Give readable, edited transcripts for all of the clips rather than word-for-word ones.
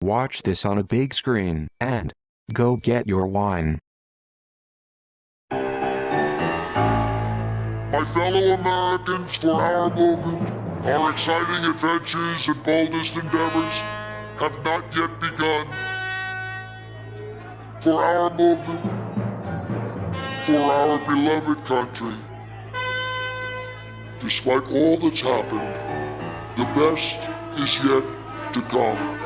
Watch this on a big screen, and go get your wine. My fellow Americans, for our movement, our exciting adventures and boldest endeavors have not yet begun. For our movement, for our beloved country, despite all that's happened, the best is yet to come.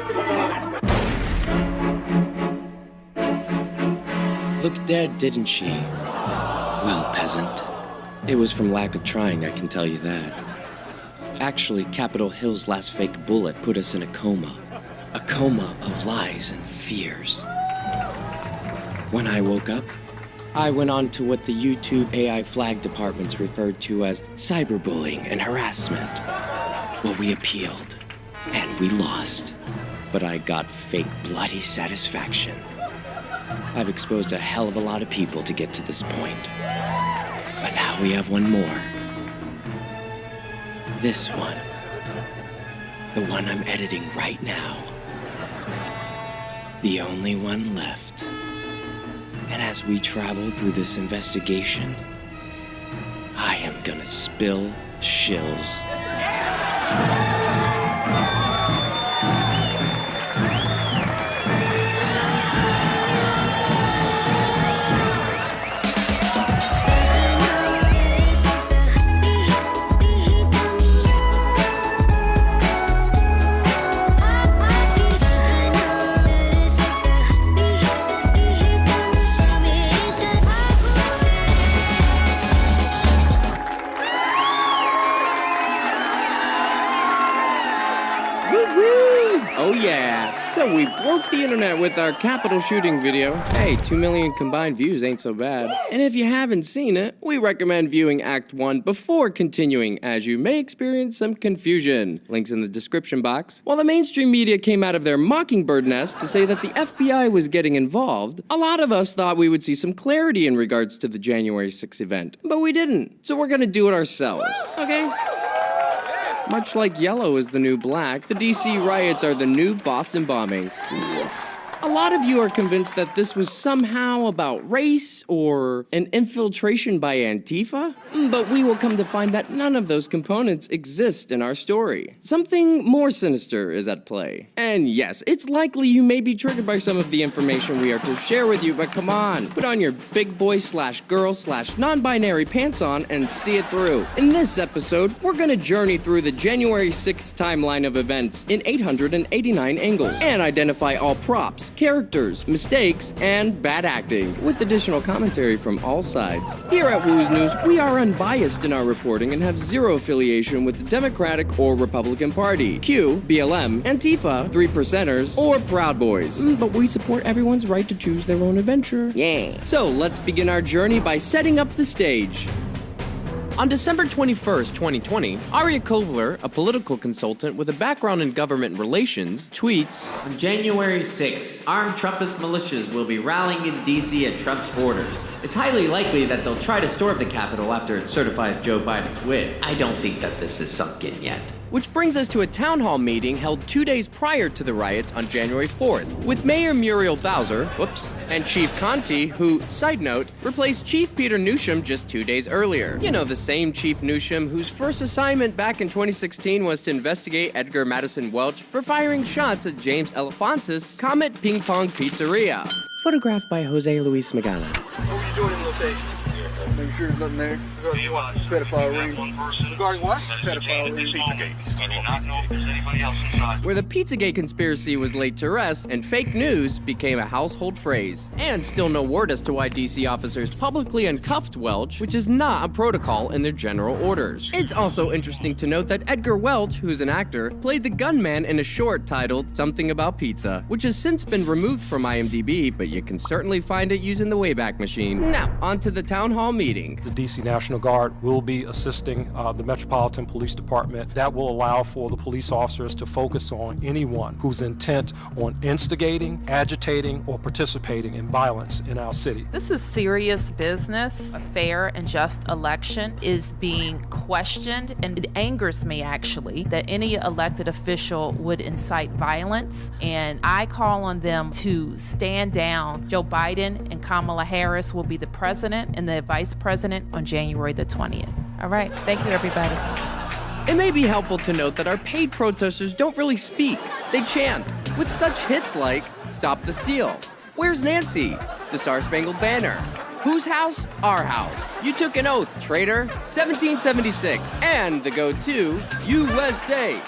Looked dead, didn't she? Well, peasant. It was from lack of trying, I can tell you that. Actually, Capitol Hill's last fake bullet put us in a coma. A coma of lies and fears. When I woke up, I went on to what the YouTube AI flag departments referred to as cyberbullying and harassment. Well, we appealed, and we lost. But I got fake bloody satisfaction. I've exposed a hell of a lot of people to get to this point. But now we have one more. This one. The one I'm editing right now. The only one left. And as we travel through this investigation, I am gonna spill shills. Oh yeah, so we broke the internet with our Capitol shooting video. Hey, 2 million combined views ain't so bad. And if you haven't seen it, we recommend viewing Act 1 before continuing, as you may experience some confusion. Links in the description box. While the mainstream media came out of their mockingbird nest to say that the FBI was getting involved, a lot of us thought we would see some clarity in regards to the January 6th event. But we didn't, so we're gonna do it ourselves, okay? Much like yellow is the new black, the DC riots are the new Boston bombing. Woof. A lot of you are convinced that this was somehow about race or an infiltration by Antifa, but we will come to find that none of those components exist in our story. Something more sinister is at play. And yes, it's likely you may be triggered by some of the information we are to share with you, but come on, put on your big boy / girl / non-binary pants on and see it through. In this episode, we're gonna journey through the January 6th timeline of events in 889 angles and identify all props, characters, mistakes, and bad acting, with additional commentary from all sides. Here at Woo's News, we are unbiased in our reporting and have zero affiliation with the Democratic or Republican Party, Q, BLM, Antifa, 3%ers, or Proud Boys. But we support everyone's right to choose their own adventure. Yeah. So let's begin our journey by setting up the stage. On December 21st, 2020, Aria Kovler, a political consultant with a background in government relations, tweets, "On January 6th, armed Trumpist militias will be rallying in D.C. at Trump's orders. It's highly likely that they'll try to storm the Capitol after it certifies Joe Biden's win. I don't think that this is sunk in yet." Which brings us to a town hall meeting held 2 days prior to the riots on January 4th, with Mayor Muriel Bowser, and Chief Conti, who, side note, replaced Chief Peter Newsham just 2 days earlier. You know, the same Chief Newsham whose first assignment back in 2016 was to investigate Edgar Madison Welch for firing shots at James Alefantis' Comet Ping Pong Pizzeria. Photographed by Jose Luis Magana. What were you doing in the location? Make sure there's nothing there. Regarding what? Pedophile ring. Regarding what? Pedophile ring. Pizzagate. He's talking about Pizzagate. Where the Pizzagate conspiracy was laid to rest and fake news became a household phrase. And still no word as to why DC officers publicly uncuffed Welch, which is not a protocol in their general orders. It's also interesting to note that Edgar Welch, who's an actor, played the gunman in a short titled Something About Pizza, which has since been removed from IMDb, but you can certainly find it using the Wayback Machine. Now, on to the town hall meeting. exciting. The DC National Guard will be assisting the Metropolitan Police Department. That will allow for the police officers to focus on anyone who's intent on instigating, agitating, or participating in violence in our city. This is serious business. A fair and just election is being questioned, and it angers me actually that any elected official would incite violence, and I call on them to stand down. Joe Biden and Kamala Harris will be the president and the vice president on January the 20th. All right, thank you everybody. It may be helpful to note that our paid protesters don't really speak. They chant, with such hits like Stop the Steal, Where's Nancy, The Star-Spangled Banner, Whose House? Our House, You Took an Oath, Traitor, 1776, and the go-to, USA.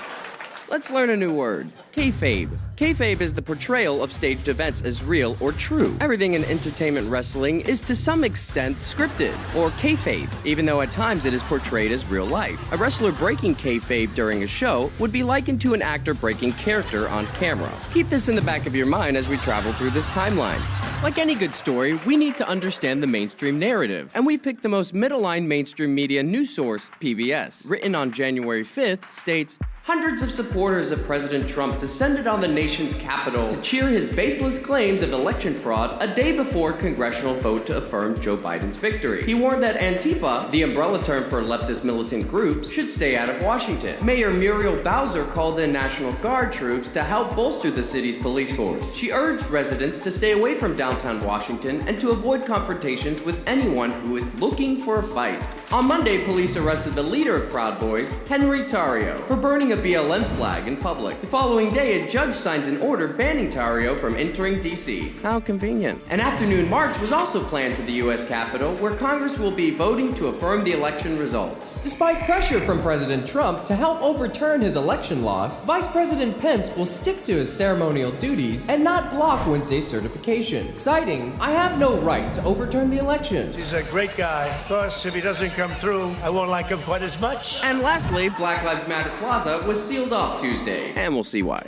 Let's learn a new word, kayfabe. Kayfabe is the portrayal of staged events as real or true. Everything in entertainment wrestling is to some extent scripted, or kayfabe, even though at times it is portrayed as real life. A wrestler breaking kayfabe during a show would be likened to an actor breaking character on camera. Keep this in the back of your mind as we travel through this timeline. Like any good story, we need to understand the mainstream narrative, and we picked the most middle-line mainstream media news source, PBS. Written on January 5th, states, hundreds of supporters of President Trump descended on the nation's capital to cheer his baseless claims of election fraud a day before congressional vote to affirm Joe Biden's victory. He warned that Antifa, the umbrella term for leftist militant groups, should stay out of Washington. Mayor Muriel Bowser called in National Guard troops to help bolster the city's police force. She urged residents to stay away from downtown Washington and to avoid confrontations with anyone who is looking for a fight. On Monday, police arrested the leader of Proud Boys, Henry Tarrio, for burning a BLM flag in public. The following day, a judge signs an order banning Tarrio from entering D.C. How convenient. An afternoon march was also planned to the U.S. Capitol, where Congress will be voting to affirm the election results. Despite pressure from President Trump to help overturn his election loss, Vice President Pence will stick to his ceremonial duties and not block Wednesday's certification, citing, "I have no right to overturn the election." He's a great guy. Of course, if he doesn't come through, I won't like him quite as much. And lastly, Black Lives Matter Plaza was sealed off Tuesday, and we'll see why.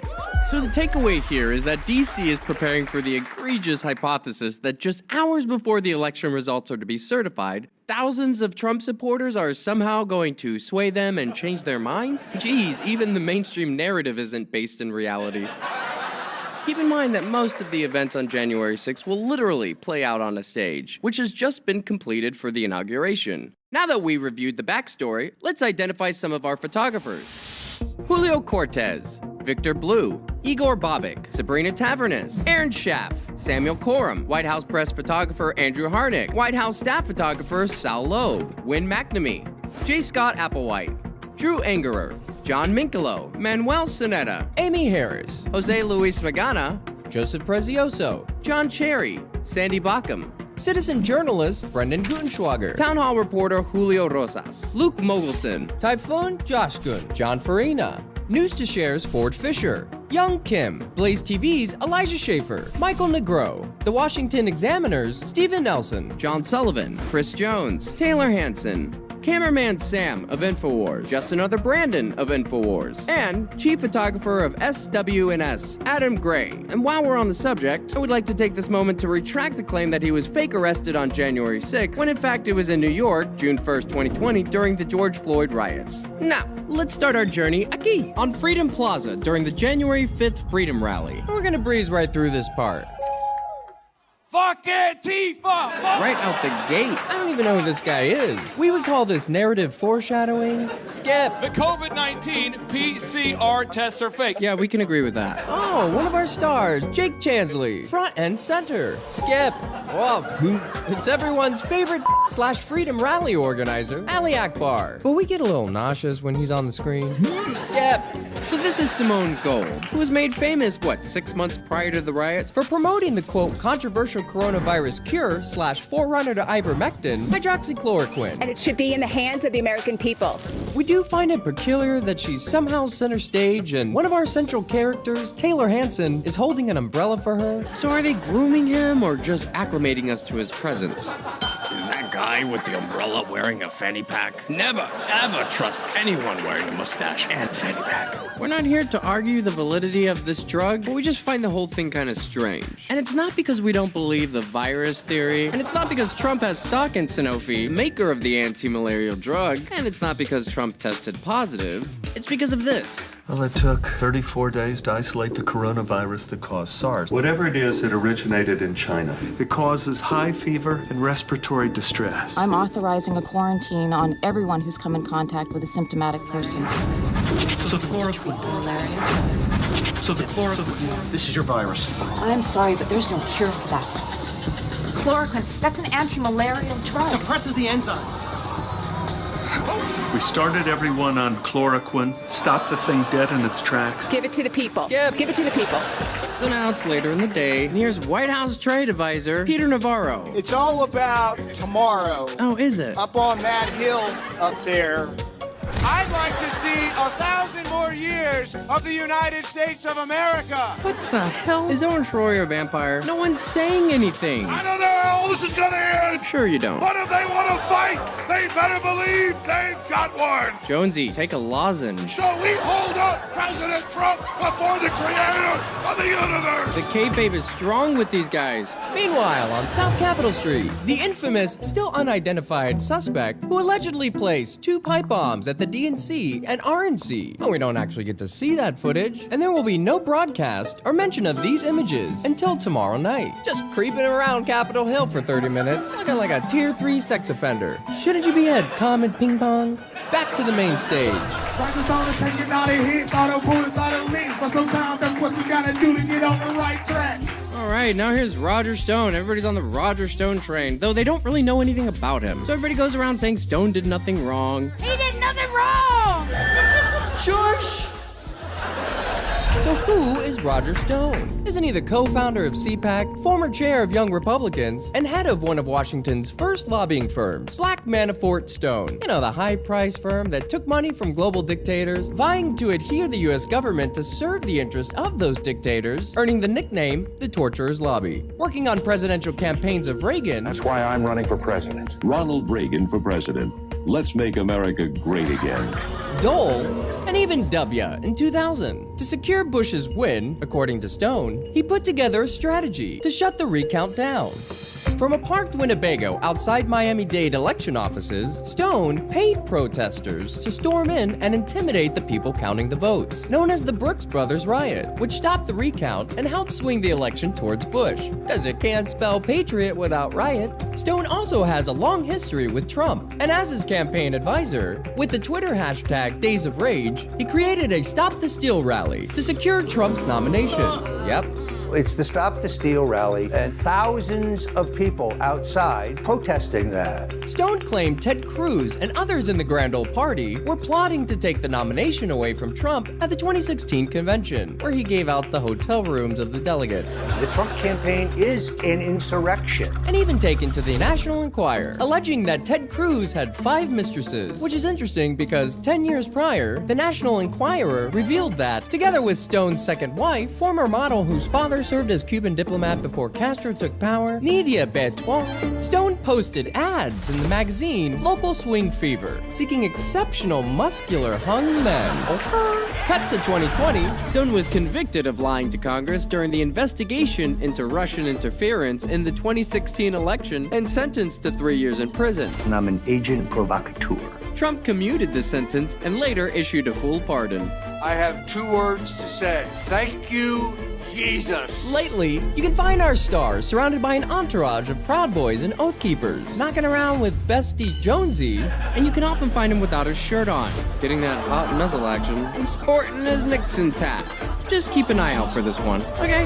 So the takeaway here is that DC is preparing for the egregious hypothesis that just hours before the election results are to be certified, thousands of Trump supporters are somehow going to sway them and change their minds? Geez, even the mainstream narrative isn't based in reality. Keep in mind that most of the events on January 6th will literally play out on a stage, which has just been completed for the inauguration. Now that we reviewed the backstory, let's identify some of our photographers. Julio Cortez, Victor Blue, Igor Bobik, Sabrina Tavernes, Aaron Schaff, Samuel Coram, White House press photographer Andrew Harnick, White House staff photographer Sal Loeb, Wynn McNamee, J. Scott Applewhite, Drew Angerer, John Minkelo, Manuel Sonetta, Amy Harris, Jose Luis Magana, Joseph Prezioso, John Cherry, Sandy Backham, citizen journalist Brendan Gutenschwager, town hall reporter Julio Rosas, Luke Mogelson, Typhoon Josh Gunn, John Farina, News to Share's Ford Fisher, Young Kim, Blaze TV's Elijah Schaefer, Michael Negro, The Washington Examiner's Stephen Nelson, John Sullivan, Chris Jones, Taylor Hanson, Cameraman Sam of InfoWars, Just Another Brandon of InfoWars, and Chief Photographer of SWNS, Adam Gray. And while we're on the subject, I would like to take this moment to retract the claim that he was fake arrested on January 6th, when in fact it was in New York, June 1st, 2020, during the George Floyd riots. Now, let's start our journey aquí, on Freedom Plaza, during the January 5th Freedom Rally. We're gonna breeze right through this part. Fuck Antifa! Right out the gate. I don't even know who this guy is. We would call this narrative foreshadowing. Skip. The COVID-19 PCR tests are fake. Yeah, we can agree with that. Oh, one of our stars, Jake Chansley, front and center. Skip. Whoa. It's everyone's favorite /freedom rally organizer, Ali Akbar. But we get a little nauseous when he's on the screen. Skip. So this is Simone Gold, who was made famous, 6 months prior to the riots? For promoting the, quote, controversial coronavirus cure /forerunner to ivermectin, hydroxychloroquine. And it should be in the hands of the American people. We do find it peculiar that she's somehow center stage and one of our central characters, Taylor Hanson, is holding an umbrella for her. So are they grooming him or just acclimating us to his presence? Is that guy with the umbrella wearing a fanny pack. Never, ever trust anyone wearing a mustache and fanny pack. We're not here to argue the validity of this drug, but we just find the whole thing kind of strange. And it's not because we don't believe the virus theory, and it's not because Trump has stock in Sanofi, maker of the anti-malarial drug, and it's not because Trump tested positive. It's because of this. Well, it took 34 days to isolate the coronavirus that caused SARS. Whatever it is, it originated in China. It causes high fever and respiratory distress. I'm authorizing a quarantine on everyone who's come in contact with a symptomatic person. So the chloroquine. This is your virus. I'm sorry, but there's no cure for that. Chloroquine, that's an anti-malarial drug. Suppresses the enzymes. We started everyone on chloroquine, stopped the thing dead in its tracks. Give it to the people. Skip. Give it to the people. So now it's later in the day, and here's White House trade advisor Peter Navarro. It's all about tomorrow. Oh, is it? Up on that hill up there. I'd like to see 1,000 more years of the United States of America. What the hell? Is Owen Troy a vampire? No one's saying anything. I don't know how this is gonna end. Sure you don't. But if they want to fight, they better believe they've got one. Jonesy, take a lozenge. So we hold up President Trump before the creator of the universe. The kayfabe is strong with these guys. Meanwhile, on South Capitol Street, the infamous, still unidentified suspect who allegedly placed 2 pipe bombs at the DNC and RNC. But we don't actually get to see that footage, and there will be no broadcast or mention of these images until tomorrow night. Just creeping around Capitol Hill for 30 minutes, looking like a Tier 3 sex offender. Shouldn't you be at Comet Ping Pong? Back to the main stage. Practice all the taking out of hits, all the bullets, all the links. But sometimes that's what you gotta do to get on the right track. All right, now here's Roger Stone. Everybody's on the Roger Stone train, though they don't really know anything about him. So everybody goes around saying Stone did nothing wrong. He did nothing wrong! Shush! So who is Roger Stone? Isn't he the co-founder of CPAC, former chair of Young Republicans, and head of one of Washington's first lobbying firms, Black Manafort Stone? You know, the high-priced firm that took money from global dictators, vying to adhere the U.S. government to serve the interests of those dictators, earning the nickname the Torturer's Lobby. Working on presidential campaigns of Reagan. That's why I'm running for president. Ronald Reagan for president. Let's make America great again. Dole, and even W in 2000. To secure Bush's win, according to Stone, he put together a strategy to shut the recount down. From a parked Winnebago outside Miami-Dade election offices, Stone paid protesters to storm in and intimidate the people counting the votes, known as the Brooks Brothers Riot, which stopped the recount and helped swing the election towards Bush. Because it can't spell patriot without riot. Stone also has a long history with Trump, and as his campaign advisor, with the Twitter hashtag Days of Rage, he created a Stop the Steal rally to secure Trump's nomination. Yep. It's the Stop the Steal rally, and thousands of people outside protesting that. Stone claimed Ted Cruz and others in the Grand Ole Party were plotting to take the nomination away from Trump at the 2016 convention, where he gave out the hotel rooms of the delegates. The Trump campaign is an insurrection. And even taken to the National Enquirer, alleging that Ted Cruz had 5 mistresses, which is interesting because 10 years prior, the National Enquirer revealed that, together with Stone's second wife, former model whose father served as Cuban diplomat before Castro took power, Nydia Bertrand, Stone posted ads in the magazine Local Swing Fever, seeking exceptional muscular hung men. Okay. Cut to 2020, Stone was convicted of lying to Congress during the investigation into Russian interference in the 2016 election and sentenced to 3 years in prison. And I'm an agent provocateur. Trump commuted the sentence and later issued a full pardon. I have 2 words to say. Thank you, Jesus. Lately, you can find our stars surrounded by an entourage of Proud Boys and Oath Keepers, knocking around with Bestie Jonesy, and you can often find him without his shirt on, getting that hot nuzzle action, and sporting his Nixon tat. Just keep an eye out for this one, okay?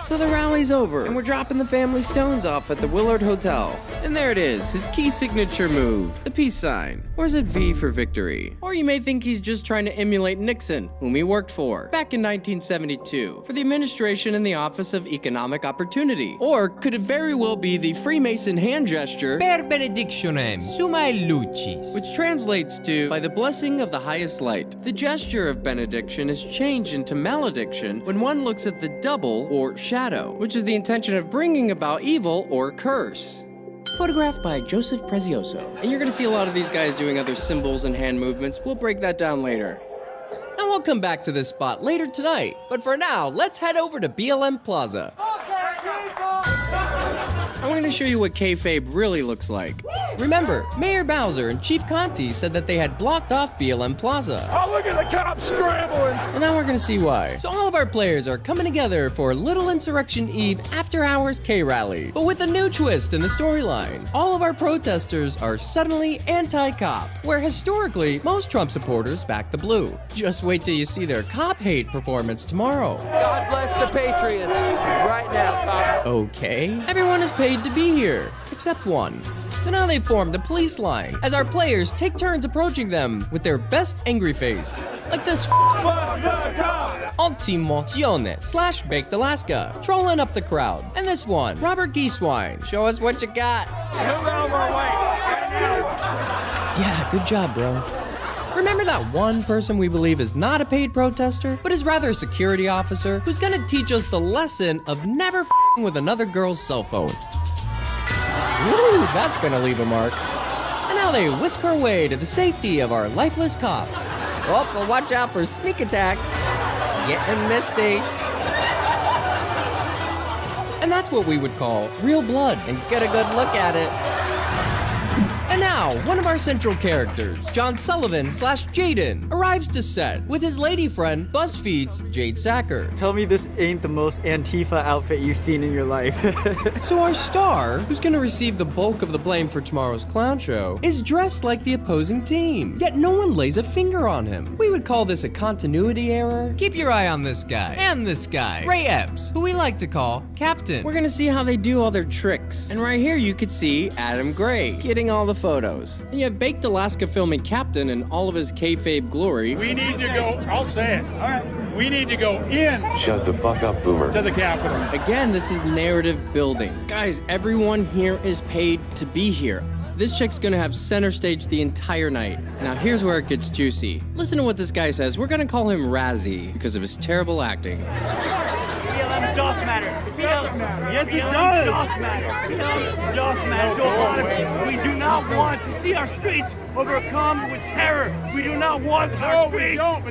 So the rally's over, and we're dropping the family Stones off at the Willard Hotel. And there it is, his key signature move, the peace sign. Or is it V for victory? Or you may think he's just trying to emulate Nixon, whom he worked for, back in 1972, for the administration in the Office of Economic Opportunity. Or could it very well be the Freemason hand gesture, Per benedictionem sumae lucis, which translates to, by the blessing of the highest light. The gesture of benediction is changed into malediction when one looks at the double, or shadow, shadow, which is the intention of bringing about evil or curse. Photographed by Joseph Prezioso. And you're gonna see a lot of these guys doing other symbols and hand movements. We'll break that down later. And we'll come back to this spot later tonight. But for now, let's head over to BLM Plaza. I'm going to show you what kayfabe really looks like. Remember, Mayor Bowser and Chief Conti said that they had blocked off BLM Plaza. Oh, look at the cops scrambling! And now we're gonna see why. So all of our players are coming together for Little Insurrection Eve After Hours K-Rally. But with a new twist in the storyline. All of our protesters are suddenly anti-cop, where historically, most Trump supporters back the blue. Just wait till you see their cop hate performance tomorrow. God bless the Patriots. Right now, cop. Okay. Everyone is paid to be here, except one. So now they've formed the police line, as our players take turns approaching them with their best angry face. Like this Ultimozione / Baked Alaska, trolling up the crowd. And this one, Robert Geeswine, show us what you got. Yeah, good job, bro. Remember that one person we believe is not a paid protester, but is rather a security officer who's gonna teach us the lesson of never f***ing with another girl's cell phone. Woo, that's gonna leave a mark. And now they whisk her way to the safety of our lifeless cops. Oh, but watch out for sneak attacks. Getting misty. And that's what we would call real blood, and get a good look at it. And now, one of our central characters, John Sullivan / Jaden, arrives to set with his lady friend, BuzzFeed's Jade Sacker. Tell me this ain't the most Antifa outfit you've seen in your life. So our star, who's gonna receive the bulk of the blame for tomorrow's clown show, is dressed like the opposing team, yet no one lays a finger on him. We would call this a continuity error. Keep your eye on this guy, and this guy, Ray Epps, who we like to call Captain. We're gonna see how they do all their tricks. And right here you could see Adam Gray getting all the photos. And you have Baked Alaska filming Captain in all of his kayfabe glory. We need to go, I'll say it, all right. We need to go in. Shut the fuck up, Boomer. To the Capitol. Again, this is narrative building. Guys, everyone here is paid to be here. This chick's gonna have center stage the entire night. Now here's where it gets juicy. Listen to what this guy says. We're gonna call him Razzie because of his terrible acting. BLM does matter. Yes, it does matter. BLM does matter to a lot of people. We do not want to see our streets overcome with terror. We do not want our streets. Shut up.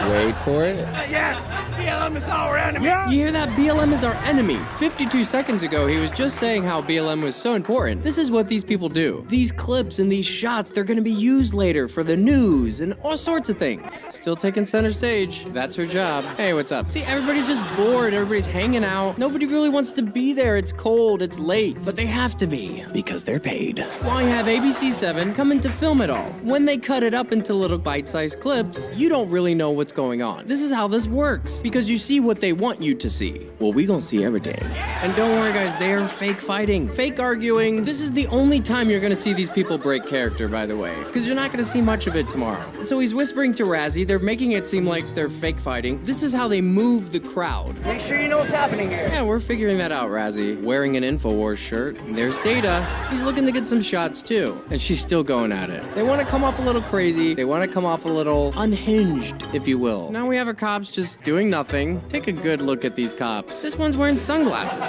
Wait for it. Yes, BLM is our enemy. You hear that? BLM is our enemy. 52 seconds ago, he was just saying how BLM was so important. This is what these people do. These clips and these shots, they're gonna be used later for the news and all sorts of things. Still taking center stage. That's her job. Hey, what's up? See, everybody's just bored. Everybody's hanging out. Nobody really wants to be there. It's cold. It's late. But they have to be because they're paid. While you have ABC7 coming to film it all. When they cut it up into little bite-sized clips, you don't really know what's going on. This is how this works. Because you see what they want you to see. Well, we gonna see everything. And don't worry, guys. They are fake fighting. Fake arguing. This is the only time you're gonna see these people break character, by the way. Because you're not gonna see much of it tomorrow. So he's whispering to Razzie. They're making it seem like they're fake fighting. This is how they move the crowd. Make sure you know what's happening here. Yeah, we're figuring that out, Razzie. Wearing an InfoWars shirt. And there's Data. He's looking to get some shots too. And she's still going at it. They want to come off a little crazy. They want to come off a little unhinged, if you will. Now we have our cops just doing nothing. Take a good look at these cops. This one's wearing sunglasses.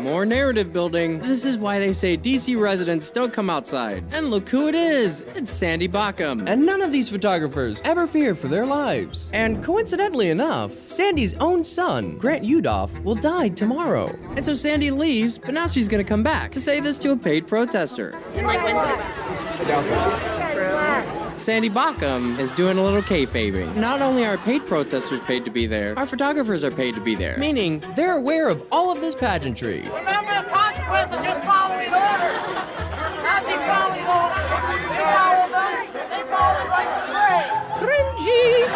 More narrative building. This is why they say DC residents don't come outside. And look who it is. It's Sandy Bacham. And none of these photographers ever fear for their lives. And coincidentally enough, Sandy's own son, Grant Udoff, will die tomorrow. And so Sandy leaves, but now she's gonna come back to say this to a paid protester. And like, when's that? Sandy Bacham is doing a little kayfabing. Not only are paid protesters paid to be there, our photographers are paid to be there. Meaning, they're aware of all of this pageantry. Remember the consequence of just following orders. Nazis following orders. They follow them. They follow like the train. Cringy!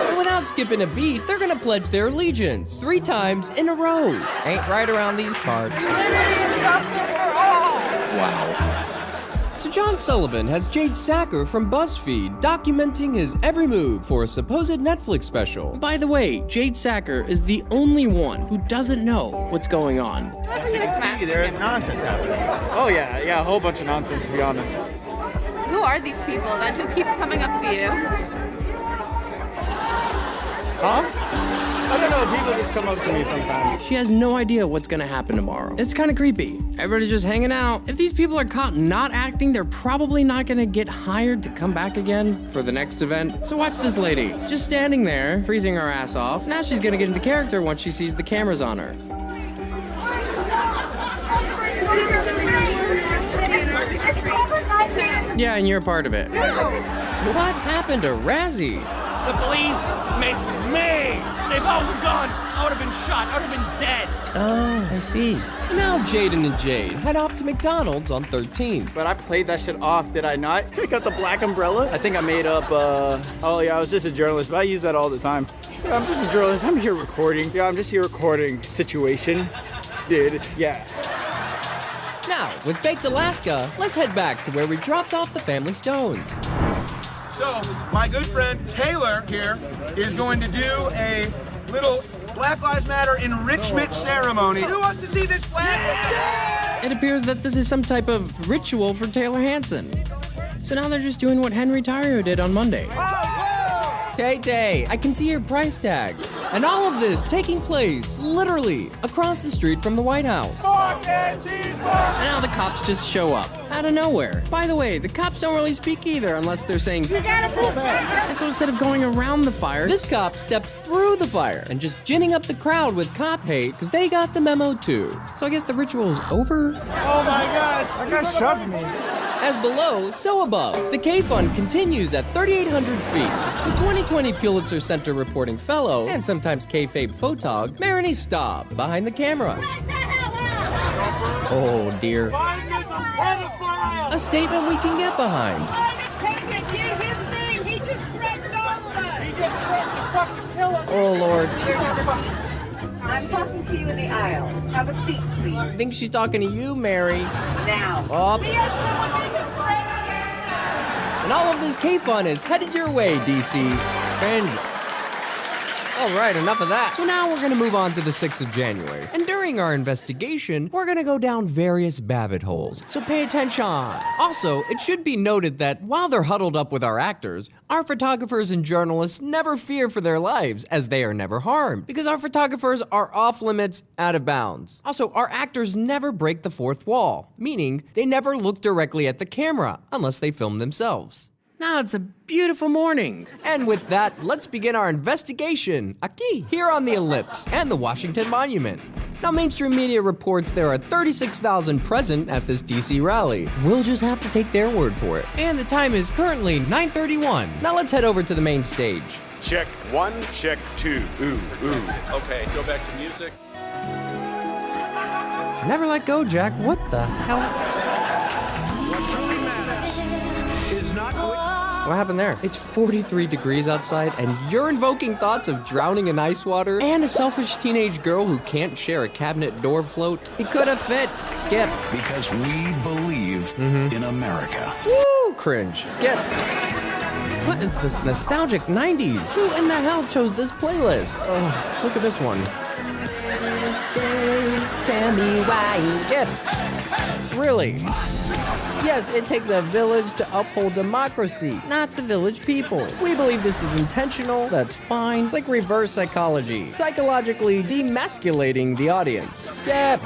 And without skipping a beat, they're gonna pledge their allegiance 3 times in a row. Ain't right around these parts. Wow. So John Sullivan has Jade Sacker from BuzzFeed documenting his every move for a supposed Netflix special. By the way, Jade Sacker is the only one who doesn't know what's going on. There is nonsense happening. Oh yeah, a whole bunch of nonsense to be honest. Who are these people that just keep coming up to you? Huh? I don't know, people just come up to me sometimes. She has no idea what's gonna happen tomorrow. It's kind of creepy. Everybody's just hanging out. If these people are caught not acting, they're probably not gonna get hired to come back again for the next event. So watch this lady. Just standing there, freezing her ass off. Now she's gonna get into character once she sees the cameras on her. Yeah, and you're part of it. What happened to Razzie? The police missed me. If I was gone, I would have been shot. I would have been dead. Oh, I see. Now Jaden and Jade head off to McDonald's on 13th. But I played that shit off, did I not? I got the black umbrella. I think I made up, oh yeah, I was just a journalist, but I use that all the time. Yeah, I'm just a journalist. I'm here recording. Yeah, I'm just here recording situation. Dude, yeah. Now, with Baked Alaska, let's head back to where we dropped off the Family Stones. So, my good friend Taylor here is going to do a little Black Lives Matter enrichment ceremony. Who wants to see this flag? It appears that this is some type of ritual for Taylor Hanson. So now they're just doing what Henry Tario did on Monday. Tay-Tay, I can see your price tag. And all of this taking place, literally, across the street from the White House. And now the cops just show up, out of nowhere. By the way, the cops don't really speak either unless they're saying, "You gotta move back." And so instead of going around the fire, this cop steps through the fire and just ginning up the crowd with cop hate because they got the memo too. So I guess the ritual's over? Oh my gosh, that guy shoved me. As below, so above. The K-Fund continues at 3,800 feet. The 2020 Pulitzer Center reporting fellow, and sometimes kayfabe photog, Marini Staub, behind the camera. Oh dear. A statement we can get behind. Oh Lord. I'm talking to you in the aisle. Have a seat, please. I think she's talking to you, Mary. Now. Up. And all of this K-Fun is headed your way, DC. Cringe. All right, enough of that. So now we're gonna move on to the 6th of January. And during our investigation, we're gonna go down various Babbitt holes. So pay attention. Also, it should be noted that while they're huddled up with our actors, our photographers and journalists never fear for their lives, as they are never harmed, because our photographers are off limits, out of bounds. Also, our actors never break the fourth wall, meaning they never look directly at the camera, unless they film themselves. Now it's a beautiful morning. And with that, let's begin our investigation, aquí, here on the Ellipse and the Washington Monument. Now, mainstream media reports there are 36,000 present at this DC rally. We'll just have to take their word for it. And the time is currently 9:31. Now let's head over to the main stage. Check 1, check 2, ooh, ooh. Okay, go back to music. Never let go, Jack. What the hell? What happened there? It's 43 degrees outside, and you're invoking thoughts of drowning in ice water and a selfish teenage girl who can't share a cabinet door float. It could have fit. Skip. Because we believe in America. Woo! Cringe. Skip. What is this nostalgic 90s? Who in the hell chose this playlist? Oh, look at this one. Tell me why. Skip. Really? Yes, it takes a village to uphold democracy, not the village people. We believe this is intentional, that's fine. It's like reverse psychology, psychologically demasculating the audience. Skip!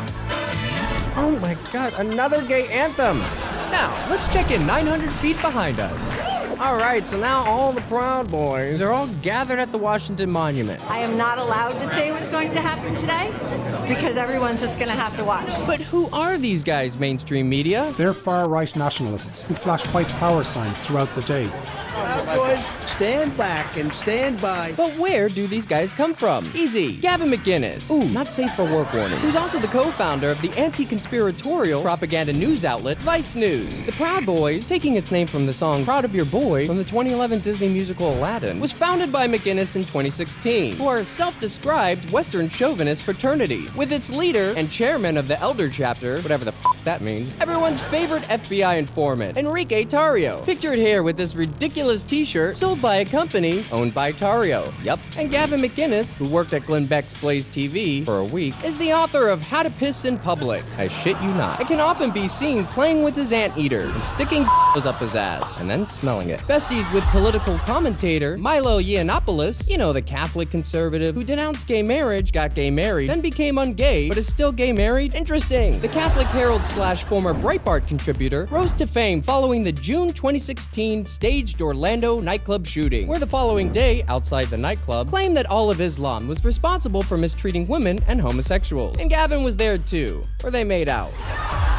Oh my god, another gay anthem! Now, let's check in 900 feet behind us. All right, so now all the Proud Boys are all gathered at the Washington Monument. I am not allowed to say what's going to happen today because everyone's just going to have to watch. But who are these guys, mainstream media? They're far-right nationalists who flash white power signs throughout the day. Proud Boys, stand back and stand by. But where do these guys come from? Easy. Gavin McInnes. Ooh, not safe for work warning. Who's also the co-founder of the anti-conspiratorial propaganda news outlet Vice News. The Proud Boys, taking its name from the song Proud of Your Boy from the 2011 Disney musical Aladdin, was founded by McInnes in 2016, who are a self-described Western chauvinist fraternity, with its leader and chairman of the Elder Chapter, whatever the f that means, everyone's favorite FBI informant, Enrique Tario. Pictured here with this ridiculous t-shirt sold by a company owned by Tario. Yup. And Gavin McInnes, who worked at Glenn Beck's Blaze TV for a week, is the author of How to Piss in Public. I shit you not. It can often be seen playing with his anteater and sticking up his ass and then smelling it. Besties with political commentator Milo Yiannopoulos, you know, the Catholic conservative who denounced gay marriage, got gay married, then became ungay, but is still gay married. Interesting. The Catholic Herald / former Breitbart contributor rose to fame following the June 2016 staged Orlando nightclub shooting, where the following day, outside the nightclub, claimed that all of Islam was responsible for mistreating women and homosexuals. And Gavin was there too, where they made out.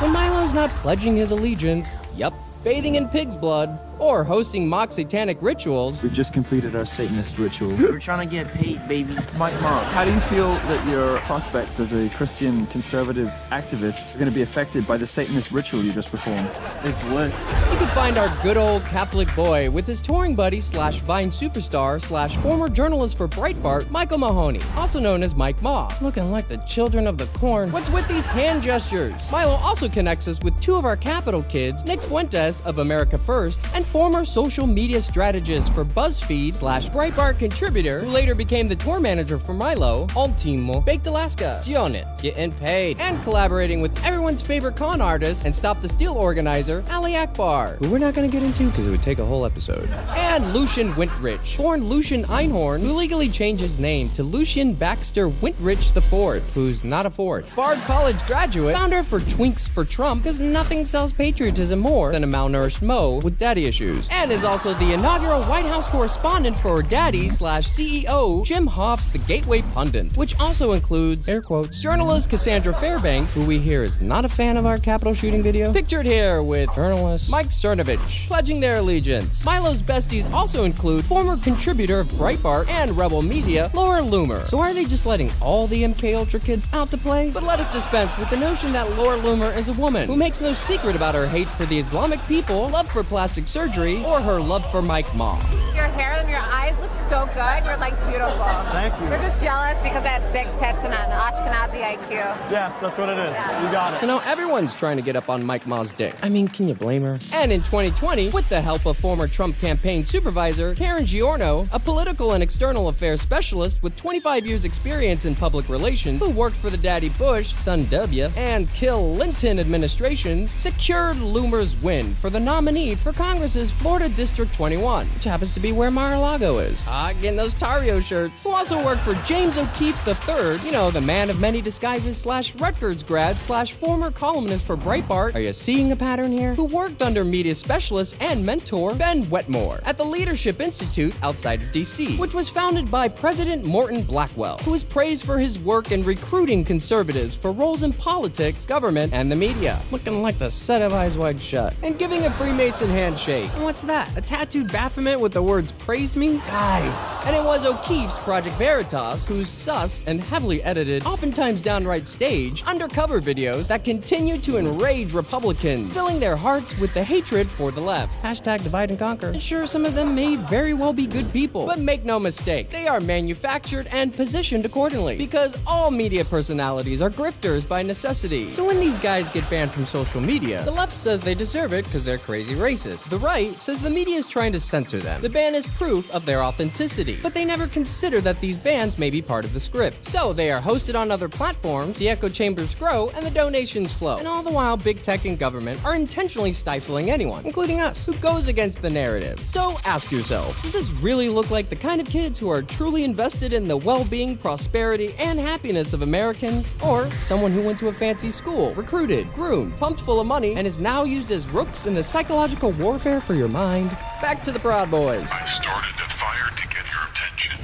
When Milo's not pledging his allegiance, yup, bathing in pig's blood, or hosting mock satanic rituals. We've just completed our Satanist ritual. We're trying to get paid, baby. Mike Mark, how do you feel that your prospects as a Christian conservative activist are going to be affected by the Satanist ritual you just performed? It's lit. You can find our good old Catholic boy with his touring buddy / Vine superstar / former journalist for Breitbart, Michael Mahoney, also known as Mike Ma, looking like the children of the corn. What's with these hand gestures? Milo also connects us with two of our Capital kids, Nick Fuentes of America First, and former social media strategist for BuzzFeed / Breitbart contributor, who later became the tour manager for Milo, Ultimo, Baked Alaska, Gionit, Getting Paid, and collaborating with everyone's favorite con artist and Stop the Steal organizer, Ali Akbar, who we're not going to get into because it would take a whole episode, and Lucian Wintrich, born Lucian Einhorn, who legally changed his name to Lucian Baxter Wintrich IV, who's not a fourth, Bard College graduate, founder for Twinks for Trump, because nothing sells patriotism more than a malnourished Mo with daddy issues, and is also the inaugural White House correspondent for Daddy / CEO Jim Hoft's The Gateway Pundit, which also includes, air quotes, journalist Cassandra Fairbanks, who we hear is not a fan of our Capitol shooting video, pictured here with journalist Mike Cernovich, pledging their allegiance. Milo's besties also include former contributor of Breitbart and Rebel Media, Laura Loomer. So are they just letting all the MK Ultra kids out to play? But let us dispense with the notion that Laura Loomer is a woman who makes no secret about her hate for the Islamic people, love for plastic surgery, or her love for Mike Ma. Your hair and your eyes look so good. You're like beautiful. Thank you. We're just jealous because I have big tits and an Ashkenazi IQ. Yes, that's what it is. You got it. So now everyone's trying to get up on Mike Ma's dick. I mean, can you blame her? And in 2020, with the help of former Trump campaign supervisor Karen Giorno, a political and external affairs specialist with 25 years experience in public relations, who worked for the Daddy Bush, Son W, and Kill Linton administrations, secured Loomer's win for the nominee for Congress's Florida District 21, which happens to be where Mar-a-Lago is. Getting those Tario shirts. Who also worked for James O'Keefe III, you know, the man of many disguises / Rutgers grad / former columnist for Breitbart. Are you seeing a pattern here? Who worked under media specialist and mentor Ben Wetmore at the Leadership Institute outside of DC, which was founded by President Morton Blackwell, who is praised for his work in recruiting conservatives for roles in politics, government, and the media. Looking like the set of Eyes Wide Shut. And giving a Freemason handshake. And what's that? A tattooed Baphomet with the words "praise me"? Guys. And it was O'Keefe's Project Veritas, whose sus and heavily edited, oftentimes downright staged, undercover videos that continue to enrage Republicans, filling their hearts with the hatred for the left. Hashtag divide and conquer. And sure, some of them may very well be good people, but make no mistake, they are manufactured and positioned accordingly, because all media personalities are grifters by necessity. So when these guys get banned from social media, the left says they deserve it because they're crazy racist. The right says the media is trying to censor them. The ban is proof of their authenticity, but they never consider that these bans may be part of the script. So they are hosted on other platforms, the echo chambers grow, and the donations flow. And all the while, big tech and government are intentionally stifling anyone, including us, who goes against the narrative. So ask yourselves, does this really look like the kind of kids who are truly invested in the well-being, prosperity, and happiness of Americans? Or someone who went to a fancy school, recruited, groomed, pumped full of money, and is now used as rooks in the psychological warfare for your mind? Back to the Proud Boys. I started that fire to get your attention.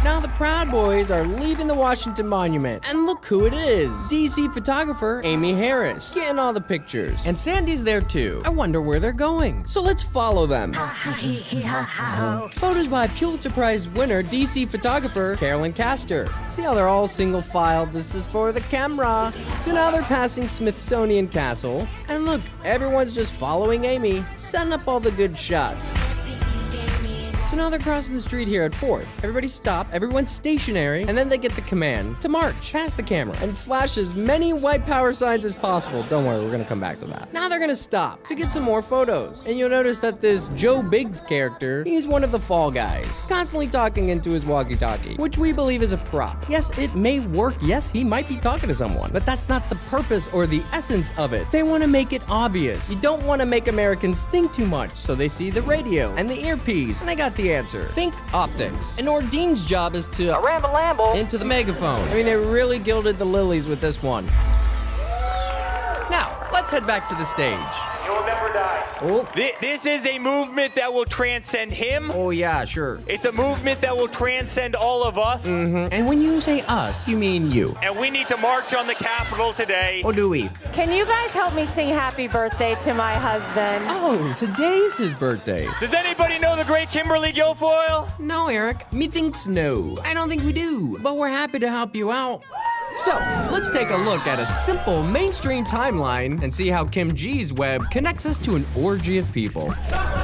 Now the Proud Boys are leaving the Washington Monument, and look who it is. DC photographer Amy Harris, getting all the pictures. And Sandy's there too. I wonder where they're going. So let's follow them. Photos by Pulitzer Prize winner DC photographer Carolyn Castor. See how they're all single filed? This is for the camera. So now they're passing Smithsonian Castle, and look, everyone's just following Amy, setting up all the good shots. So now they're crossing the street here at 4th. Everybody stop, everyone's stationary, and then they get the command to march past the camera and flash as many white power signs as possible. Don't worry, we're gonna come back to that. Now they're gonna stop to get some more photos. And you'll notice that this Joe Biggs character, he's one of the fall guys, constantly talking into his walkie-talkie, which we believe is a prop. Yes, it may work. Yes, he might be talking to someone, but that's not the purpose or the essence of it. They want to make it obvious. You don't want to make Americans think too much, so they see the radio and the earpiece, and they got the answer. Think optics. And Ordine's job is to ramble into the megaphone. I mean, they really gilded the lilies with this one. Now, let's head back to the stage. You'll never die. Oh. This is a movement that will transcend him. Oh, yeah, sure. It's a movement that will transcend all of us. Mm-hmm. And when you say us, you mean you. And we need to march on the Capitol today. Or do we? Can you guys help me sing happy birthday to my husband? Oh, today's his birthday. Does anybody know the great Kimberly Guilfoyle? No, Eric. Methinks no. I don't think we do, but we're happy to help you out. So, let's take a look at a simple mainstream timeline and see how Kim G's web connects us to an orgy of people.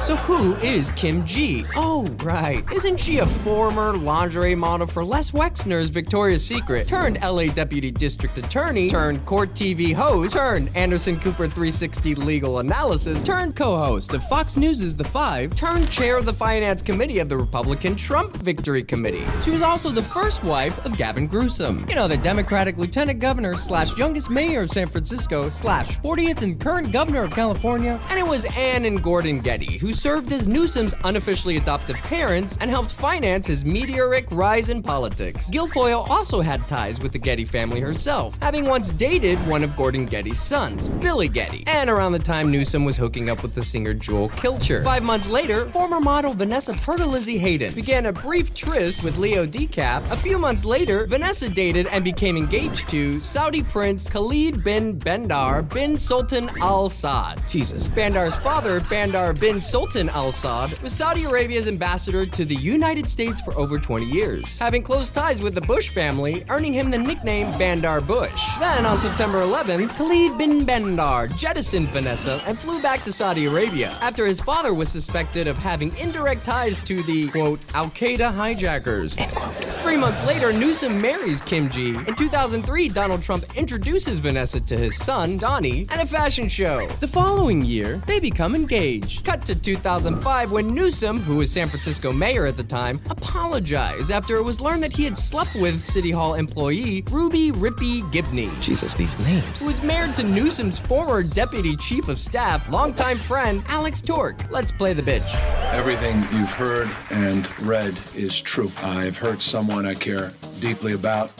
So who is Kim G? Oh, right. Isn't she a former lingerie model for Les Wexner's Victoria's Secret, turned LA Deputy District Attorney, turned Court TV host, turned Anderson Cooper 360 Legal Analysis, turned co-host of Fox News' The Five, turned chair of the Finance Committee of the Republican Trump Victory Committee. She was also the first wife of Gavin Newsom. You know, the Democratic Lieutenant Governor / youngest mayor of San Francisco / 40th and current governor of California. And it was Ann and Gordon Getty who served as Newsom's unofficially adoptive parents and helped finance his meteoric rise in politics. Guilfoyle also had ties with the Getty family herself, having once dated one of Gordon Getty's sons, Billy Getty. And around the time Newsom was hooking up with the singer Joel Kilcher. 5 months later, former model Vanessa Pergolizzi Hayden began a brief tryst with Leo DiCap. A few months later, Vanessa dated and became engaged to Saudi Prince Khalid bin Bandar bin Sultan Al Saud. Jesus. Bandar's father, Bandar bin Sultan Al Saud, was Saudi Arabia's ambassador to the United States for over 20 years, having close ties with the Bush family, earning him the nickname Bandar Bush. Then, on September 11th, Khalid bin Bandar jettisoned Vanessa and flew back to Saudi Arabia after his father was suspected of having indirect ties to the, quote, Al-Qaeda hijackers. 3 months later, Newsom marries Kim G. In 2003, Donald Trump introduces Vanessa to his son, Donnie, at a fashion show. The following year, they become engaged. Cut to 2005 when Newsom, who was San Francisco mayor at the time, apologized after it was learned that he had slept with City Hall employee Ruby Rippy Gibney. Jesus, these names. Who was married to Newsom's former deputy chief of staff, longtime friend, Alex Tork. Let's play the bitch. Everything you've heard and read is true. I've hurt someone I care deeply about,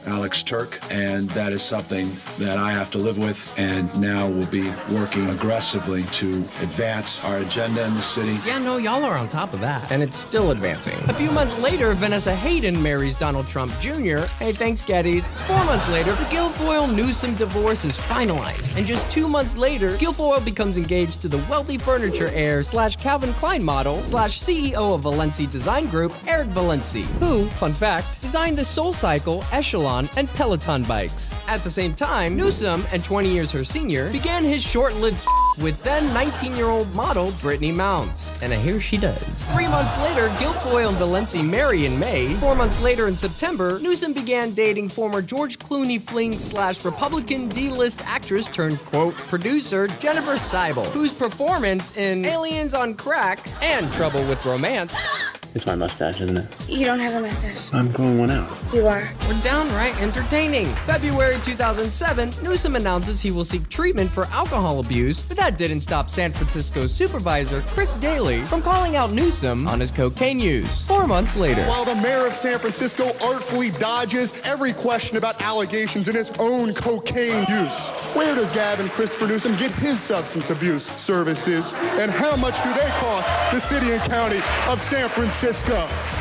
Alex Turk, and that is something that I have to live with, and now we'll be working aggressively to advance our agenda in the city. Yeah, no, y'all are on top of that, and it's still advancing. A few months later, Vanessa Hayden marries Donald Trump Jr. Hey, thanks, Gettys. 4 months later, the Guilfoyle-Newsom divorce is finalized, and just 2 months later, Guilfoyle becomes engaged to the wealthy furniture heir / Calvin Klein model / CEO of Valenci Design Group, Eric Valenci, who, fun fact, designed the SoulCycle, Echelon, and Peloton bikes. At the same time, Newsom, and 20 years her senior, began his short-lived with then 19-year-old model Brittany Mounts. And here she does. 3 months later, Guilfoyle and Valenci marry in May. 4 months later in September, Newsom began dating former George Clooney fling / Republican D-list actress turned, quote, producer Jennifer Seibel, whose performance in Aliens on Crack and Trouble with Romance. It's my mustache, isn't it? You don't have a mustache. I'm growing one out. You are. We're downright entertaining. February 2007, Newsom announces he will seek treatment for alcohol abuse, but that didn't stop San Francisco supervisor Chris Daly from calling out Newsom on his cocaine use. 4 months later. While the mayor of San Francisco artfully dodges every question about allegations in his own cocaine use, where does Gavin Christopher Newsom get his substance abuse services, and how much do they cost the city and county of San Francisco?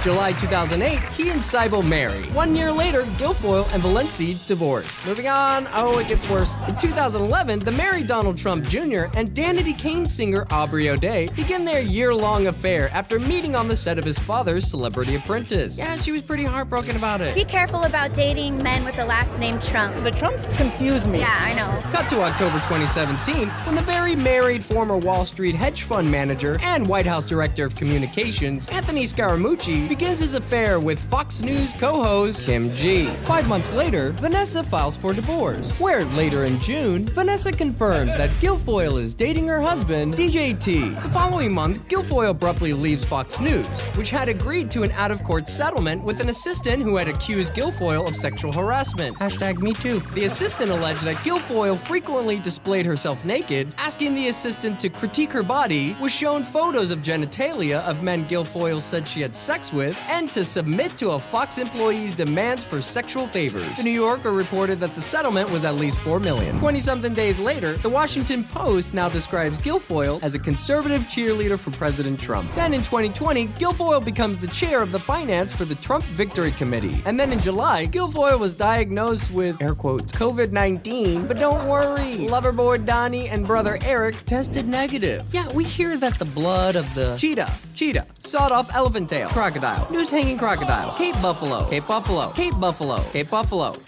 July 2008, he and Seibel marry. 1 year later, Guilfoyle and Valenci divorce. Moving on, oh, it gets worse. In 2011, the married Donald Trump Jr. and Danity Kane singer Aubrey O'Day begin their year-long affair after meeting on the set of his father's Celebrity Apprentice. Yeah, she was pretty heartbroken about it. Be careful about dating men with the last name Trump. The Trumps confuse me. Yeah, I know. Cut to October 2017, when the very married former Wall Street hedge fund manager and White House Director of Communications, Anthony Scaramucci begins his affair with Fox News co-host Kim G. 5 months later, Vanessa files for divorce, where later in June, Vanessa confirms that Guilfoyle is dating her husband, DJ T. The following month, Guilfoyle abruptly leaves Fox News, which had agreed to an out-of-court settlement with an assistant who had accused Guilfoyle of sexual harassment. #MeToo. The assistant alleged that Guilfoyle frequently displayed herself naked, asking the assistant to critique her body, was shown photos of genitalia of men Guilfoyle said she had sex with, and to submit to a Fox employee's demands for sexual favors. The New Yorker reported that the settlement was at least $4 million. 20-something days later, the Washington Post now describes Guilfoyle as a conservative cheerleader for President Trump. Then in 2020, Guilfoyle becomes the chair of the finance for the Trump Victory Committee. And then in July, Guilfoyle was diagnosed with, air quotes, COVID-19, but don't worry, loverboy Donnie and brother Eric tested negative. Yeah, we hear that the blood of the cheetah, sawed-off elephant tail, crocodile, noose-hanging crocodile, Cape buffalo,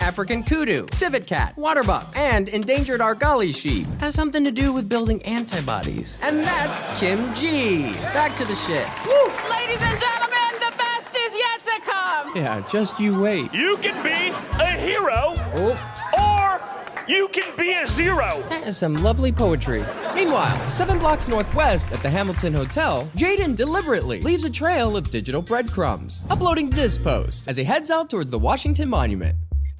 African kudu, civet cat, waterbuck, and endangered Argali sheep has something to do with building antibodies. And that's Kim G. Back to the shit. Woo! Ladies and gentlemen, the best is yet to come. Yeah, just you wait. You can be a hero, or you can be a zero. That is some lovely poetry. Meanwhile, 7 blocks northwest at the Hamilton Hotel, Jaden deliberately leaves a trail of digital breadcrumbs, uploading this post as he heads out towards the Washington Monument.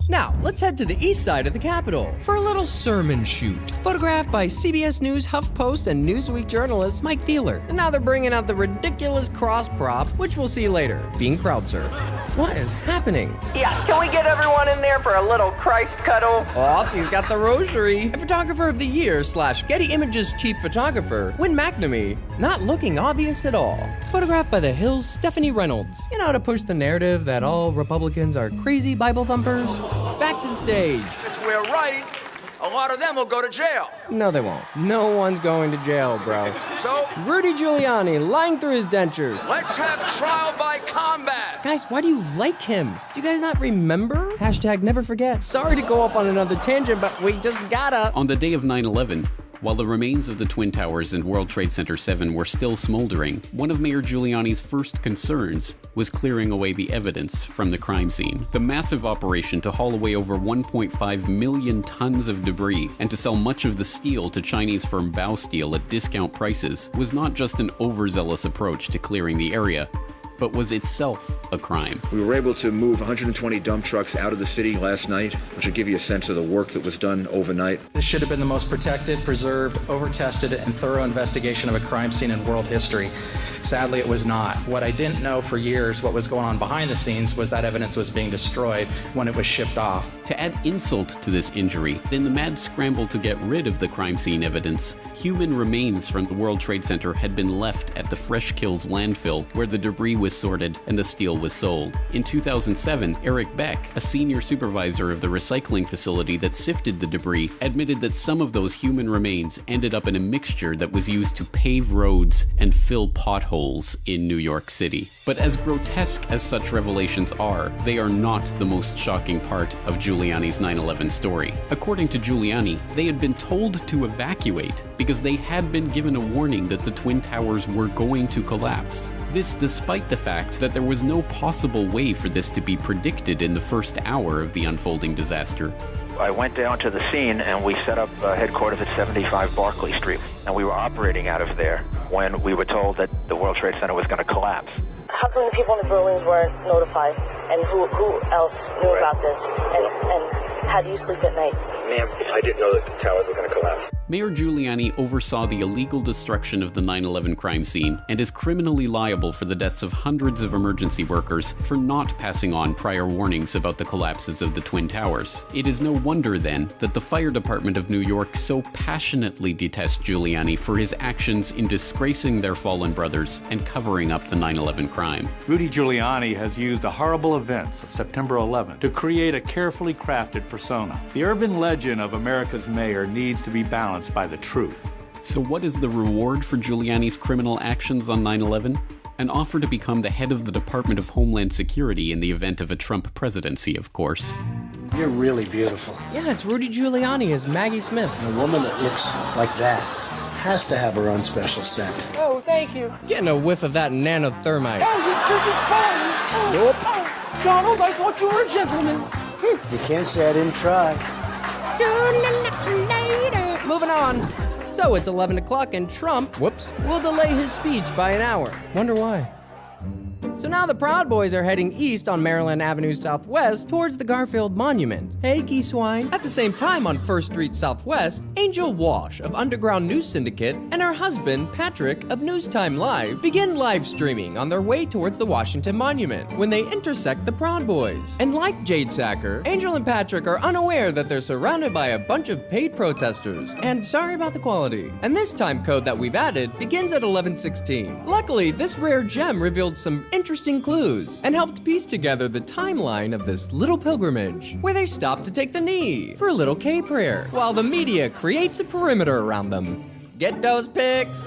Now, let's head to the east side of the Capitol for a little sermon shoot. Photographed by CBS News, HuffPost, and Newsweek journalist Mike Thieler. And now they're bringing out the ridiculous cross prop, which we'll see later, being crowd surfed. What is happening? Yeah, can we get everyone in there for a little Christ cuddle? Oh, he's got the rosary. And Photographer of the Year / Getty Images chief photographer, Win McNamee, not looking obvious at all. Photographed by The Hill's Stephanie Reynolds. You know how to push the narrative that all Republicans are crazy Bible thumpers? Back to the stage. If we're right, a lot of them will go to jail. No, they won't. No one's going to jail, bro. So? Rudy Giuliani lying through his dentures. Let's have trial by combat. Guys, why do you like him? Do you guys not remember? #never forget. Sorry to go off on another tangent, but we just gotta. On the day of 9/11, while the remains of the Twin Towers and World Trade Center 7 were still smoldering, one of Mayor Giuliani's first concerns was clearing away the evidence from the crime scene. The massive operation to haul away over 1.5 million tons of debris and to sell much of the steel to Chinese firm Baosteel at discount prices was not just an overzealous approach to clearing the area, but was itself a crime. We were able to move 120 dump trucks out of the city last night, which will give you a sense of the work that was done overnight. This should have been the most protected, preserved, over-tested, and thorough investigation of a crime scene in world history. Sadly, it was not. What I didn't know for years, what was going on behind the scenes, was that evidence was being destroyed when it was shipped off. To add insult to this injury, in the mad scramble to get rid of the crime scene evidence, human remains from the World Trade Center had been left at the Fresh Kills landfill, where the debris was sorted and the steel was sold. In 2007, Eric Beck, a senior supervisor of the recycling facility that sifted the debris, admitted that some of those human remains ended up in a mixture that was used to pave roads and fill potholes in New York City. But as grotesque as such revelations are, they are not the most shocking part of Giuliani's 9/11 story. According to Giuliani, they had been told to evacuate because they had been given a warning that the Twin Towers were going to collapse. This despite the fact that there was no possible way for this to be predicted in the first hour of the unfolding disaster. I went down to the scene and we set up headquarters at 75 Barclay Street, and we were operating out of there when we were told that the World Trade Center was going to collapse. How come the people in the buildings weren't notified, and who else knew about this, and how do you sleep at night? Ma'am, I didn't know that the towers were going to collapse. Mayor Giuliani oversaw the illegal destruction of the 9/11 crime scene and is criminally liable for the deaths of hundreds of emergency workers for not passing on prior warnings about the collapses of the Twin Towers. It is no wonder, then, that the fire department of New York so passionately detests Giuliani for his actions in disgracing their fallen brothers and covering up the 9/11 crime. Rudy Giuliani has used the horrible events of September 11 to create a carefully crafted persona. The urban legend of America's mayor needs to be balanced by the truth. So what is the reward for Giuliani's criminal actions on 9/11? An offer to become the head of the Department of Homeland Security in the event of a Trump presidency, of course. You're really beautiful. Yeah, it's Rudy Giuliani as Maggie Smith. And a woman that looks like that has to have her own special scent. Oh, thank you. Getting a whiff of that nanothermite. Oh, you took his phone. Nope. Oh, Donald, I thought you were a gentleman. You can't say I didn't try. Moving on. So it's 11 o'clock and Trump, will delay his speech by an hour. Wonder why. So now the Proud Boys are heading east on Maryland Avenue Southwest towards the Garfield Monument. Hey, geese swine. At the same time on 1st Street Southwest, Angel Wash of Underground News Syndicate and her husband, Patrick of Newstime Live, begin live streaming on their way towards the Washington Monument when they intersect the Proud Boys. And like Jade Sacker, Angel and Patrick are unaware that they're surrounded by a bunch of paid protesters. And sorry about the quality. And this time code that we've added begins at 11:16. Luckily, this rare gem revealed some interesting clues and helped piece together the timeline of this little pilgrimage where they stopped to take the knee for a little K prayer while the media creates a perimeter around them. Get those pics?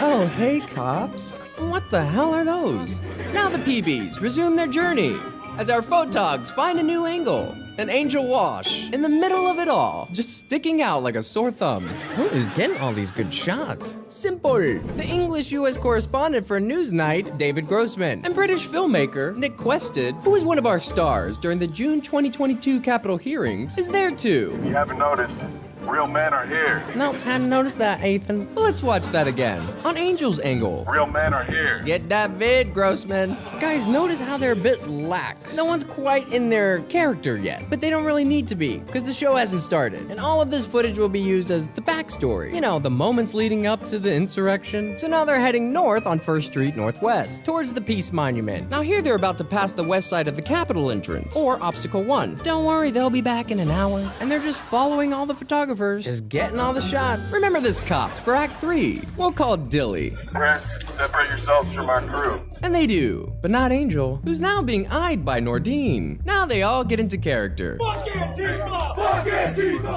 Oh, hey cops. What the hell are those? Now the PBs resume their journey as our photogs find a new angle. An Angel Wash in the middle of it all, just sticking out like a sore thumb. Who is getting all these good shots? Simple. The English U.S. correspondent for Newsnight, David Grossman, and British filmmaker Nick Quested, who was one of our stars during the June 2022 Capitol hearings, is there too. You haven't noticed, real men are here. No, hadn't noticed that, Ethan. Well, let's watch that again. On Angel's angle. Real men are here. Get that vid, Grossman. Guys, notice how they're a bit lax. No one's quite in their character yet, but they don't really need to be, because the show hasn't started. And all of this footage will be used as the backstory. You know, the moments leading up to the insurrection. So now they're heading north on 1st Street Northwest, towards the Peace Monument. Now here they're about to pass the west side of the Capitol entrance, or Obstacle 1. Don't worry, they'll be back in an hour. And they're just following all the photographers, just getting all the shots. Remember this cop for Act 3. We'll call Dilly. Press, separate yourselves from our crew. And they do, but not Angel, who's now being eyed by Nordine. Now they all get into character.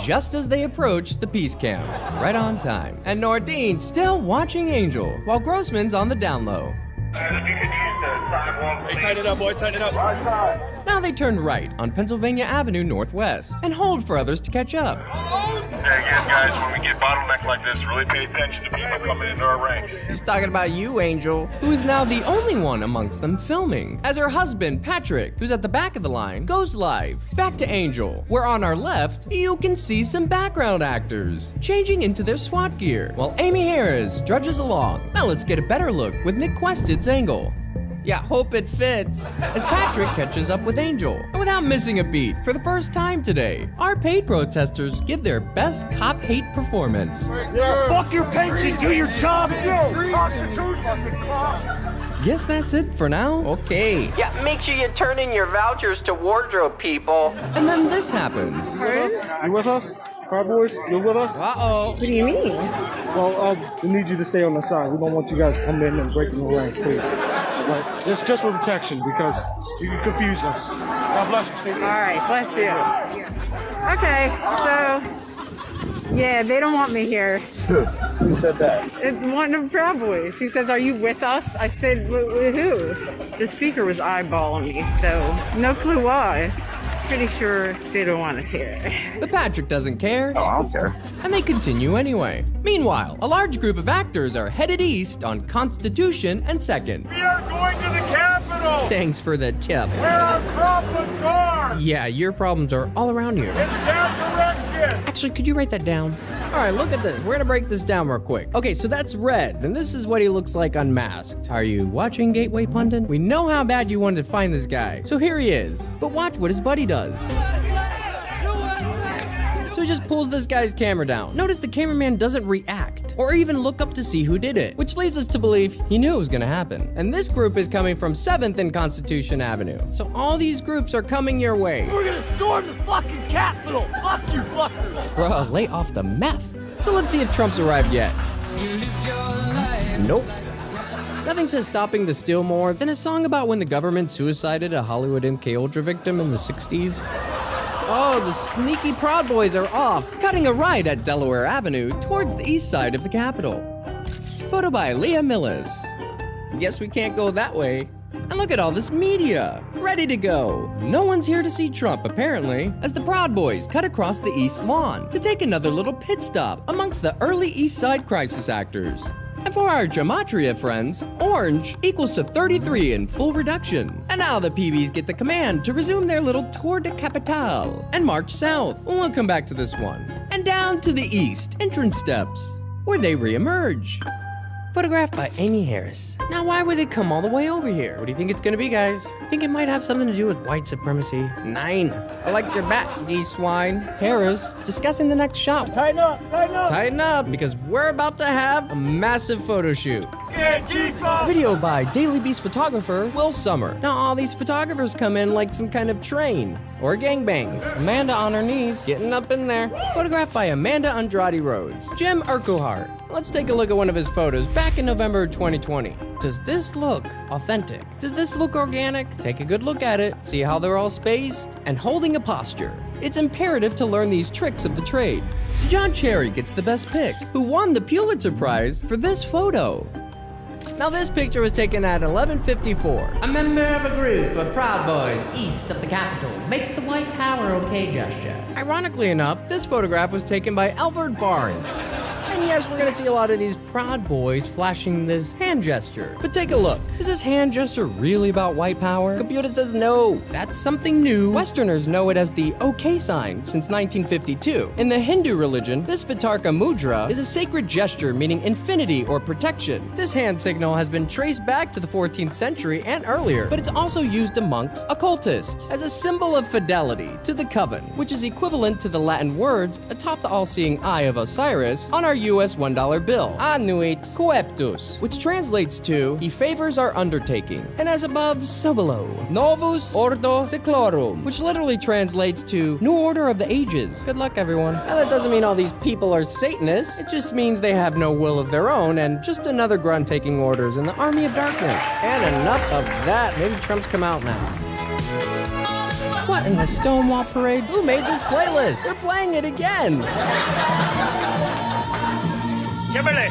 Just as they approach the peace camp, right on time. And Nordine still watching Angel, while Grossman's on the down low. Hey, tighten it up, boys, tighten it up. Right side. Now they turn right on Pennsylvania Avenue Northwest and hold for others to catch up. Hey, again, guys, when we get bottlenecked like this, really pay attention to people coming into our ranks. He's talking about you, Angel, who is now the only one amongst them filming, as her husband, Patrick, who's at the back of the line, goes live. Back to Angel, where on our left, you can see some background actors changing into their SWAT gear, while Amy Harris drudges along. Now let's get a better look with Nick Quested's angle. Yeah, hope it fits. As Patrick catches up with Angel. And without missing a beat, for the first time today, our paid protesters give their best cop hate performance. Yeah, fuck your pension, do your job. Guess that's it for now. Okay. Yeah, make sure you turn in your vouchers to wardrobe people. And then this happens. You with us? Cowboys, you're with us? Uh-oh. What do you mean? Well, we need you to stay on the side. We don't want you guys coming in and breaking the ranks, please. Right. It's just for protection because you can confuse us. God bless you, Stacey. All right, bless you. Okay, so, yeah, they don't want me here. Who said that? One of the Proud Boys. He says, are you with us? I said, who? The speaker was eyeballing me, so no clue why. Pretty sure they don't want us here. But Patrick doesn't care. Oh, I don't care. And they continue anyway. Meanwhile, a large group of actors are headed east on Constitution and 2nd. We are going to the Capitol! Thanks for the tip. Where our problems are! Yeah, your problems are all around you. It's that direction! Actually, could you write that down? All right, look at this. We're gonna break this down real quick. Okay, so that's Red, and this is what he looks like unmasked. Are you watching Gateway Pundit? We know how bad you wanted to find this guy, so here he is. But watch what his buddy does. So he just pulls this guy's camera down. Notice the cameraman doesn't react or even look up to see who did it, which leads us to believe he knew it was gonna happen. And this group is coming from 7th and Constitution Avenue. So all these groups are coming your way. We're gonna storm the fucking Capitol. Fuck you, fuckers. Bro, lay off the meth. So let's see if Trump's arrived yet. Nope. Nothing says stopping the steal more than a song about when the government suicided a Hollywood MK Ultra victim in the 60s. Oh, the sneaky Proud Boys are off, cutting a right at Delaware Avenue towards the east side of the Capitol. Photo by Leah Millis. Guess we can't go that way. And look at all this media, ready to go. No one's here to see Trump, apparently, as the Proud Boys cut across the East Lawn to take another little pit stop amongst the early East Side crisis actors. And for our gematria friends, orange equals to 33 in full reduction. And now the PBs get the command to resume their little tour de capitale and march south. We'll come back to this one. And down to the east entrance steps, where they reemerge. Photographed by Amy Harris. Now, why would they come all the way over here? What do you think it's gonna be, guys? I think it might have something to do with white supremacy. 9. I like your bat, geese swine. Harris discussing the next shot. Tighten up, tighten up. Tighten up, because we're about to have a massive photo shoot. Antifa! Video by Daily Beast photographer Will Summer. Now all these photographers come in like some kind of train or a gangbang. Amanda on her knees, getting up in there. Photographed by Amanda Andrade Rhodes. Jim Urquhart. Let's take a look at one of his photos back in November 2020. Does this look authentic? Does this look organic? Take a good look at it, see how they're all spaced, and holding a posture. It's imperative to learn these tricks of the trade. So John Cherry gets the best pick, who won the Pulitzer Prize for this photo. Now this picture was taken at 11:54. A member of a group of Proud Boys east of the Capitol makes the white power okay gesture. Ironically enough, this photograph was taken by Alfred Barnes. And yes, we're gonna see a lot of these Proud Boys flashing this hand gesture. But take a look. Is this hand gesture really about white power? Computer says no. That's something new. Westerners know it as the OK sign since 1952. In the Hindu religion, this Vitarka mudra is a sacred gesture meaning infinity or protection. This hand signal has been traced back to the 14th century and earlier, but it's also used amongst occultists as a symbol of fidelity to the coven, which is equivalent to the Latin words atop the all-seeing eye of Osiris on our US $1 bill, Annuit Coeptus, which translates to, he favors our undertaking, and as above, so below, Novus Ordo Seclorum, which literally translates to, new order of the ages. Good luck, everyone. Now that doesn't mean all these people are Satanists, it just means they have no will of their own, and just another grunt taking orders in the army of darkness. And enough of that, maybe Trump's come out now. What in the Stonewall Parade? Who made this playlist? They're playing it again! Kimberly!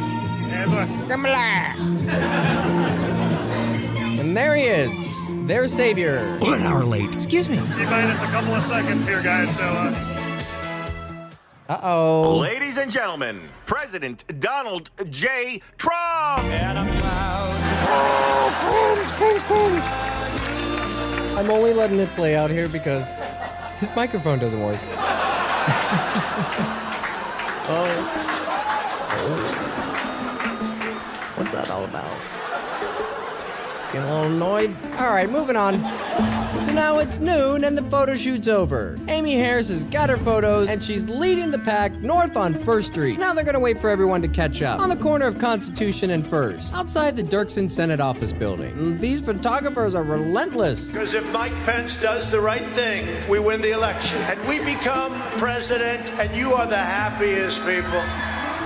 And there he is, their savior. 1 hour late. Excuse me. T-minus a couple of seconds here, guys, so, Uh-oh. Ladies and gentlemen, President Donald J. Trump! Combs. I'm only letting it play out here because his microphone doesn't work. What's that all about? Getting a little annoyed? Alright, moving on. So now it's noon and the photo shoot's over. Amy Harris has got her photos and she's leading the pack north on 1st Street. Now they're gonna wait for everyone to catch up on the corner of Constitution and 1st, outside the Dirksen Senate office building. These photographers are relentless. Because if Mike Pence does the right thing, we win the election. And we become president, and you are the happiest people.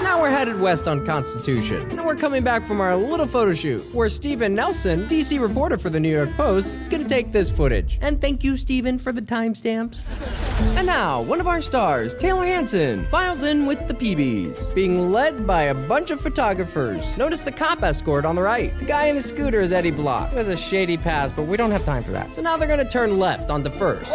Now we're headed west on Constitution. And we're coming back from our little photo shoot, where Stephen Nelson, DC reporter for the New York Post, is gonna take this footage. And thank you, Stephen, for the timestamps. And now, one of our stars, Taylor Hanson, files in with the PBs, being led by a bunch of photographers. Notice the cop escort on the right. The guy in the scooter is Eddie Block. He has a shady past, but we don't have time for that. So now they're gonna turn left onto 1st.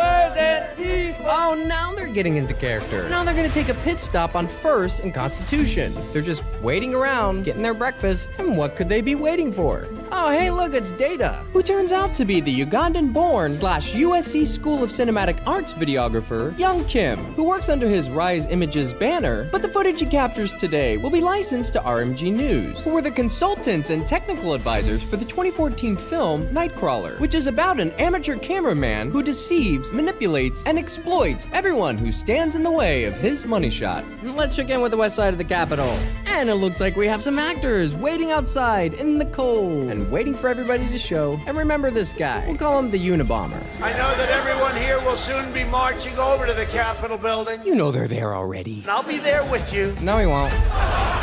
Oh, now they're getting into character. Now they're gonna take a pit stop on 1st and Constitution. They're just waiting around, getting their breakfast, and what could they be waiting for? Oh, hey, look, it's Data, who turns out to be the Ugandan-born / USC School of Cinematic Arts videographer, Young Kim, who works under his Rise Images banner, but the footage he captures today will be licensed to RMG News, who were the consultants and technical advisors for the 2014 film Nightcrawler, which is about an amateur cameraman who deceives, manipulates, and exploits everyone who stands in the way of his money shot. Let's check in with the west side of the Capitol. And it looks like we have some actors waiting outside in the cold and waiting for everybody to show. And remember this guy. We'll call him the Unabomber. I know that everyone here will soon be marching over to the Capitol building. You know they're there already. And I'll be there with you. No, he won't.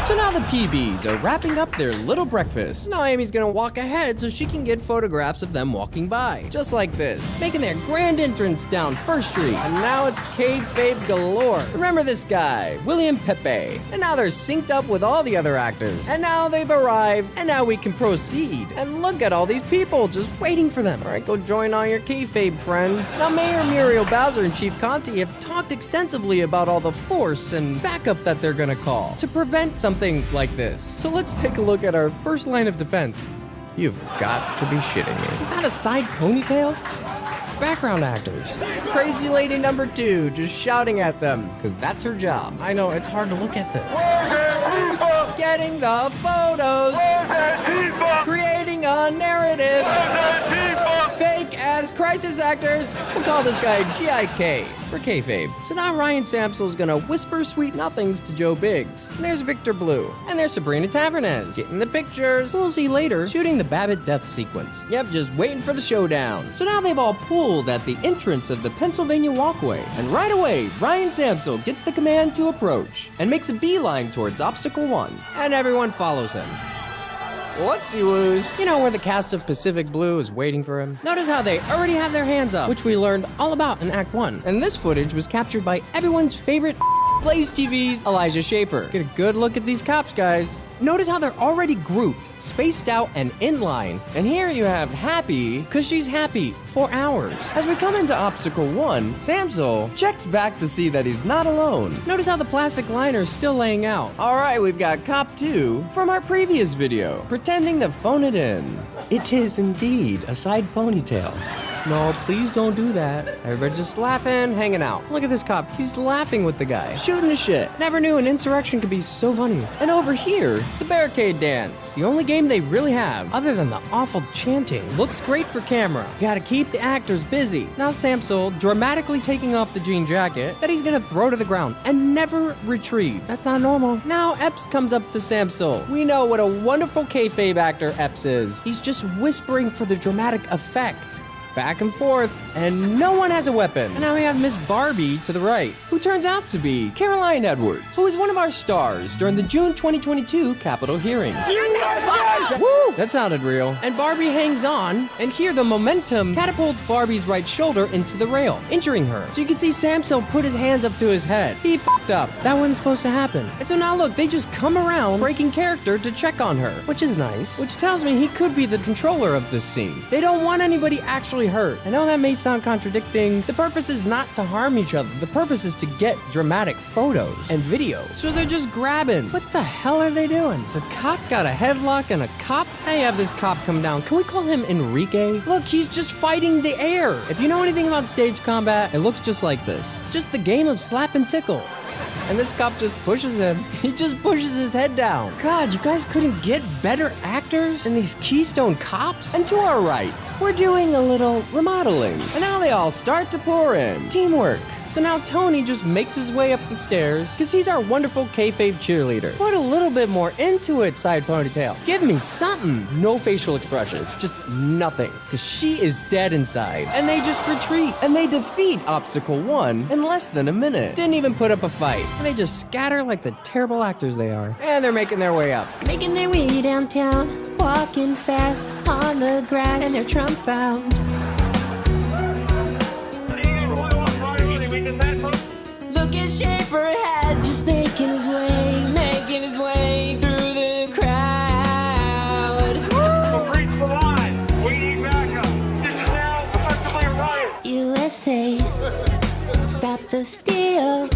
So now the PBs are wrapping up their little breakfast. Now Amy's gonna walk ahead so she can get photographs of them walking by. Just like this. Making their grand entrance down First Street. And now it's kayfabe galore. Remember this guy, William Pepe. And now they're synced up with all the other actors. And now they've arrived. And now we can proceed. And look at all these people just waiting for them. All right, go join all your kayfabe friends. Now Mayor Muriel Bowser and Chief Conti have talked extensively about all the force and backup that they're gonna call to prevent something like this. So let's take a look at our first line of defense. You've got to be shitting me. Is that a side ponytail? Background actors. Crazy lady number 2 just shouting at them, because that's her job. I know, it's hard to look at this. Getting the photos. Creating a narrative. Fake as crisis actors. We'll call this guy GIK for kayfabe. So now Ryan Samsel's gonna whisper sweet nothings to Joe Biggs. And there's Victor Blue. And there's Sabrina Tavernez. Getting the pictures. We'll see later shooting the Babbitt death sequence. Yep, just waiting for the showdown. So now they've all pooled at the entrance of the Pennsylvania Walkway. And right away, Ryan Samsel gets the command to approach and makes a beeline towards Obstacle 1. And everyone follows him. Whoopsie-woos. You know where the cast of Pacific Blue is waiting for him? Notice how they already have their hands up, which we learned all about in Act 1. And this footage was captured by everyone's favorite Blaze TV's Elijah Schaefer. Get a good look at these cops, guys. Notice how they're already grouped, spaced out, and in line. And here you have Happy, cause she's happy for hours. As we come into Obstacle 1, Samsel checks back to see that he's not alone. Notice how the plastic liner's still laying out. Alright, we've got Cop 2 from our previous video, pretending to phone it in. It is indeed a side ponytail. No, please don't do that. Everybody's just laughing, hanging out. Look at this cop. He's laughing with the guy. Shooting the shit. Never knew an insurrection could be so funny. And over here, it's the barricade dance. The only game they really have, other than the awful chanting. Looks great for camera. You gotta keep the actors busy. Now Samsel dramatically taking off the jean jacket that he's gonna throw to the ground and never retrieve. That's not normal. Now Epps comes up to Samsel. We know what a wonderful kayfabe actor Epps is. He's just whispering for the dramatic effect. Back and forth, and no one has a weapon. And now we have Miss Barbie to the right, who turns out to be Caroline Edwards, who is one of our stars during the June 2022 Capitol hearings. Woo! That sounded real. And Barbie hangs on, and here the momentum catapults Barbie's right shoulder into the rail, injuring her. So you can see Samsel put his hands up to his head. He f***ed up. That wasn't supposed to happen. And so now look, they just come around breaking character to check on her, which is nice. Which tells me he could be the controller of this scene. They don't want anybody actually hurt. I know that may sound contradicting. The purpose is not to harm each other. The purpose is to get dramatic photos and videos. So they're just grabbing. What the hell are they doing? The cop got a headlock and a cop? Now you have this cop come down. Can we call him Enrique? Look, he's just fighting the air. If you know anything about stage combat, it looks just like this. It's just the game of slap and tickle. And this cop just pushes him. He just pushes his head down. God, you guys couldn't get better actors than these Keystone cops? And to our right, we're doing a little remodeling. And now they all start to pour in. Teamwork. So now Tony just makes his way up the stairs because he's our wonderful kayfabe cheerleader. Put a little bit more into it, side ponytail. Give me something. No facial expressions, just nothing. Because she is dead inside. And they just retreat. And they defeat Obstacle 1 in less than a minute. Didn't even put up a fight. And they just scatter like the terrible actors they are. And they're making their way up. Making their way downtown, walking fast on the grass, and they're Trump bound. Look at Schaefer had just making his way through the crowd. Woo! Breach the line. We need backup. This is now effectively a riot. USA, stop the steal.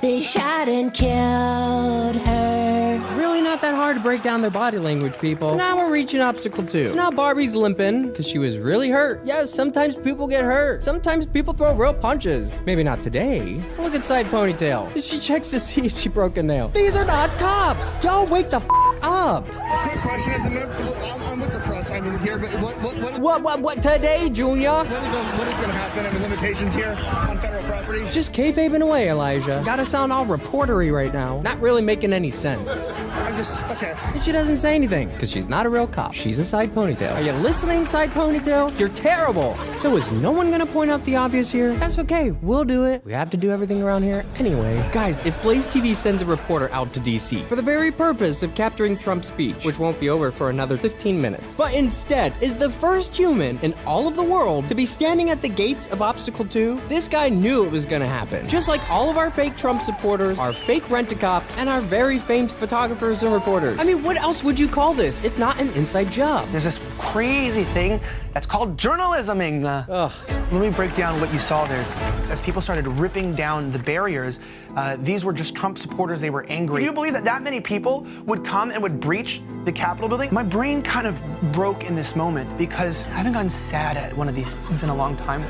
They shot and killed her. Really not that hard to break down their body language, people. So now we're reaching Obstacle 2. So now Barbie's limping because she was really hurt. Yes, sometimes people get hurt. Sometimes people throw real punches. Maybe not today. Look at side ponytail. She checks to see if she broke a nail. These are not cops. Y'all wake the f up. Quick question is, I'm with the press. I'm in here, but What today, Junior? What is going to happen? Are the limitations here on federal property? Just kayfabing away, Elijah. Gotta sound all reportery right now, not really making any sense. I'm just, okay. And she doesn't say anything, because she's not a real cop. She's a side ponytail. Are you listening, side ponytail? You're terrible. So is no one gonna point out the obvious here? That's okay, we'll do it. We have to do everything around here anyway. Guys, if Blaze TV sends a reporter out to DC for the very purpose of capturing Trump's speech, which won't be over for another 15 minutes, but instead is the first human in all of the world to be standing at the gates of Obstacle 2, this guy knew it was gonna happen. Just like all of our fake Trump supporters, our fake rent-a-cops, and our very famed photographers and reporters. I mean, what else would you call this if not an inside job? There's this crazy thing that's called journalisming. Let me break down what you saw there. As people started ripping down the barriers, these were just Trump supporters. They were angry. Can you believe that that many people would come and would breach the Capitol building? My brain kind of broke in this moment because I haven't gotten sad at one of these things in a long time.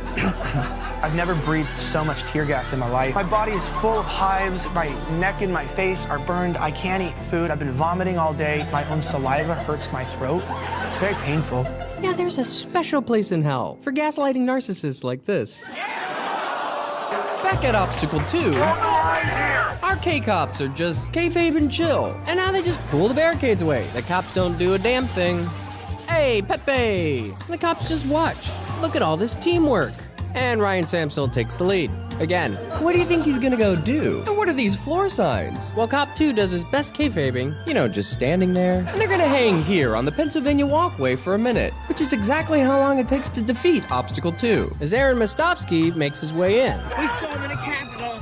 I've never breathed so much tear gas in my life. My body is full of hives. My neck and my face are burned. I can't eat food. I've been vomiting all day. My own saliva hurts my throat. It's very painful. Yeah, there's a special place in hell for gaslighting narcissists like this. Back at Obstacle 2, our K-cops are just kayfabe and chill. And now they just pull the barricades away. The cops don't do a damn thing. Hey, Pepe! The cops just watch. Look at all this teamwork. And Ryan Samsel takes the lead. Again, what do you think he's gonna go do? And what are these floor signs? Well, Cop 2 does his best kayfabing, you know, just standing there. And they're gonna hang here on the Pennsylvania walkway for a minute, which is exactly how long it takes to defeat Obstacle 2, as Aaron Mostovsky makes his way in. We storming the Capitol.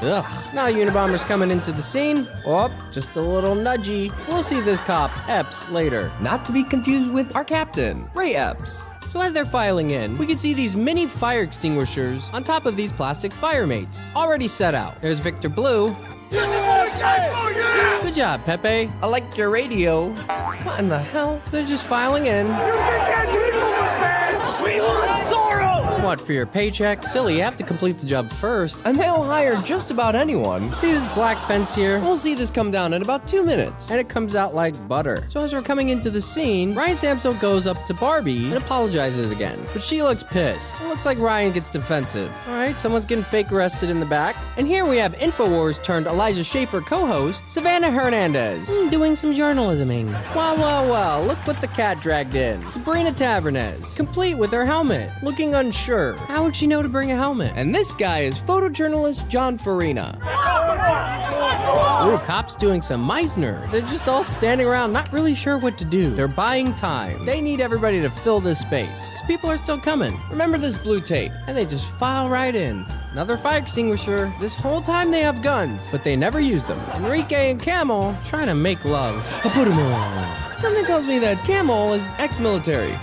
Ugh, now Unabomber's coming into the scene. Oh, just a little nudgy. We'll see this cop, Epps, later. Not to be confused with our captain, Ray Epps. So as they're filing in, we can see these mini fire extinguishers on top of these plastic fire mates, already set out. There's Victor Blue. Good job, Pepe. I like your radio. What in the hell? They're just filing in. We want Zorro! What, for your paycheck? Silly, you have to complete the job first, and they'll hire just about anyone. See this black fence here? We'll see this come down in about 2 minutes, and it comes out like butter. So as we're coming into the scene, Ryan Samsel goes up to Barbie and apologizes again, but she looks pissed. It looks like Ryan gets defensive. All right, someone's getting fake arrested in the back, and here we have InfoWars turned Elijah Schaefer co-host, Savannah Hernandez, doing some journalisming. Well, look what the cat dragged in. Sabrina Tavernez, complete with her helmet, looking unsure. How would she know to bring a helmet? And this guy is photojournalist John Farina. Ooh, cops doing some Meisner. They're just all standing around, not really sure what to do. They're buying time. They need everybody to fill this space. These people are still coming. Remember this blue tape. And they just file right in. Another fire extinguisher. This whole time they have guns, but they never use them. Enrique and Camel trying to make love. I'll put him on. Something tells me that Camel is ex-military.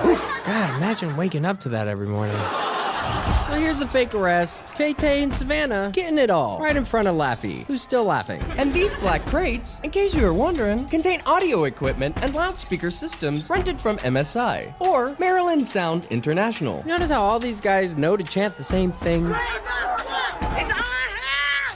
Oof, God, imagine waking up to that every morning. So here's the fake arrest. Tay-Tay and Savannah getting it all right in front of Laffy, who's still laughing. And these black crates, in case you were wondering, contain audio equipment and loudspeaker systems rented from MSI or Maryland Sound International. Notice how all these guys know to chant the same thing?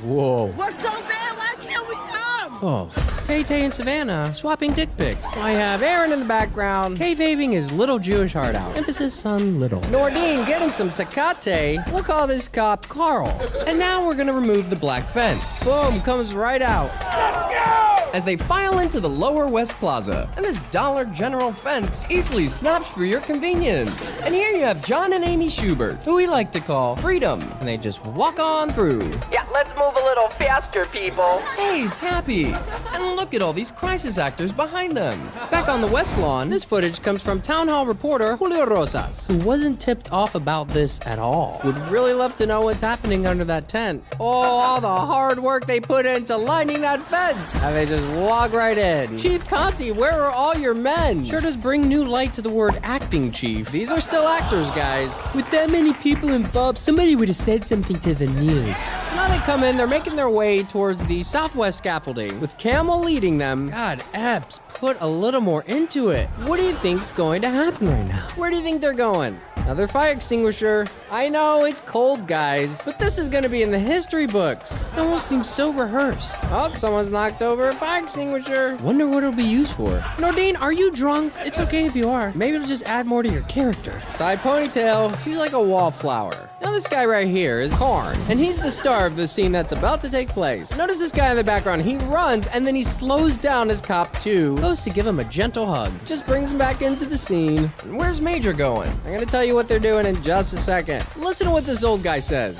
Whoa. We're so bad, why can't we come? Oh, Tay-Tay and Savannah swapping dick pics. I have Aaron in the background, kayfabing his little Jewish heart out. Emphasis on little. Nordine getting some Tecate. We'll call this cop Carl. And now we're gonna remove the black fence. Boom, comes right out. Let's go! As they file into the Lower West Plaza. And this Dollar General fence easily snaps for your convenience. And here you have John and Amy Schubert, who we like to call Freedom. And they just walk on through. Yeah, let's move a little faster, people. Hey, it's Happy. And look at all these crisis actors behind them. Back on the West Lawn, this footage comes from Town Hall reporter Julio Rosas, who wasn't tipped off about this at all. Would really love to know what's happening under that tent. Oh, all the hard work they put into lining that fence. And they just walk right in. Chief Conti, where are all your men? Sure does bring new light to the word acting, Chief. These are still actors, guys. With that many people involved, somebody would have said something to the news. So now they come in, they're making their way towards the southwest scaffolding, with Camel leading them. God, Epps, put a little more into it. What do you think's going to happen right now? Where do you think they're going? Another fire extinguisher. I know, it's cold, guys, but this is gonna be in the history books. It almost seems so rehearsed. Oh, someone's knocked over a fire extinguisher. Wonder what it'll be used for. Nordine, are you drunk? It's okay if you are. Maybe it'll just add more to your character. Side ponytail. She's like a wallflower. Now this guy right here is Karn, and he's the star of the scene that's about to take place. Notice this guy in the background, he runs and then he slows down as Cop 2 goes to give him a gentle hug. Just brings him back into the scene. And where's Major going? I'm gonna tell you what they're doing in just a second. Listen to what this old guy says.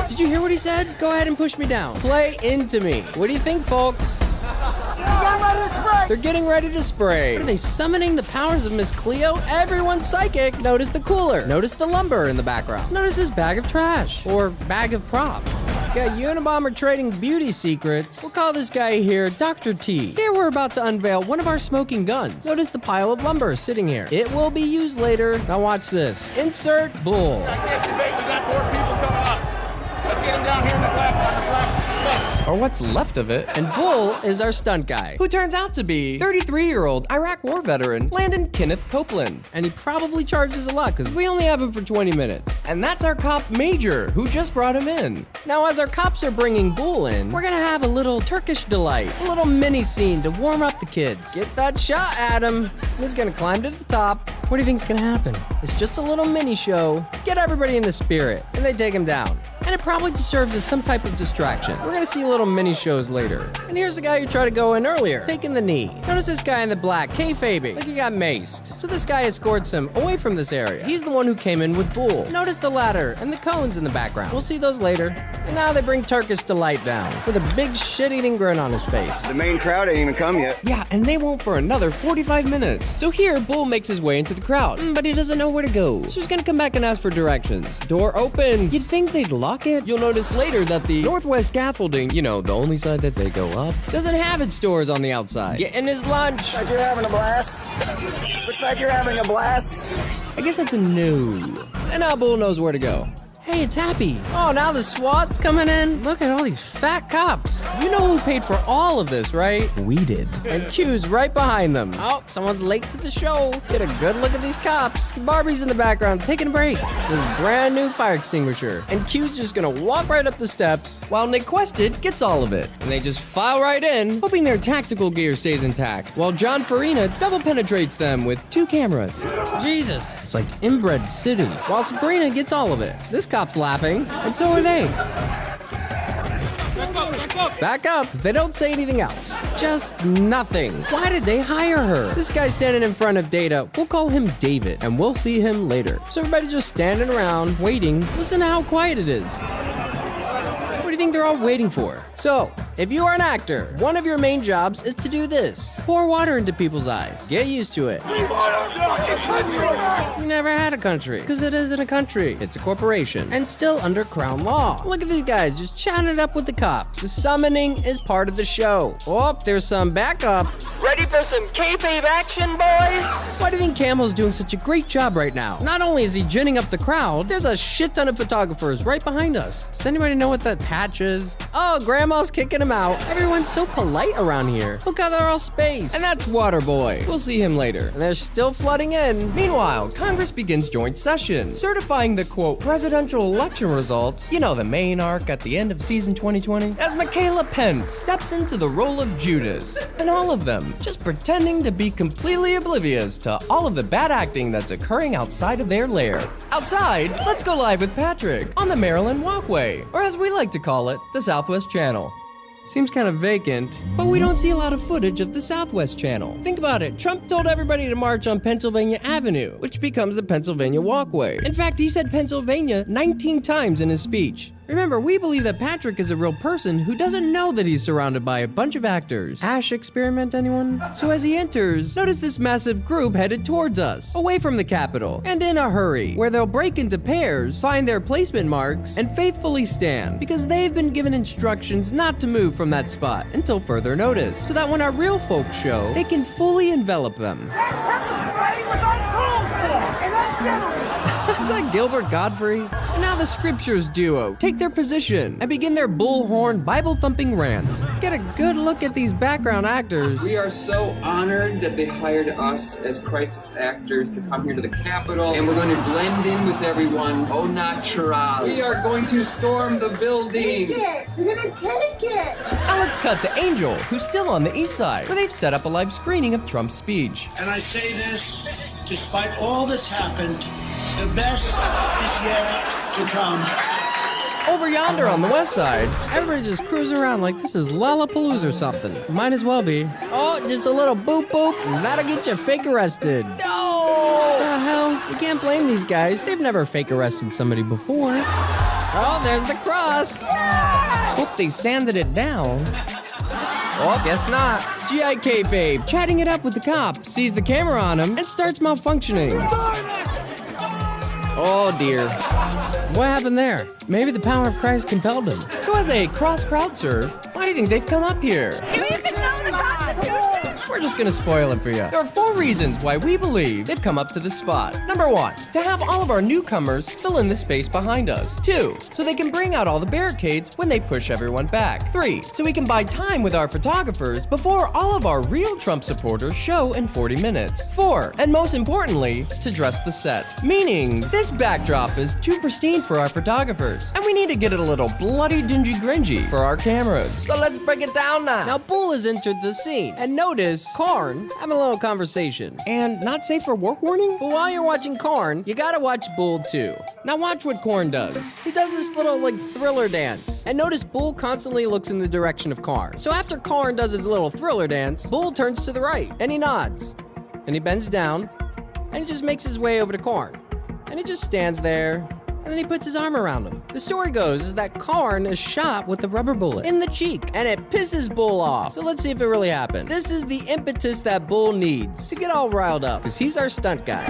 Did you hear what he said? Go ahead and push me down. Play into me. What do you think, folks? They're getting ready to spray. Are they summoning the powers of Miss Cleo? Everyone's psychic. Notice the cooler. Notice the lumber in the background. Notice his bag of trash. Or bag of props. Got Unabomber trading beauty secrets. We'll call this guy here Dr. T. Here we're about to unveil one of our smoking guns. Notice the pile of lumber sitting here. It will be used later. Now watch this. Insert bull. We got more people coming up. Let's get them down here in the black. Or what's left of it. And Bull is our stunt guy, who turns out to be 33-year-old Iraq war veteran Landon Kenneth Copeland. And he probably charges a lot because we only have him for 20 minutes. And that's our cop Major, who just brought him in. Now, as our cops are bringing Bull in, we're gonna have a little Turkish delight, a little mini scene to warm up the kids. Get that shot at him. He's gonna climb to the top. What do you think's gonna happen? It's just a little mini show to get everybody in the spirit, and they take him down. And it probably just serves as some type of distraction. We're gonna see little mini shows later. And here's a guy who tried to go in earlier, taking the knee. Notice this guy in the black, kayfabing, like he got maced. So this guy escorts him away from this area. He's the one who came in with Bull. Notice the ladder and the cones in the background. We'll see those later. And now they bring Turkish Delight down, with a big shit-eating grin on his face. The main crowd ain't even come yet. Yeah, and they won't for another 45 minutes. So here, Bull makes his way into the crowd, but he doesn't know where to go. So he's gonna come back and ask for directions. Door opens. You'd think they'd lock it. You'll notice later that the northwest scaffolding, you know, the only side that they go up, doesn't have its doors on the outside. Getting his lunch. Looks like you're having a blast. Looks like you're having a blast. I guess that's a no. And now Bull knows where to go. Hey, it's Happy. Oh, now the SWAT's coming in. Look at all these fat cops. You know who paid for all of this, right? We did. And Q's right behind them. Oh, someone's late to the show. Get a good look at these cops. Barbie's in the background taking a break. This brand new fire extinguisher. And Q's just gonna walk right up the steps while Nick Quested gets all of it. And they just file right in, hoping their tactical gear stays intact, while John Farina double penetrates them with 2 cameras. Jesus, it's like inbred city. While Sabrina gets all of it. This cop's laughing, and so are they. Back up, because they don't say anything else. Just nothing. Why did they hire her? This guy's standing in front of Data. We'll call him David, and we'll see him later. So everybody's just standing around, waiting. Listen to how quiet it is. What do you think they're all waiting for? So, if you are an actor, one of your main jobs is to do this. Pour water into people's eyes. Get used to it. We want our fucking country back! You never had a country, because it isn't a country. It's a corporation, and still under Crown law. Look at these guys just chatting it up with the cops. The summoning is part of the show. Oh, there's some backup. Ready for some kayfabe action, boys? Why do you think Camel's doing such a great job right now? Not only is he ginning up the crowd, there's a shit ton of photographers right behind us. Does anybody know what that patch is? Oh, Grandma's kicking him out. Everyone's so polite around here. Look how they're all spaced. And that's Waterboy. We'll see him later. And they're still flooding in. Meanwhile, Congress begins joint session, certifying the, quote, presidential election results. You know, the main arc at the end of season 2020. As Michaela Pence steps into the role of Judas. And all of them just pretending to be completely oblivious to all of the bad acting that's occurring outside of their lair. Outside, let's go live with Patrick on the Maryland Walkway, or as we like to call it, the Southwest Channel. Seems kind of vacant, but we don't see a lot of footage of the Southwest Channel. Think about it. Trump told everybody to march on Pennsylvania Avenue, which becomes the Pennsylvania Walkway. In fact, he said Pennsylvania 19 times in his speech. Remember, we believe that Patrick is a real person who doesn't know that he's surrounded by a bunch of actors. Ash experiment, anyone? So as he enters, notice this massive group headed towards us, away from the Capitol, and in a hurry, where they'll break into pairs, find their placement marks, and faithfully stand, because they've been given instructions not to move from that spot until further notice, so that when our real folks show, they can fully envelop them. Is that Gilbert Godfrey? And now the Scriptures duo take their position and begin their bullhorn Bible-thumping rants. Get a good look at these background actors. We are so honored that they hired us as crisis actors to come here to the Capitol, and we're going to blend in with everyone au natural. We are going to storm the building. We're gonna take it. Now let's cut to Angel, who's still on the east side, where they've set up a live screening of Trump's speech. And I say this, despite all that's happened, the best is yet to come. Over yonder on the west side, everybody's just cruising around like this is Lollapalooza or something. Might as well be. Oh, just a little boop boop, and that'll get you fake arrested. No! The hell? You can't blame these guys. They've never fake arrested somebody before. Oh, there's the cross. Hope they sanded it down. Oh, guess not. G.I. Kayfabe, chatting it up with the cop, sees the camera on him, and starts malfunctioning. Oh dear. What happened there? Maybe the power of Christ compelled him. So as they cross crowd surf, why do you think they've come up here? We're just gonna spoil it for you. There are 4 reasons why we believe they've come up to this spot. Number 1, to have all of our newcomers fill in the space behind us. 2, so they can bring out all the barricades when they push everyone back. 3, so we can buy time with our photographers before all of our real Trump supporters show in 40 minutes. 4, and most importantly, to dress the set. Meaning, this backdrop is too pristine for our photographers, and we need to get it a little bloody dingy gringy for our cameras. So let's break it down now. Now, Bull has entered the scene, and notice Karn having a little conversation. And not safe for work warning? But while you're watching Karn, you gotta watch Bull too. Now watch what Karn does. He does this little thriller dance. And notice Bull constantly looks in the direction of Karn. So after Karn does his little thriller dance, Bull turns to the right and he nods. And he bends down and he just makes his way over to Karn. And he just stands there. And then he puts his arm around him. The story goes is that Karn is shot with a rubber bullet in the cheek, and it pisses Bull off. So let's see if it really happened. This is the impetus that Bull needs to get all riled up, because he's our stunt guy.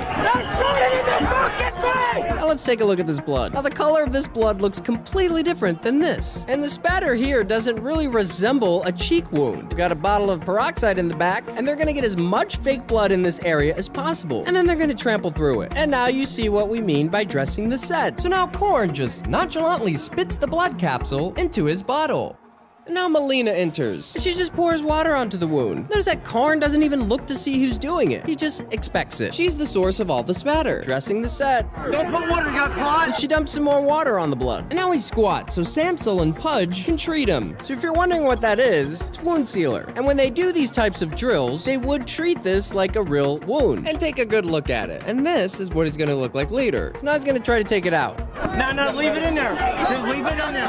Now let's take a look at this blood. Now the color of this blood looks completely different than this. And the spatter here doesn't really resemble a cheek wound. Got a bottle of peroxide in the back, and they're gonna get as much fake blood in this area as possible. And then they're gonna trample through it. And now you see what we mean by dressing the set. So now Karn just nonchalantly spits the blood capsule into his bottle. And now Melina enters. She just pours water onto the wound. Notice that Karn doesn't even look to see who's doing it. He just expects it. She's the source of all the spatter, dressing the set. Don't put water, you got caught. And she dumps some more water on the blood. And now he's squat, so Samsel and Pudge can treat him. So if you're wondering what that is, it's wound sealer. And when they do these types of drills, they would treat this like a real wound. And take a good look at it. And this is what it's gonna look like later. So now he's gonna try to take it out. No, leave it in there. Just leave it in there.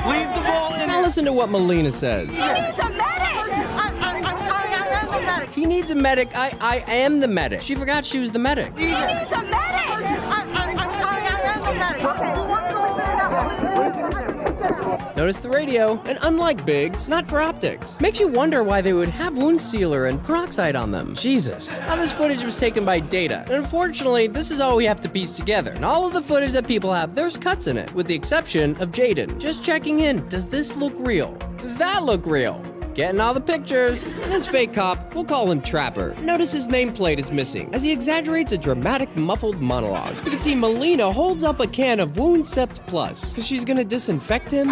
Leave the ball in there. Now listen to what Melina says. He needs a medic. I am a medic. He needs a medic. I am the medic. She forgot she was the medic. He needs a medic. I am a medic. You want me to leave it in there? Notice the radio, and unlike Biggs, not for optics. Makes you wonder why they would have wound sealer and peroxide on them. Jesus. Now this footage was taken by Data, and unfortunately, this is all we have to piece together. And all of the footage that people have, there's cuts in it, with the exception of Jaden. Just checking in, does this look real? Does that look real? Getting all the pictures. This fake cop, we'll call him Trapper. Notice his nameplate is missing, as he exaggerates a dramatic muffled monologue. You can see Melina holds up a can of Wound Sept Plus, because she's gonna disinfect him.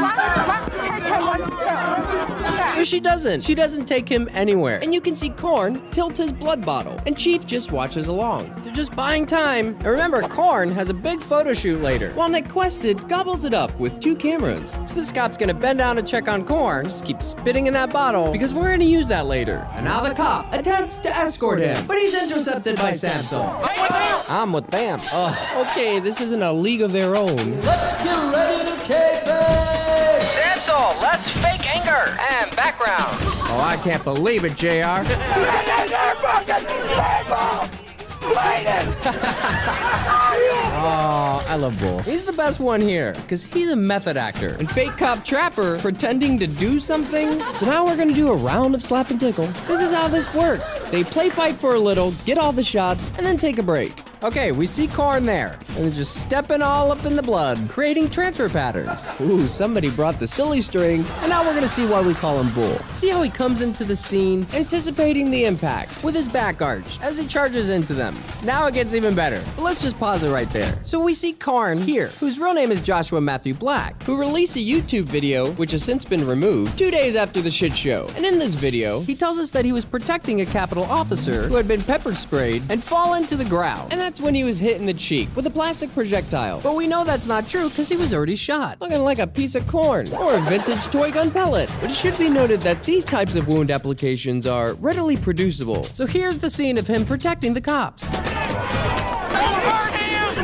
No, she doesn't. She doesn't take him anywhere. And you can see Karn tilt his blood bottle, and Chief just watches along. They're just buying time. And remember, Karn has a big photo shoot later, while Nick Quested gobbles it up with 2 cameras. So this cop's gonna bend down to check on Karn, just keep spitting in that bottle, because we're gonna use that later. And now the cop attempts to escort him, but he's intercepted by Samsel. I'm with them. Ugh. Okay, this isn't a league of their own. Let's get ready to kayfabe. Samsel, less fake anger and background. Oh, I can't believe it, JR. Oh, I love Bull. He's the best one here, because he's a method actor. And fake cop Trapper pretending to do something. So now we're gonna do a round of slap and tickle. This is how this works. They play fight for a little, get all the shots, and then take a break. Okay, we see Karn there, and they're just stepping all up in the blood, creating transfer patterns. Ooh, somebody brought the silly string, and now we're gonna see why we call him Bull. See how he comes into the scene, anticipating the impact, with his back arched, as he charges into them. Now it gets even better, but let's just pause it right there. So we see Karn here, whose real name is Joshua Matthew Black, who released a YouTube video, which has since been removed, 2 days after the shit show. And in this video, he tells us that he was protecting a Capitol officer who had been pepper sprayed and fallen to the ground. And that's when he was hit in the cheek with a plastic projectile. But we know that's not true because he was already shot, looking like a piece of corn or a vintage toy gun pellet. But it should be noted that these types of wound applications are readily producible. So here's the scene of him protecting the cops.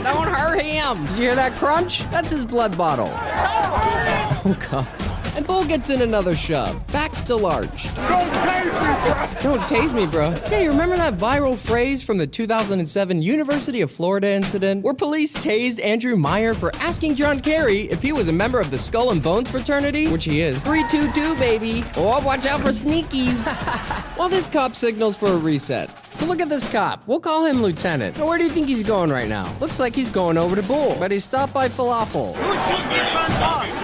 Don't hurt him! Did you hear that crunch? That's his blood bottle. Oh god. And Bull gets in another shove. Back still arched. Don't tase me, bro! Don't tase me, bro. Yeah, you remember that viral phrase from the 2007 University of Florida incident where police tased Andrew Meyer for asking John Kerry if he was a member of the Skull and Bones fraternity? Which he is. 322, baby. Oh, watch out for sneakies. While this cop signals for a reset. So look at this cop. We'll call him Lieutenant. Now, where do you think he's going right now? Looks like he's going over to Bull, but he's stopped by Falafel.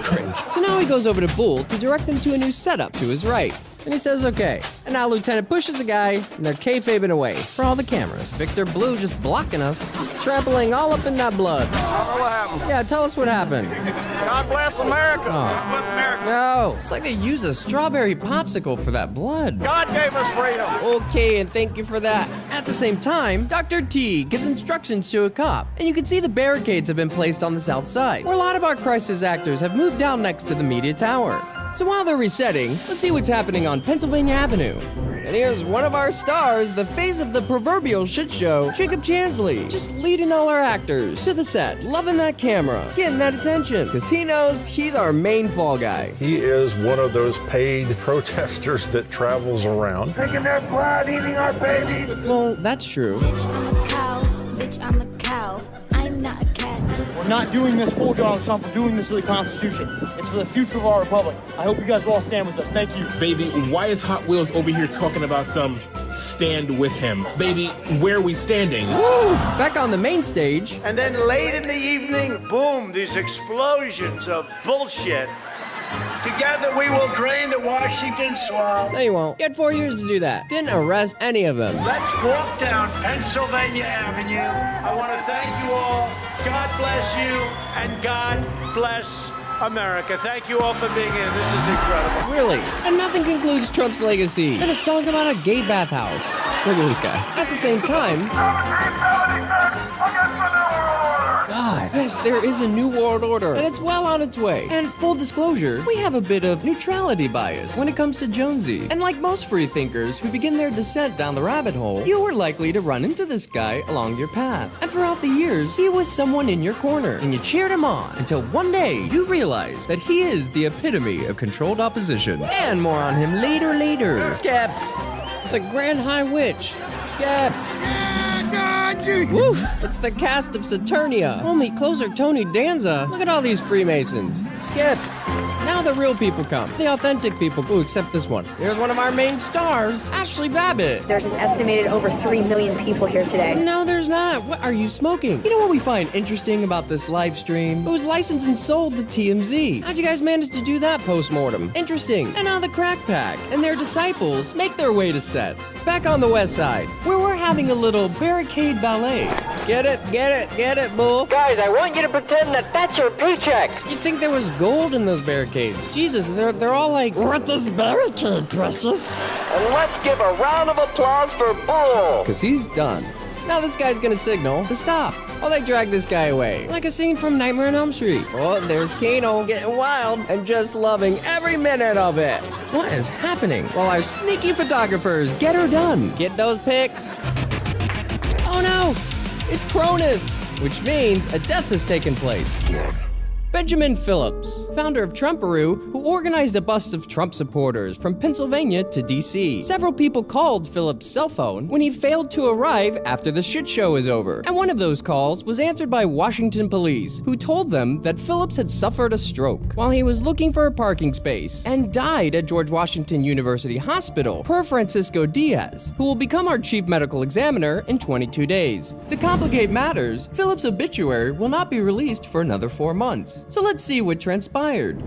Cringe. So now he goes over to Bull to direct him to a new setup to his right. And he says, okay. And now Lieutenant pushes the guy, and they're kayfabing away for all the cameras. Victor Blue just blocking us, just trampling all up in that blood. What happened? Yeah, tell us what happened. God bless America. Oh. Bless America. No, it's like they use a strawberry popsicle for that blood. God gave us freedom. Okay, and thank you for that. At the same time, Dr. T gives instructions to a cop, and you can see the barricades have been placed on the south side, where a lot of our crisis actors have moved down next to the media tower. So while they're resetting, let's see what's happening on Pennsylvania Avenue. And here's one of our stars, the face of the proverbial shit show, Jacob Chansley, just leading all our actors to the set, loving that camera, getting that attention, because he knows he's our main fall guy. He is one of those paid protesters that travels around. Drinking their blood, eating our babies. Well, that's true. Bitch, I'm a cow. Bitch, I'm a cow. I'm not a cat. We're not doing this for Donald Trump. We're doing this for the Constitution. It's for the future of our republic. I hope you guys will all stand with us. Thank you. Baby, why is Hot Wheels over here talking about some stand with him? Baby, where are we standing? Woo! Back on the main stage. And then late in the evening, boom, these explosions of bullshit. Together we will drain the Washington swamp. No, you won't. You had 4 years to do that. Didn't arrest any of them. Let's walk down Pennsylvania Avenue. I want to thank you all. God bless you, and God bless America. Thank you all for being here. This is incredible. Really? And nothing concludes Trump's legacy than a song about a gay bathhouse. Look at this guy. At the same time... God, yes, there is a new world order, and it's well on its way. And full disclosure, we have a bit of neutrality bias when it comes to Jonesy. And like most free thinkers who begin their descent down the rabbit hole, you are likely to run into this guy along your path. And throughout the years, he was someone in your corner, and you cheered him on until one day you realize that he is the epitome of controlled opposition. And more on him later. Skip! It's a Grand High Witch. Skip! Woo! It's the cast of Saturnia. Homie, closer Tony Danza. Look at all these Freemasons. Skip. Now the real people come. The authentic people. Ooh, except this one. Here's one of our main stars, Ashley Babbitt. There's an estimated over 3 million people here today. No, there's not. What are you smoking? You know what we find interesting about this live stream? It was licensed and sold to TMZ. How'd you guys manage to do that post-mortem? Interesting. And now the Crack Pack and their disciples make their way to set. Back on the west side, where we're having a little barricade ballet. Get it, Bull. Guys, I want you to pretend that that's your paycheck. You'd think there was gold in those barricades. Jesus, they're all like, we're at this barricade, precious. And let's give a round of applause for Bull. Because he's done. Now this guy's gonna signal to stop while they drag this guy away. Like a scene from Nightmare on Elm Street. Oh, there's Kano getting wild and just loving every minute of it. What is happening? While our sneaky photographers get her done. Get those pics. Oh no, it's Cronus, which means a death has taken place. Benjamin Phillips, founder of Trumparoo, who organized a bus of Trump supporters from Pennsylvania to DC. Several people called Phillips' cell phone when he failed to arrive after the shit show was over. And one of those calls was answered by Washington police, who told them that Phillips had suffered a stroke while he was looking for a parking space and died at George Washington University Hospital, per Francisco Diaz, who will become our chief medical examiner in 22 days. To complicate matters, Phillips' obituary will not be released for another 4 months. So let's see what transpired.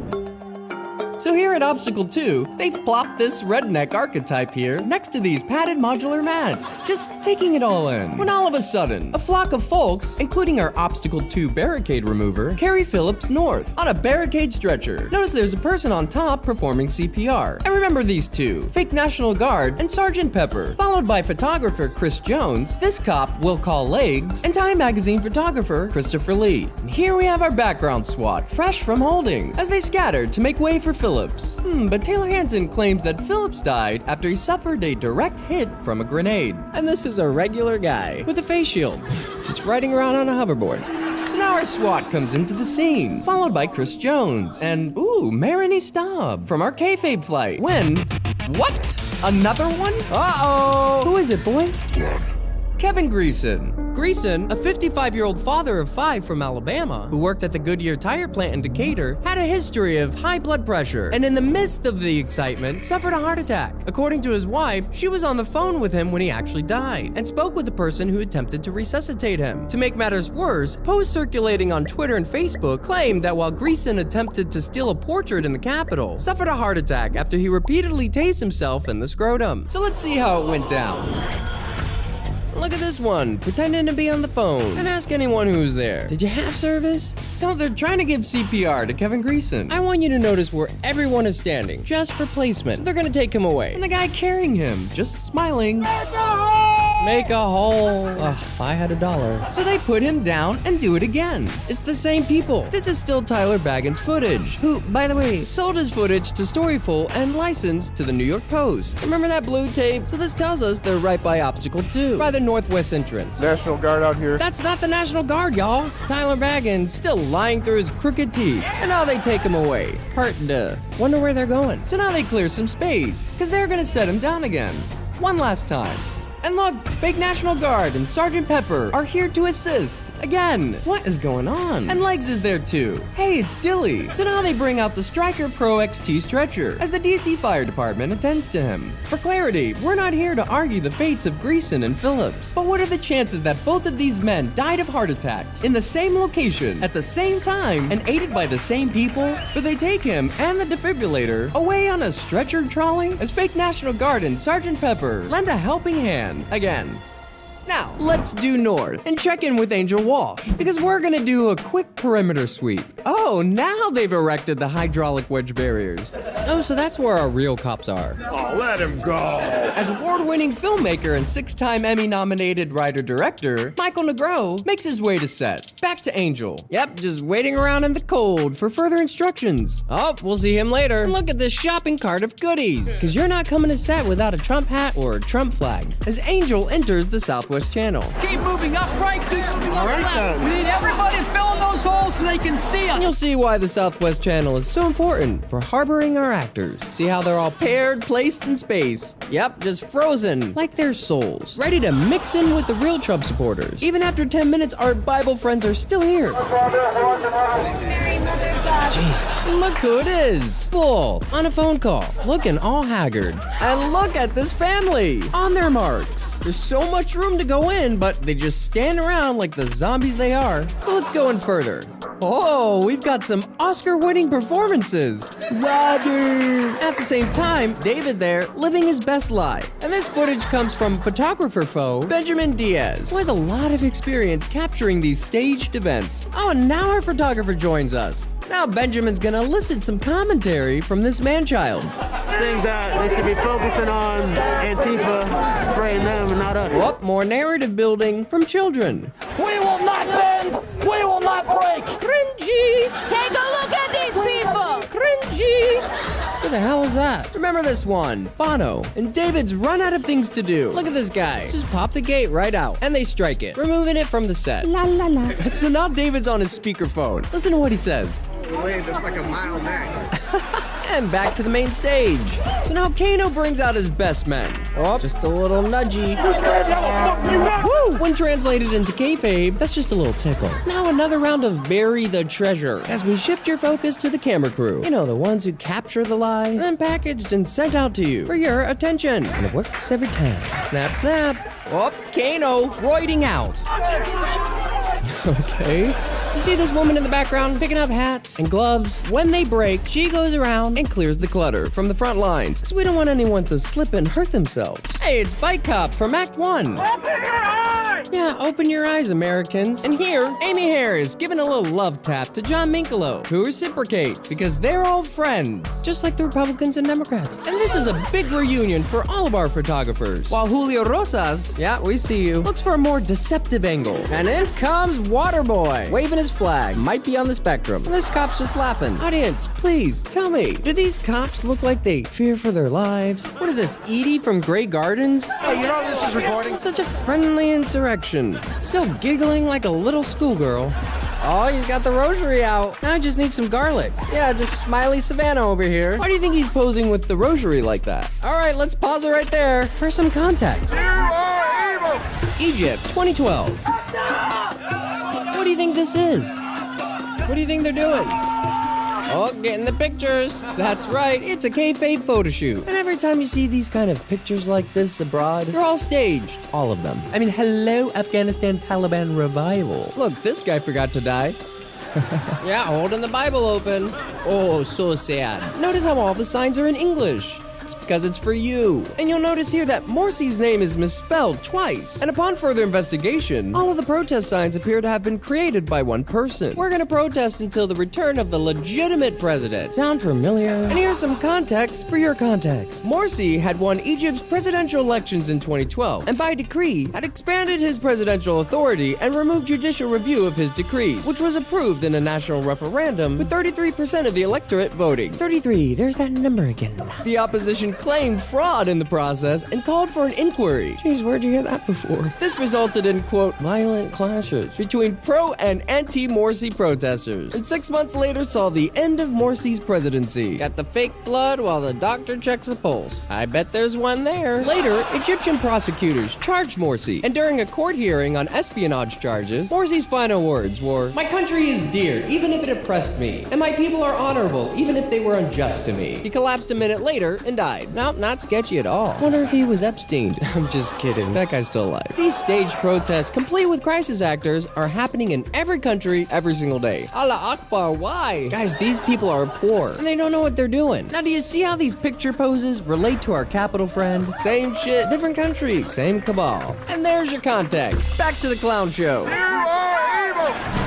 So here at Obstacle 2, they've plopped this redneck archetype here next to these padded modular mats, just taking it all in. When all of a sudden, a flock of folks, including our Obstacle 2 barricade remover, carry Phillips north on a barricade stretcher. Notice there's a person on top performing CPR. And remember these two, fake National Guard and Sergeant Pepper, followed by photographer Chris Jones, this cop Will Call Legs, and Time Magazine photographer Christopher Lee. And here we have our background SWAT, fresh from holding, as they scattered to make way for Phillips. But Taylor Hansen claims that Phillips died after he suffered a direct hit from a grenade. And this is a regular guy with a face shield, just riding around on a hoverboard. So now our SWAT comes into the scene, followed by Chris Jones and, Marini Staub from our kayfabe flight. When, what? Another one? Uh-oh! Who is it, boy? Kevin Greason. Greason, a 55-year-old father of 5 from Alabama, who worked at the Goodyear tire plant in Decatur, had a history of high blood pressure, and in the midst of the excitement, suffered a heart attack. According to his wife, she was on the phone with him when he actually died, and spoke with the person who attempted to resuscitate him. To make matters worse, posts circulating on Twitter and Facebook claimed that while Greason attempted to steal a portrait in the Capitol, suffered a heart attack after he repeatedly tased himself in the scrotum. So let's see how it went down. Look at this one, pretending to be on the phone. And ask anyone who's there, did you have service? So they're trying to give CPR to Kevin Greason. I want you to notice where everyone is standing, just for placement. So they're gonna take him away. And the guy carrying him, just smiling. Make a hole. Ugh, if I had $1. So they put him down and do it again. It's the same people. This is still Tyler Baggins' footage, who, by the way, sold his footage to Storyful and licensed to the New York Post. Remember that blue tape? So this tells us they're right by Obstacle 2, by the northwest entrance. National Guard out here. That's not the National Guard, y'all. Tyler Baggins still lying through his crooked teeth. And now they take him away. Wonder where they're going. So now they clear some space, because they're gonna set him down again. One last time. And look, fake National Guard and Sergeant Pepper are here to assist. Again, what is going on? And Legs is there too. Hey, it's Dilly. So now they bring out the Stryker Pro XT stretcher as the DC Fire Department attends to him. For clarity, we're not here to argue the fates of Greason and Phillips. But what are the chances that both of these men died of heart attacks in the same location, at the same time, and aided by the same people? But they take him and the defibrillator away on a stretcher trolley as fake National Guard and Sergeant Pepper lend a helping hand. Again. Now, let's due north and check in with Angel Walsh, because we're gonna do a quick perimeter sweep. Oh, now they've erected the hydraulic wedge barriers. Oh, so that's where our real cops are. Oh, let him go. As award-winning filmmaker and 6-time Emmy-nominated writer-director, Michael Negro makes his way to set. Back to Angel. Yep, just waiting around in the cold for further instructions. Oh, we'll see him later. And look at this shopping cart of goodies, because you're not coming to set without a Trump hat or a Trump flag. As Angel enters the Southwest Channel. Keep moving up right, keep moving up left. We need everybody to fill in those holes so they can see us. And you'll see why the Southwest Channel is so important for harboring our actors. See how they're all paired, placed in space. Yep, just frozen, like their souls, ready to mix in with the real Trump supporters. Even after 10 minutes, our Bible friends are still here. Jesus, look who it is. Bull, on a phone call, looking all haggard. And look at this family, on their marks. There's so much room to go in, but they just stand around like the zombies they are. So let's go in further. Oh, we've got some Oscar-winning performances. Robert! At the same time, David there, living his best life. And this footage comes from photographer foe, Benjamin Diaz, who has a lot of experience capturing these staged events. Oh, and now our photographer joins us. Now Benjamin's gonna elicit some commentary from this man-child. I think that they should be focusing on Antifa, spraying them and not us. Whoop, more narrative building from children. We will not bend! We will not break! Cringy! Take a look at these people! Cringy! Who the hell is that? Remember this one, Bono. And David's run out of things to do. Look at this guy. Just pop the gate right out. And they strike it, removing it from the set. La la la. So now David's on his speakerphone. Listen to what he says. the lanes are like a mile back. And back to the main stage. So now Kano brings out his best men. Oh, just a little nudgy. Woo! When translated into kayfabe, that's just a little tickle. Now another round of bury the treasure as we shift your focus to the camera crew. You know, the ones who capture the lie, then packaged and sent out to you for your attention. And it works every time. Snap, snap. Oh, Kano roiding out. Okay. You see this woman in the background picking up hats and gloves? When they break, she goes around and clears the clutter from the front lines, so we don't want anyone to slip and hurt themselves. Hey, it's Bike Cop from Act 1. Open your eyes! Yeah, open your eyes, Americans. And here, Amy Harris giving a little love tap to John Minkolo, who reciprocates, because they're all friends, just like the Republicans and Democrats. And this is a big reunion for all of our photographers. While Julio Rosas, yeah, we see you, looks for a more deceptive angle. And in comes Waterboy, waving his flag, might be on the spectrum. And this cop's just laughing. Audience, please, tell me, do these cops look like they fear for their lives? What is this, Edie from Grey Gardens? Hey, you know this is recording? Such a friendly insurrection. Still giggling like a little schoolgirl. Oh, he's got the rosary out. Now I just need some garlic. Yeah, just smiley Savannah over here. Why do you think he's posing with the rosary like that? All right, let's pause it right there for some context. You are evil! Egypt, 2012. What do you think this is? What do you think they're doing? Oh, getting the pictures. That's right, it's a kayfabe photo shoot. And every time you see these kind of pictures like this abroad, they're all staged. All of them. I mean, hello, Afghanistan Taliban revival. Look, this guy forgot to die. Yeah, holding the Bible open. Oh, so sad. Notice how all the signs are in English. It's because it's for you. And you'll notice here that Morsi's name is misspelled twice. And upon further investigation, all of the protest signs appear to have been created by one person. We're gonna protest until the return of the legitimate president. Sound familiar? And here's some context for your context. Morsi had won Egypt's presidential elections in 2012, and by decree had expanded his presidential authority and removed judicial review of his decrees, which was approved in a national referendum with 33% of the electorate voting. 33, there's that number again. The opposition claimed fraud in the process and called for an inquiry. Jeez, where'd you hear that before? This resulted in, quote, violent clashes between pro and anti-Morsi protesters. And 6 months later saw the end of Morsi's presidency. Got the fake blood while the doctor checks the pulse. I bet there's one there. Later, Egyptian prosecutors charged Morsi, and during a court hearing on espionage charges, Morsi's final words were, "My country is dear, even if it oppressed me, and my people are honorable, even if they were unjust to me." He collapsed a minute later and died. Nope, not sketchy at all. Wonder if he was Epstein. I'm just kidding. That guy's still alive. These staged protests, complete with crisis actors, are happening in every country every single day. Allah Akbar, why? Guys, these people are poor, and they don't know what they're doing. Now, do you see how these picture poses relate to our capital friend? Same shit, different countries, same cabal. And there's your context. Back to the clown show.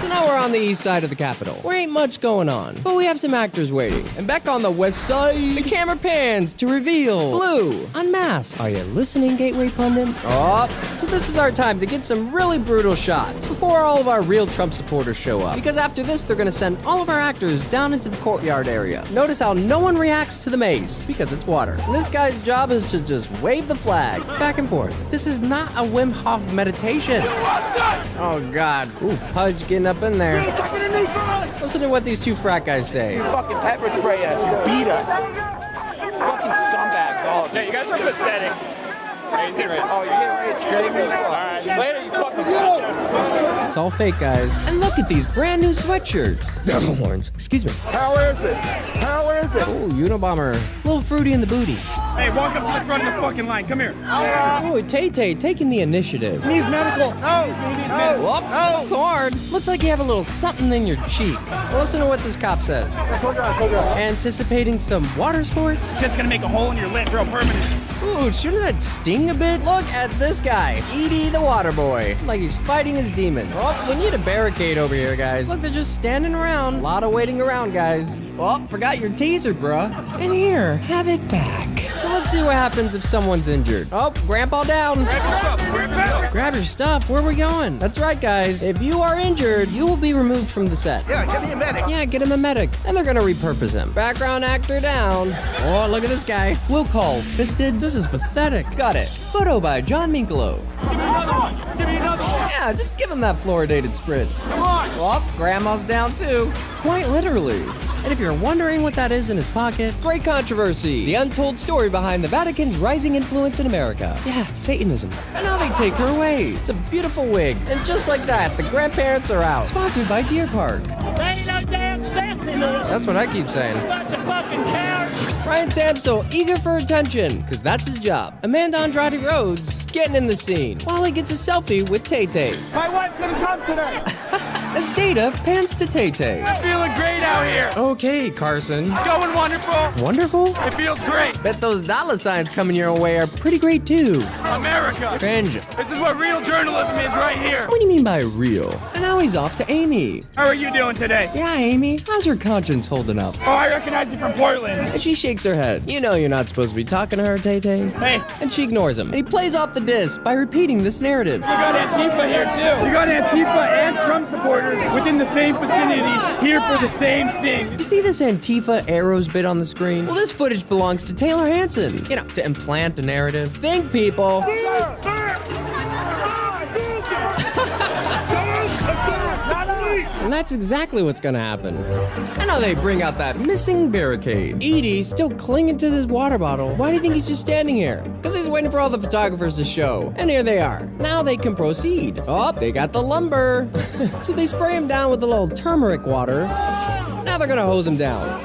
So now we're on the east side of the Capitol, where ain't much going on, but we have some actors waiting. And back on the west side, the camera pans to reveal Blue, unmasked. Are you listening, Gateway Pundit? Oh, so this is our time to get some really brutal shots before all of our real Trump supporters show up. Because after this, they're gonna send all of our actors down into the courtyard area. Notice how no one reacts to the mace, because it's water. And this guy's job is to just wave the flag back and forth. This is not a Wim Hof meditation. Oh God. Ooh, Pudge getting up in there. Listen to what these two frat guys say. You fucking pepper spray us. You beat us. Fucking scumbags, all of you. Yeah, you guys are pathetic. Hey, he's getting ready. Oh, you're getting ready to scream me? All right, later, you fucking bitch. It's all fake, guys. And look at these brand new sweatshirts. Devil horns. Excuse me. How is it? How is it? Oh, Unabomber. A little fruity in the booty. Hey, walk up to the front of the fucking line. Come here. Oh, Tay-Tay taking the initiative. He needs medical. Whoop, Cord. Looks like you have a little something in your cheek. Well, listen to what this cop says. Anticipating some water sports? That's gonna make a hole in your lip real permanent. Ooh, shouldn't that sting a bit? Look at this guy, Edie the water boy. Like he's fighting his demons. Oh, we need a barricade over here, guys. Look, they're just standing around. A lot of waiting around, guys. Oh, forgot your taser, bruh. And here, have it back. So let's see what happens if someone's injured. Oh, Grandpa down. Grab your stuff. Grab your stuff. Grab Important stuff. Where are we going? That's right, guys. If you are injured, you will be removed from the set. Yeah, get me a medic. Yeah, get him a medic. And they're gonna repurpose him. Background actor down. Oh, look at this guy. We'll call Fisted. This is pathetic. Got it. Photo by John Minkolo. Give me another one. Give me another one. Yeah, just give him that fluoridated spritz. Come on. Oh, grandma's down too. Quite literally. And if you're wondering what that is in his pocket, great controversy. The untold story behind the Vatican's rising influence in America. Yeah, Satanism. And now they take her away. It's a beautiful wig. And just like that, the grandparents are out. Sponsored by Deer Park. Ain't no damn sense in this. That's what I keep saying. Bunch of fucking cowards. Ryan Samso, eager for attention, because that's his job. Amanda Andrade Rhodes, getting in the scene, while he gets a selfie with Tay-Tay. My wife couldn't come today. As Data pans to Tay-Tay. I'm feeling great out here. Okay, Carson. It's going wonderful. Wonderful? It feels great. Bet those dollar signs coming your way are pretty great too. America. Cringe. This is what real journalism is right here. What do you mean by real? And now he's off to Amy. How are you doing today? Yeah, Amy. How's her conscience holding up? Oh, I recognize you from Portland. And she shakes her head. You know you're not supposed to be talking to her, Tay-Tay. Hey. And she ignores him. And he plays off the disc by repeating this narrative. You got Antifa here too. You got Antifa and Trump supporters within the same vicinity here for the same thing. You see this Antifa arrows bit on the screen? Well, this footage belongs to Taylor Hanson. You know, to implant a narrative. Think, people. And that's exactly what's gonna happen. And now they bring out that missing barricade. Edie's still clinging to this water bottle. Why do you think he's just standing here? Because he's waiting for all the photographers to show. And here they are. Now they can proceed. Oh, they got the lumber. So they spray him down with a little turmeric water. Now they're gonna hose him down.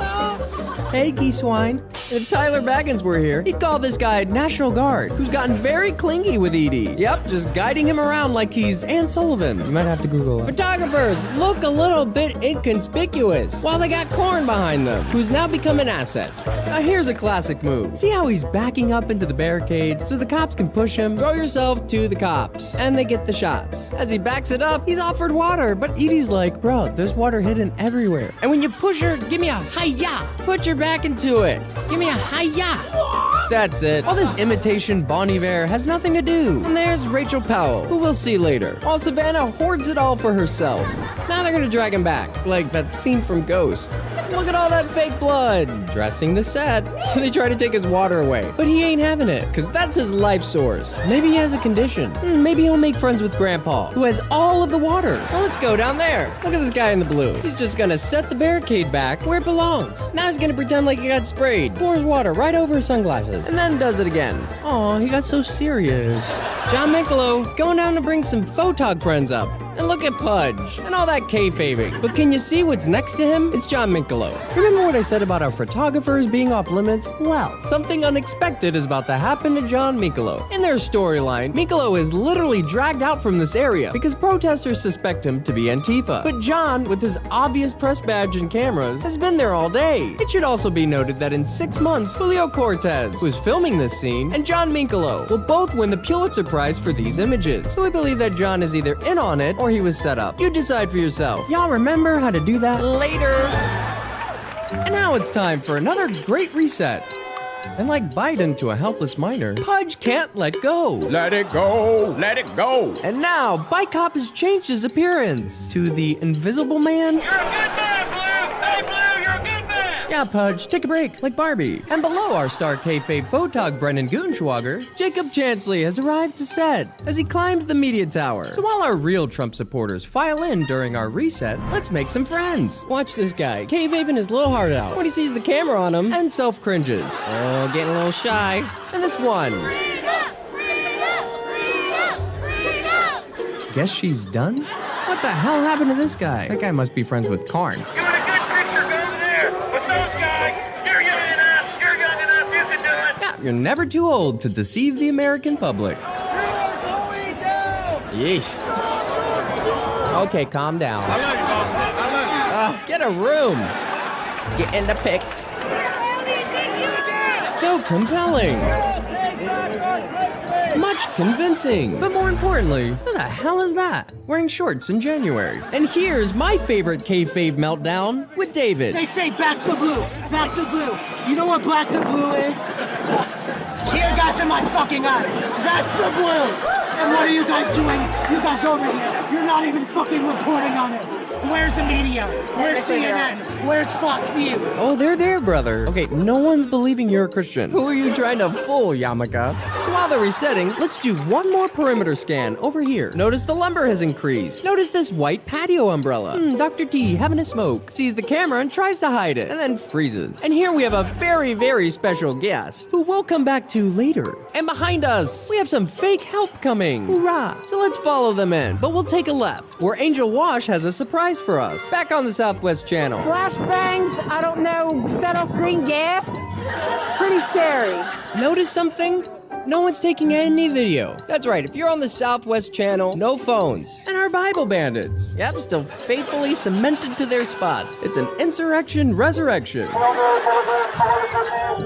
Hey, geese swine. If Tyler Baggins were here, he'd call this guy National Guard, who's gotten very clingy with Edie. Yep, just guiding him around like he's Ann Sullivan. You might have to Google it. Photographers look a little bit inconspicuous, while they got Korn behind them, who's now become an asset. Now here's a classic move. See how he's backing up into the barricade so the cops can push him? Throw yourself to the cops. And they get the shots. As he backs it up, he's offered water, but Edie's like, bro, there's water hidden everywhere. And when you push her, give me a hi-ya. Put your back into it. Give me a hi-ya. That's it. All this imitation Bon Iver has nothing to do. And there's Rachel Powell, who we'll see later. While Savannah hoards it all for herself. Now they're gonna drag him back, like that scene from Ghost. Look at all that fake blood. Dressing the set. So they try to take his water away. But he ain't having it, because that's his life source. Maybe he has a condition. Maybe he'll make friends with Grandpa, who has all of the water. Well, let's go down there. Look at this guy in the blue. He's just gonna set the barricade back where it belongs. Now he's gonna pretend like he got sprayed. Pours water right over his sunglasses. And then does it again. Aw, he got so serious. John Minkolo going down to bring some photog friends up. And look at Pudge, and all that kayfabing. But can you see what's next to him? It's John Minkolo. Remember what I said about our photographers being off limits? Well, something unexpected is about to happen to John Minkolo. In their storyline, Minkolo is literally dragged out from this area because protesters suspect him to be Antifa. But John, with his obvious press badge and cameras, has been there all day. It should also be noted that in 6 months, Julio Cortez, who is filming this scene, and John Minkolo will both win the Pulitzer Prize for these images. So we believe that John is either in on it or he was set up. You decide for yourself. Y'all remember how to do that later. And now it's time for another great reset. And like Biden to a helpless minor, Pudge can't let go. Let it go, let it go. And now, Bike Cop has changed his appearance to the Invisible Man. You're a good man, Blue! Hey, Blue, you're a good man! Yeah, Pudge, take a break, like Barbie. And below our star kayfabe photog Brendan Gutenschwager, Jacob Chansley has arrived to set as he climbs the media tower. So while our real Trump supporters file in during our reset, let's make some friends. Watch this guy, kayfabing his little heart out when he sees the camera on him and self-cringes. Oh, getting a little shy. And this one. Guess she's done? What the hell happened to this guy? That guy must be friends with Karn. Doing a good picture down there with those guys. You're young enough, you can do it. Yeah, you're never too old to deceive the American public. Yeesh. Okay, calm down. I love you, boss. I love you. Get a room. Get in the pics. So compelling. Much convincing. But more importantly, what the hell is that? Wearing shorts in January. And here's my favorite kayfabe meltdown with David. They say back the blue, back the blue. You know what black the blue is? Tear gas in my fucking eyes. That's the blue. And what are you guys doing? You guys over here. You're not even fucking reporting on it. Where's the media? Where's CNN? Where's Fox News? Oh, they're there, brother. Okay, no one's believing you're a Christian. Who are you trying to fool, Yamaka? So while they're resetting, let's do one more perimeter scan over here. Notice the lumber has increased. Notice this white patio umbrella. Dr. T having a smoke. Sees the camera and tries to hide it, and then freezes. And here we have a very, very special guest, who we'll come back to later. And behind us, we have some fake help coming. Hoorah! So let's follow them in, but we'll take a left, where Angel Wash has a surprise for us. Back on the Southwest Channel. Flashbangs, I don't know, set off green gas. Pretty scary. Notice something? No one's taking any video. That's right, if you're on the Southwest Channel, no phones. And our Bible bandits. Yep, still faithfully cemented to their spots. It's an insurrection resurrection.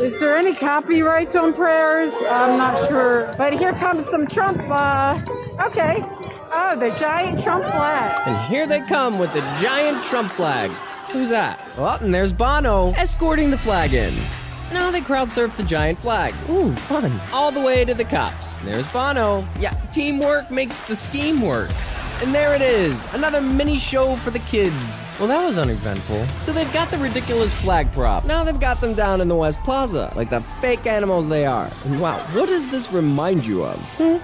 Is there any copyrights on prayers? I'm not sure. But here comes some Trump, okay. Oh, the giant Trump flag. And here they come with the giant Trump flag. Who's that? Oh, and there's Bono escorting the flag in. Now they crowd surf the giant flag. Ooh, fun. All the way to the cops. There's Bono. Yeah, teamwork makes the scheme work. And there it is, another mini show for the kids. Well, that was uneventful. So they've got the ridiculous flag prop. Now they've got them down in the West Plaza, like the fake animals they are. And wow, what does this remind you of?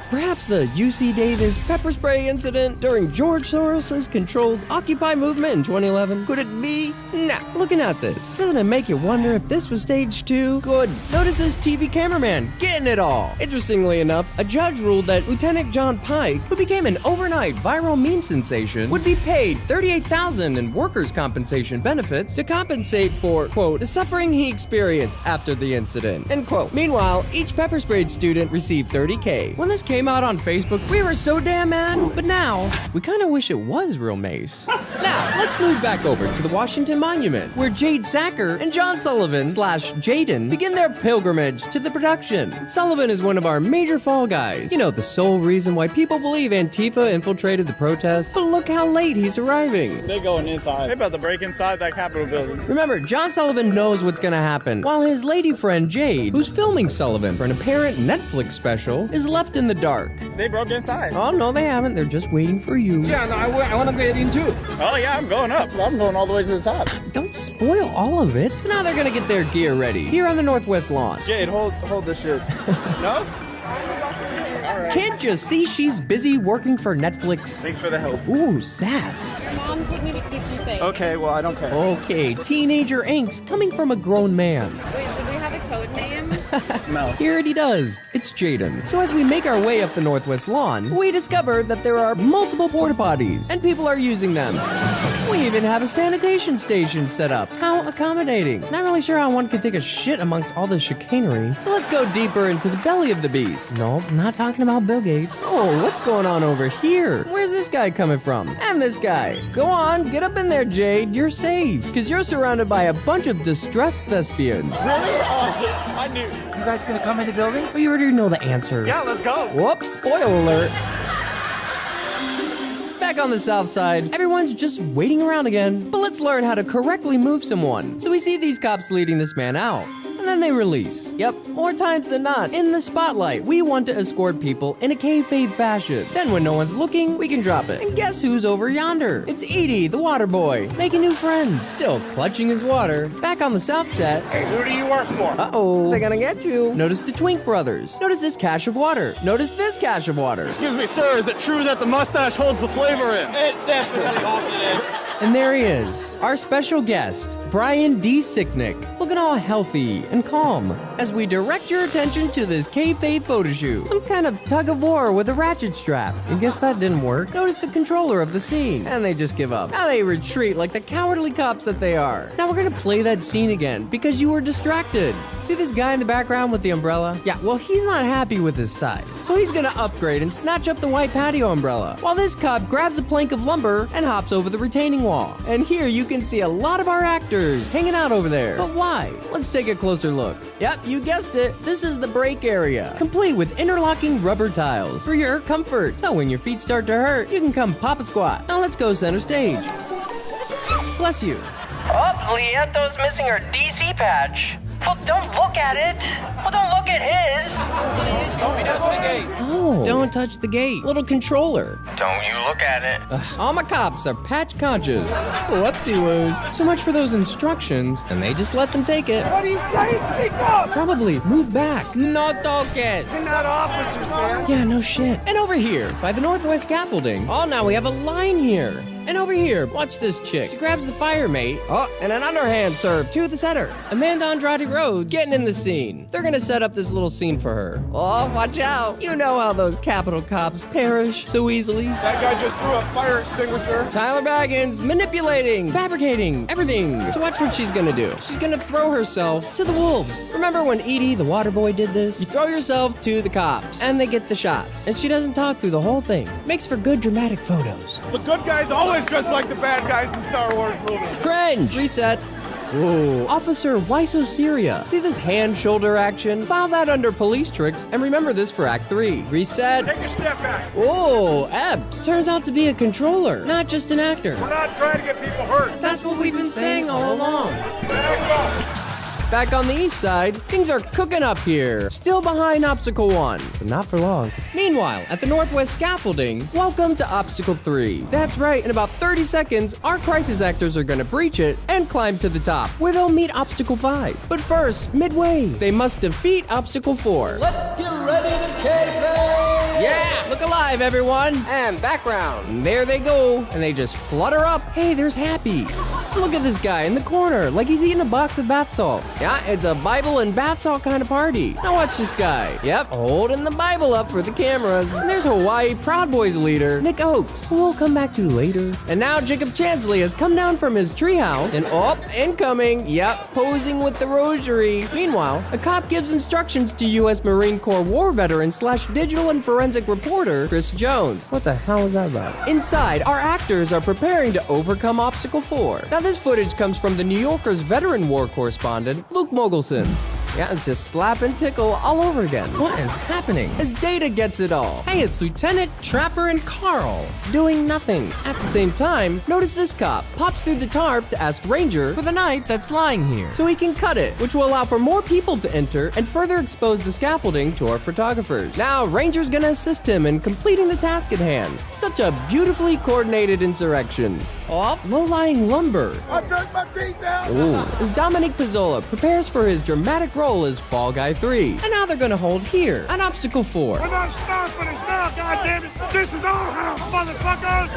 Perhaps the UC Davis pepper spray incident during George Soros's controlled Occupy movement in 2011? Could it be? Nah. Looking at this, doesn't it make you wonder if this was staged too? Good. Notice this TV cameraman getting it all. Interestingly enough, a judge ruled that Lieutenant John Pike, who became an overnight viral meme sensation, would be paid $38,000 in workers' compensation benefits to compensate for, quote, the suffering he experienced after the incident, end quote. Meanwhile, each pepper sprayed student received $30K. When this came out on Facebook, we were so damn mad, but now, we kinda wish it was real mace. Now, let's move back over to the Washington Monument, where Jade Sacker and John Sullivan / Jaden begin their pilgrimage to the production. Sullivan is one of our major fall guys. You know, the sole reason why people believe Antifa infiltrated the protest, but look how late he's arriving. They're going inside. They're about to break inside that Capitol building. Remember, John Sullivan knows what's gonna happen, while his lady friend Jade, who's filming Sullivan for an apparent Netflix special, is left in the dark. They broke inside. Oh, no, they haven't. They're just waiting for you. Yeah, no, I want to get in too. Oh, yeah, I'm going up. I'm going all the way to the top. Don't spoil all of it. So now they're gonna get their gear ready, here on the Northwest Lawn. Jade, hold this shit. No? Can't you see she's busy working for Netflix? Thanks for the help. Ooh, sass. Your mom told me to keep you safe. Okay, well, I don't care. Okay, teenager angst coming from a grown man. Wait, do we have a code name? No. Here he does. It's Jaden. So as we make our way up the Northwest Lawn, we discover that there are multiple porta potties, and people are using them. We even have a sanitation station set up. How accommodating. Not really sure how one could take a shit amongst all this chicanery. So let's go deeper into the belly of the beast. Nope, not talking about Bill Gates. Oh, what's going on over here? Where's this guy coming from? And this guy. Go on, get up in there, Jade. You're safe, because you're surrounded by a bunch of distressed thespians. Really? Oh, I knew. You guys gonna come in the building? We already know the answer. Yeah, let's go. Whoops, spoiler alert. Back on the south side, everyone's just waiting around again. But let's learn how to correctly move someone. So we see these cops leading this man out, and then they release. Yep, more times than not, in the spotlight, we want to escort people in a kayfabe fashion. Then when no one's looking, we can drop it. And guess who's over yonder? It's Edie, the water boy, making new friends, still clutching his water. Back on the south set. Hey, who do you work for? Uh-oh, they're gonna get you. Notice the Twink brothers. Notice this cache of water. Notice this cache of water. Excuse me, sir, is it true that the mustache holds the flavor in? It definitely holds it in. And there he is, our special guest, Brian D. Sicknick, looking all healthy and calm, as we direct your attention to this kayfabe photo shoot. Some kind of tug of war with a ratchet strap. I guess that didn't work. Notice the controller of the scene, and they just give up. Now they retreat like the cowardly cops that they are. Now we're gonna play that scene again, because you were distracted. See this guy in the background with the umbrella? Yeah, well, he's not happy with his size, so he's gonna upgrade and snatch up the white patio umbrella, while this cop grabs a plank of lumber and hops over the retaining wall. And here you can see a lot of our actors hanging out over there. But why? Let's take a closer look. Yep, you guessed it. This is the break area, complete with interlocking rubber tiles for your comfort. So when your feet start to hurt, you can come pop a squat. Now let's go center stage. Bless you. Oh, Leanto's missing her DC patch. Well, don't look at it. Well, don't look at his. Oh, don't touch the gate. Little controller. Don't you look at it. All my cops are patch conscious. Whoopsie woos. So much for those instructions, and they just let them take it. What are you saying? Speak up! Probably move back. No toques. We're not officers, man. Yeah, no shit. And over here, by the Northwest Scaffolding. Oh, now we have a line here. And over here, watch this chick. She grabs the fire mate. Oh, and an underhand serve to the setter. Amanda Andrade Rhodes getting in the scene. They're gonna set up this little scene for her. Oh, watch out. You know how those Capitol cops perish so easily. That guy just threw a fire extinguisher. Tyler Baggins manipulating, fabricating, everything. So watch what she's gonna do. She's gonna throw herself to the wolves. Remember when Edie, the water boy, did this? You throw yourself to the cops, and they get the shots. And she doesn't talk through the whole thing. Makes for good dramatic photos. The good guys always dress like the bad guys in Star Wars movies. Cringe! Reset. Whoa. Officer Wyso Syria. See this hand-shoulder action? File that under police tricks and remember this for Act 3. Reset. Take a step back. Whoa, Epps. Turns out to be a controller, not just an actor. We're not trying to get people hurt. That's what we've been saying all along. Back on the east side, things are cooking up here. Still behind Obstacle 1, but not for long. Meanwhile, at the Northwest Scaffolding, welcome to Obstacle 3. That's right, in about 30 seconds, our crisis actors are gonna breach it and climb to the top, where they'll meet Obstacle 5. But first, midway, they must defeat Obstacle 4. Let's get ready to kayfabe! Yeah! Look alive, everyone! And background. And there they go, and they just flutter up. Hey, there's Happy. Look at this guy in the corner, like he's eating a box of bath salts. Yeah, it's a Bible and bath salt kind of party. Now watch this guy. Yep, holding the Bible up for the cameras. And there's Hawaii Proud Boys leader, Nick Oakes, who we'll come back to later. And now Jacob Chansley has come down from his treehouse and incoming. Yep, posing with the rosary. Meanwhile, a cop gives instructions to U.S. Marine Corps war veteran / digital and forensic reporter, Chris Jones. What the hell is that about? Inside, our actors are preparing to overcome Obstacle 4. Now this footage comes from the New Yorker's veteran war correspondent, Luke Mogelson. Yeah, it's just slap and tickle all over again. What is happening? As Data gets it all. Hey, it's Lieutenant, Trapper, and Carl doing nothing. At the same time, notice this cop pops through the tarp to ask Ranger for the knife that's lying here, so he can cut it, which will allow for more people to enter and further expose the scaffolding to our photographers. Now, Ranger's gonna assist him in completing the task at hand. Such a beautifully coordinated insurrection. Oh, low-lying lumber. I drank my teeth out. Ooh. As Dominic Pizzola prepares for his dramatic role as Fall Guy 3. And now they're gonna hold here on Obstacle 4. We're not stopping us now, goddammit. This is our house, motherfuckers.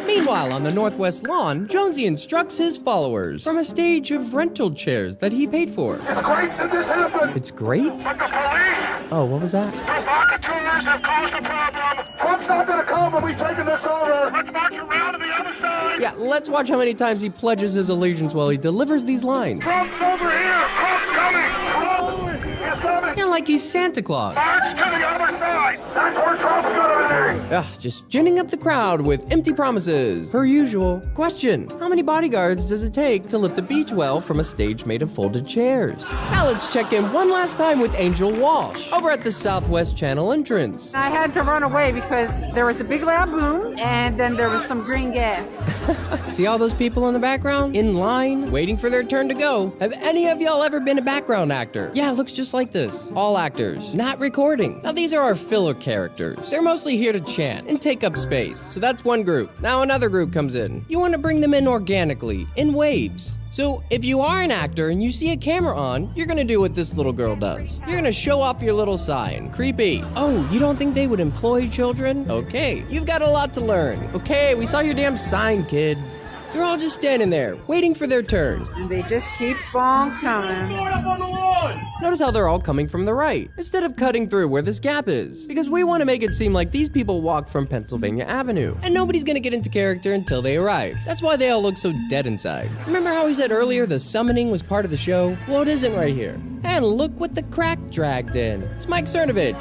Meanwhile, on the Northwest lawn, Jonesy instructs his followers from a stage of rental chairs that he paid for. It's great that this happened. It's great? But the police, Oh, what was that? provocateurs have caused a problem. Trump's not gonna come when we've taken this over. Let's march around to the other side. Yeah, let's watch how many times he pledges his allegiance while he delivers these lines. Trump's over here. Trump's coming. Trump is coming. Yeah, like he's Santa Claus. March to the other side. That's where Trump's gonna be. Ugh, just ginning up the crowd with empty promises. Per usual. Question: how many bodyguards does it take to lift a beach well from a stage made of folded chairs? Now let's check in one last time with Angel Walsh over at the Southwest Channel entrance. I had to run away because there was a big loud boom and then there was some green gas. See all those people in the background? In line, waiting for their turn to go. Have any of y'all ever been a background actor? Yeah, it looks just like this. All actors, not recording. Now these are our filler characters. They're mostly here to chant and take up space. So that's one group. Now another group comes in. You want to bring them in organically, in waves. So if you are an actor and you see a camera on, you're gonna do what this little girl does. You're gonna show off your little sign. Creepy. Oh, you don't think they would employ children? Okay, you've got a lot to learn. Okay, we saw your damn sign, kid. They're all just standing there, waiting for their turn. And they just keep on coming. Notice how they're all coming from the right, instead of cutting through where this gap is. Because we want to make it seem like these people walk from Pennsylvania Avenue, and nobody's gonna get into character until they arrive. That's why they all look so dead inside. Remember how we said earlier the summoning was part of the show? Well, it isn't right here. And look what the crack dragged in. It's Mike Cernovich.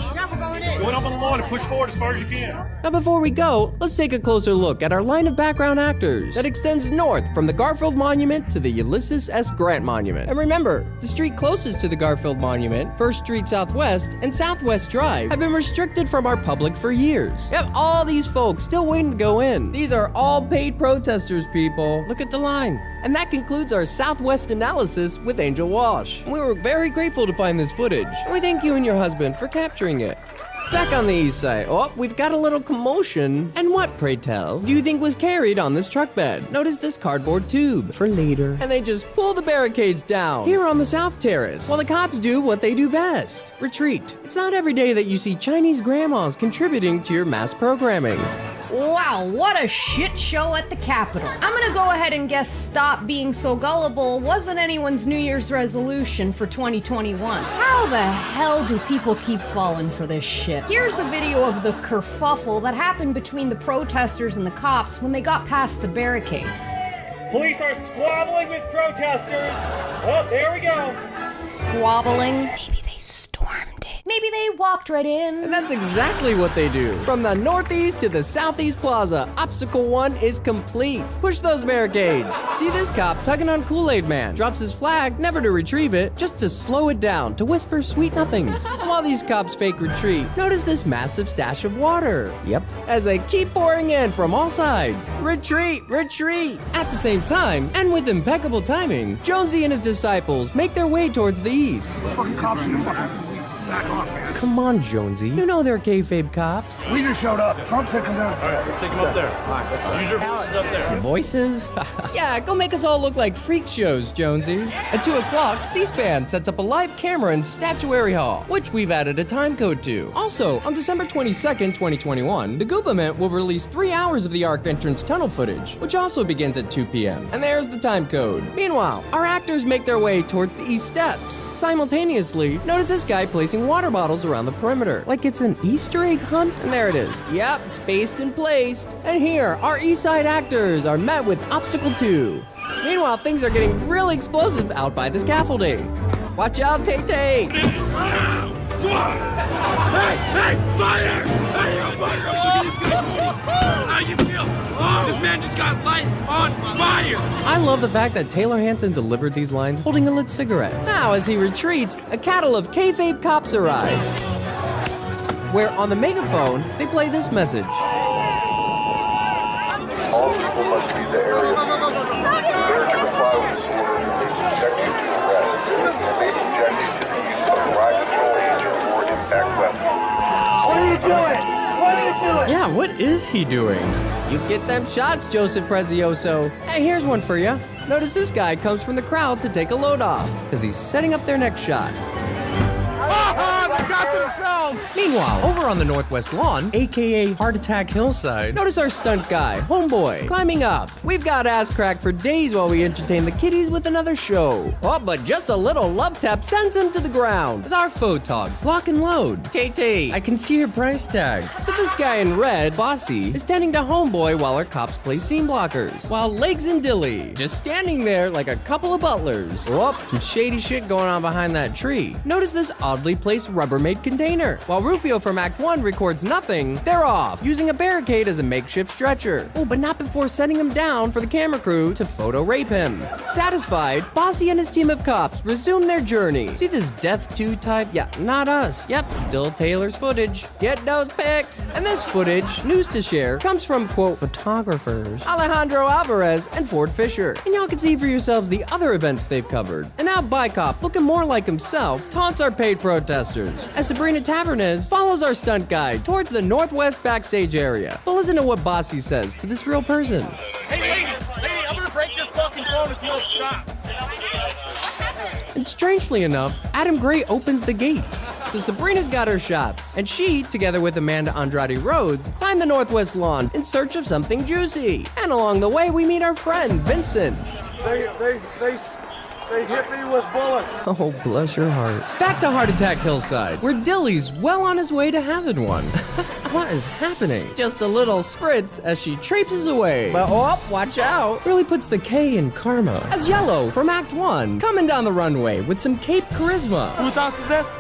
Going up on the lawn and push forward as far as you can. Now before we go, let's take a closer look at our line of background actors that extends north from the Garfield Monument to the Ulysses S. Grant Monument. And remember, the street closest to the Garfield Monument, First Street Southwest, and Southwest Drive have been restricted from our public for years. Yep, all these folks still waiting to go in. These are all paid protesters, people. Look at the line. And that concludes our Southwest analysis with Angel Walsh. We were very grateful to find this footage. And we thank you and your husband for capturing it. Back on the east side, we've got a little commotion. And what, pray tell, do you think was carried on this truck bed? Notice this cardboard tube for later. And they just pull the barricades down here on the South Terrace, while the cops do what they do best, retreat. It's not every day that you see Chinese grandmas contributing to your mass programming. Wow, what a shit show at the Capitol. I'm gonna go ahead and guess stop being so gullible wasn't anyone's New Year's resolution for 2021. How the hell do people keep falling for this shit? Here's a video of the kerfuffle that happened between the protesters and the cops when they got past the barricades. Police are squabbling with protesters. Oh, there we go. Squabbling? Maybe they stormed it. Maybe they walked right in. And that's exactly what they do. From the northeast to the southeast plaza, Obstacle 1 is complete. Push those barricades. See this cop tugging on Kool-Aid Man. Drops his flag, never to retrieve it, just to slow it down, to whisper sweet nothings. And while these cops fake retreat, notice this massive stash of water. Yep, as they keep pouring in from all sides. Retreat, retreat. At the same time, and with impeccable timing, Jonesy and his disciples make their way towards the east. Back off, man. Come on, Jonesy. You know they're kayfabe cops. We just showed up. Trump said come down. All right, we'll take him up there. All right, let's go. Use your voices up there. Voices? Yeah, go make us all look like freak shows, Jonesy. At 2 o'clock, C-SPAN sets up a live camera in Statuary Hall, which we've added a time code to. Also, on December 22nd, 2021, the Government will release 3 hours of the Arc entrance tunnel footage, which also begins at 2 p.m. And there's the time code. Meanwhile, our actors make their way towards the East Steps. Simultaneously, notice this guy placing water bottles around the perimeter, like it's an Easter egg hunt. And there it is. Yep, spaced and placed. And here, our East Side actors are met with Obstacle 2. Meanwhile, things are getting really explosive out by the scaffolding. Watch out, Tay-Tay! Hey, fire! Hey, you're fire! Look at this guy! How you feel? Oh, this man just got light on fire! I love the fact that Taylor Hanson delivered these lines holding a lit cigarette. Now, as he retreats, a cattle of kayfabe cops arrive, where on the megaphone, they play this message. All people must leave the area immediately. Failure to comply with this order may subject you to arrest and may subject you to the use of a riot control agent or impact weapon. What are you doing? What are you doing? Yeah, what is he doing? You get them shots, Joseph Prezioso. Hey, here's one for you. Notice this guy comes from the crowd to take a load off, because he's setting up their next shot. They got themselves! Meanwhile, over on the northwest lawn, aka Heart Attack Hillside, notice our stunt guy, Homeboy, climbing up. We've got ass crack for days while we entertain the kiddies with another show. Oh, but just a little love tap sends him to the ground as our photogs lock and load. Tay-Tay, I can see your price tag. So this guy in red, Bossy, is tending to Homeboy while our cops play scene blockers. While Legs and Dilly just standing there like a couple of butlers. Oh, some shady shit going on behind that tree. Notice this oddly placed Rubbermaid container. While Rufio from Act 1 records nothing, they're off, using a barricade as a makeshift stretcher. Oh, but not before setting him down for the camera crew to photo rape him. Satisfied, Bossy and his team of cops resume their journey. See this Death 2 type? Yeah, not us. Yep, still Taylor's footage. Get those pics. And this footage, news to share, comes from, quote, photographers Alejandro Alvarez and Ford Fisher. And y'all can see for yourselves the other events they've covered. And now Bicop, looking more like himself, taunts our paid protesters as Sabrina Tavernez follows our stunt guide towards the northwest backstage area. But listen to what Bossy says to this real person. Hey, lady, I'm gonna break your fucking phone if you don't stop. And strangely enough, Adam Gray opens the gates. So Sabrina's got her shots. And she, together with Amanda Andrade Rhodes, climb the northwest lawn in search of something juicy. And along the way, we meet our friend, Vincent. They hit me with bullets. Oh, bless your heart. Back to Heart Attack Hillside, where Dilly's well on his way to having one. What is happening? Just a little spritz as she traipses away. But oh, watch out. Really puts the K in karma. As Yellow from Act 1, coming down the runway with some Cape charisma. Whose house is this?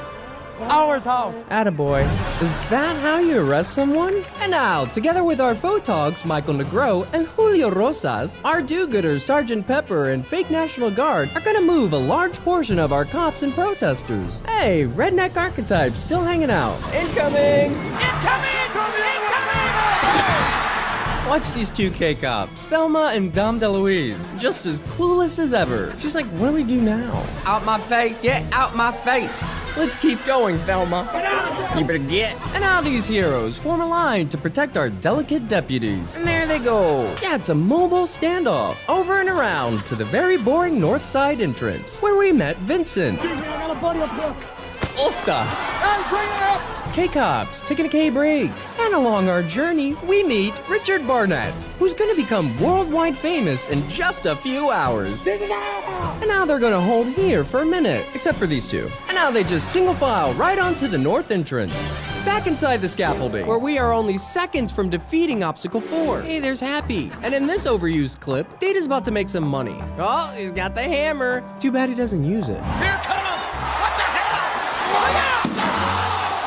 Ours house. Attaboy. Is that how you arrest someone? And now, together with our photogs, Michael Negro and Julio Rosas, our do-gooders, Sergeant Pepper and fake National Guard, are gonna move a large portion of our cops and protesters. Hey, redneck archetype still hanging out. Incoming! Incoming! Watch these two K-Cops, Thelma and Dom DeLuise, just as clueless as ever. She's like, what do we do now? Out my face, get out my face. Let's keep going, Thelma. You better get. And now these heroes form a line to protect our delicate deputies. And there they go. Yeah, it's a mobile standoff. Over and around to the very boring north side entrance, where we met Vincent. Ofta. Hey, bring it up! K-Cops taking a K-break. And along our journey, we meet Richard Barnett, who's gonna become worldwide famous in just a few hours. And now they're gonna hold here for a minute, except for these two. And now they just single file right onto the north entrance. Back inside the scaffolding, where we are only seconds from defeating Obstacle 4. Hey, there's Happy. And in this overused clip, Data's about to make some money. Oh, he's got the hammer. Too bad he doesn't use it. Here comes! What the hell? Look out!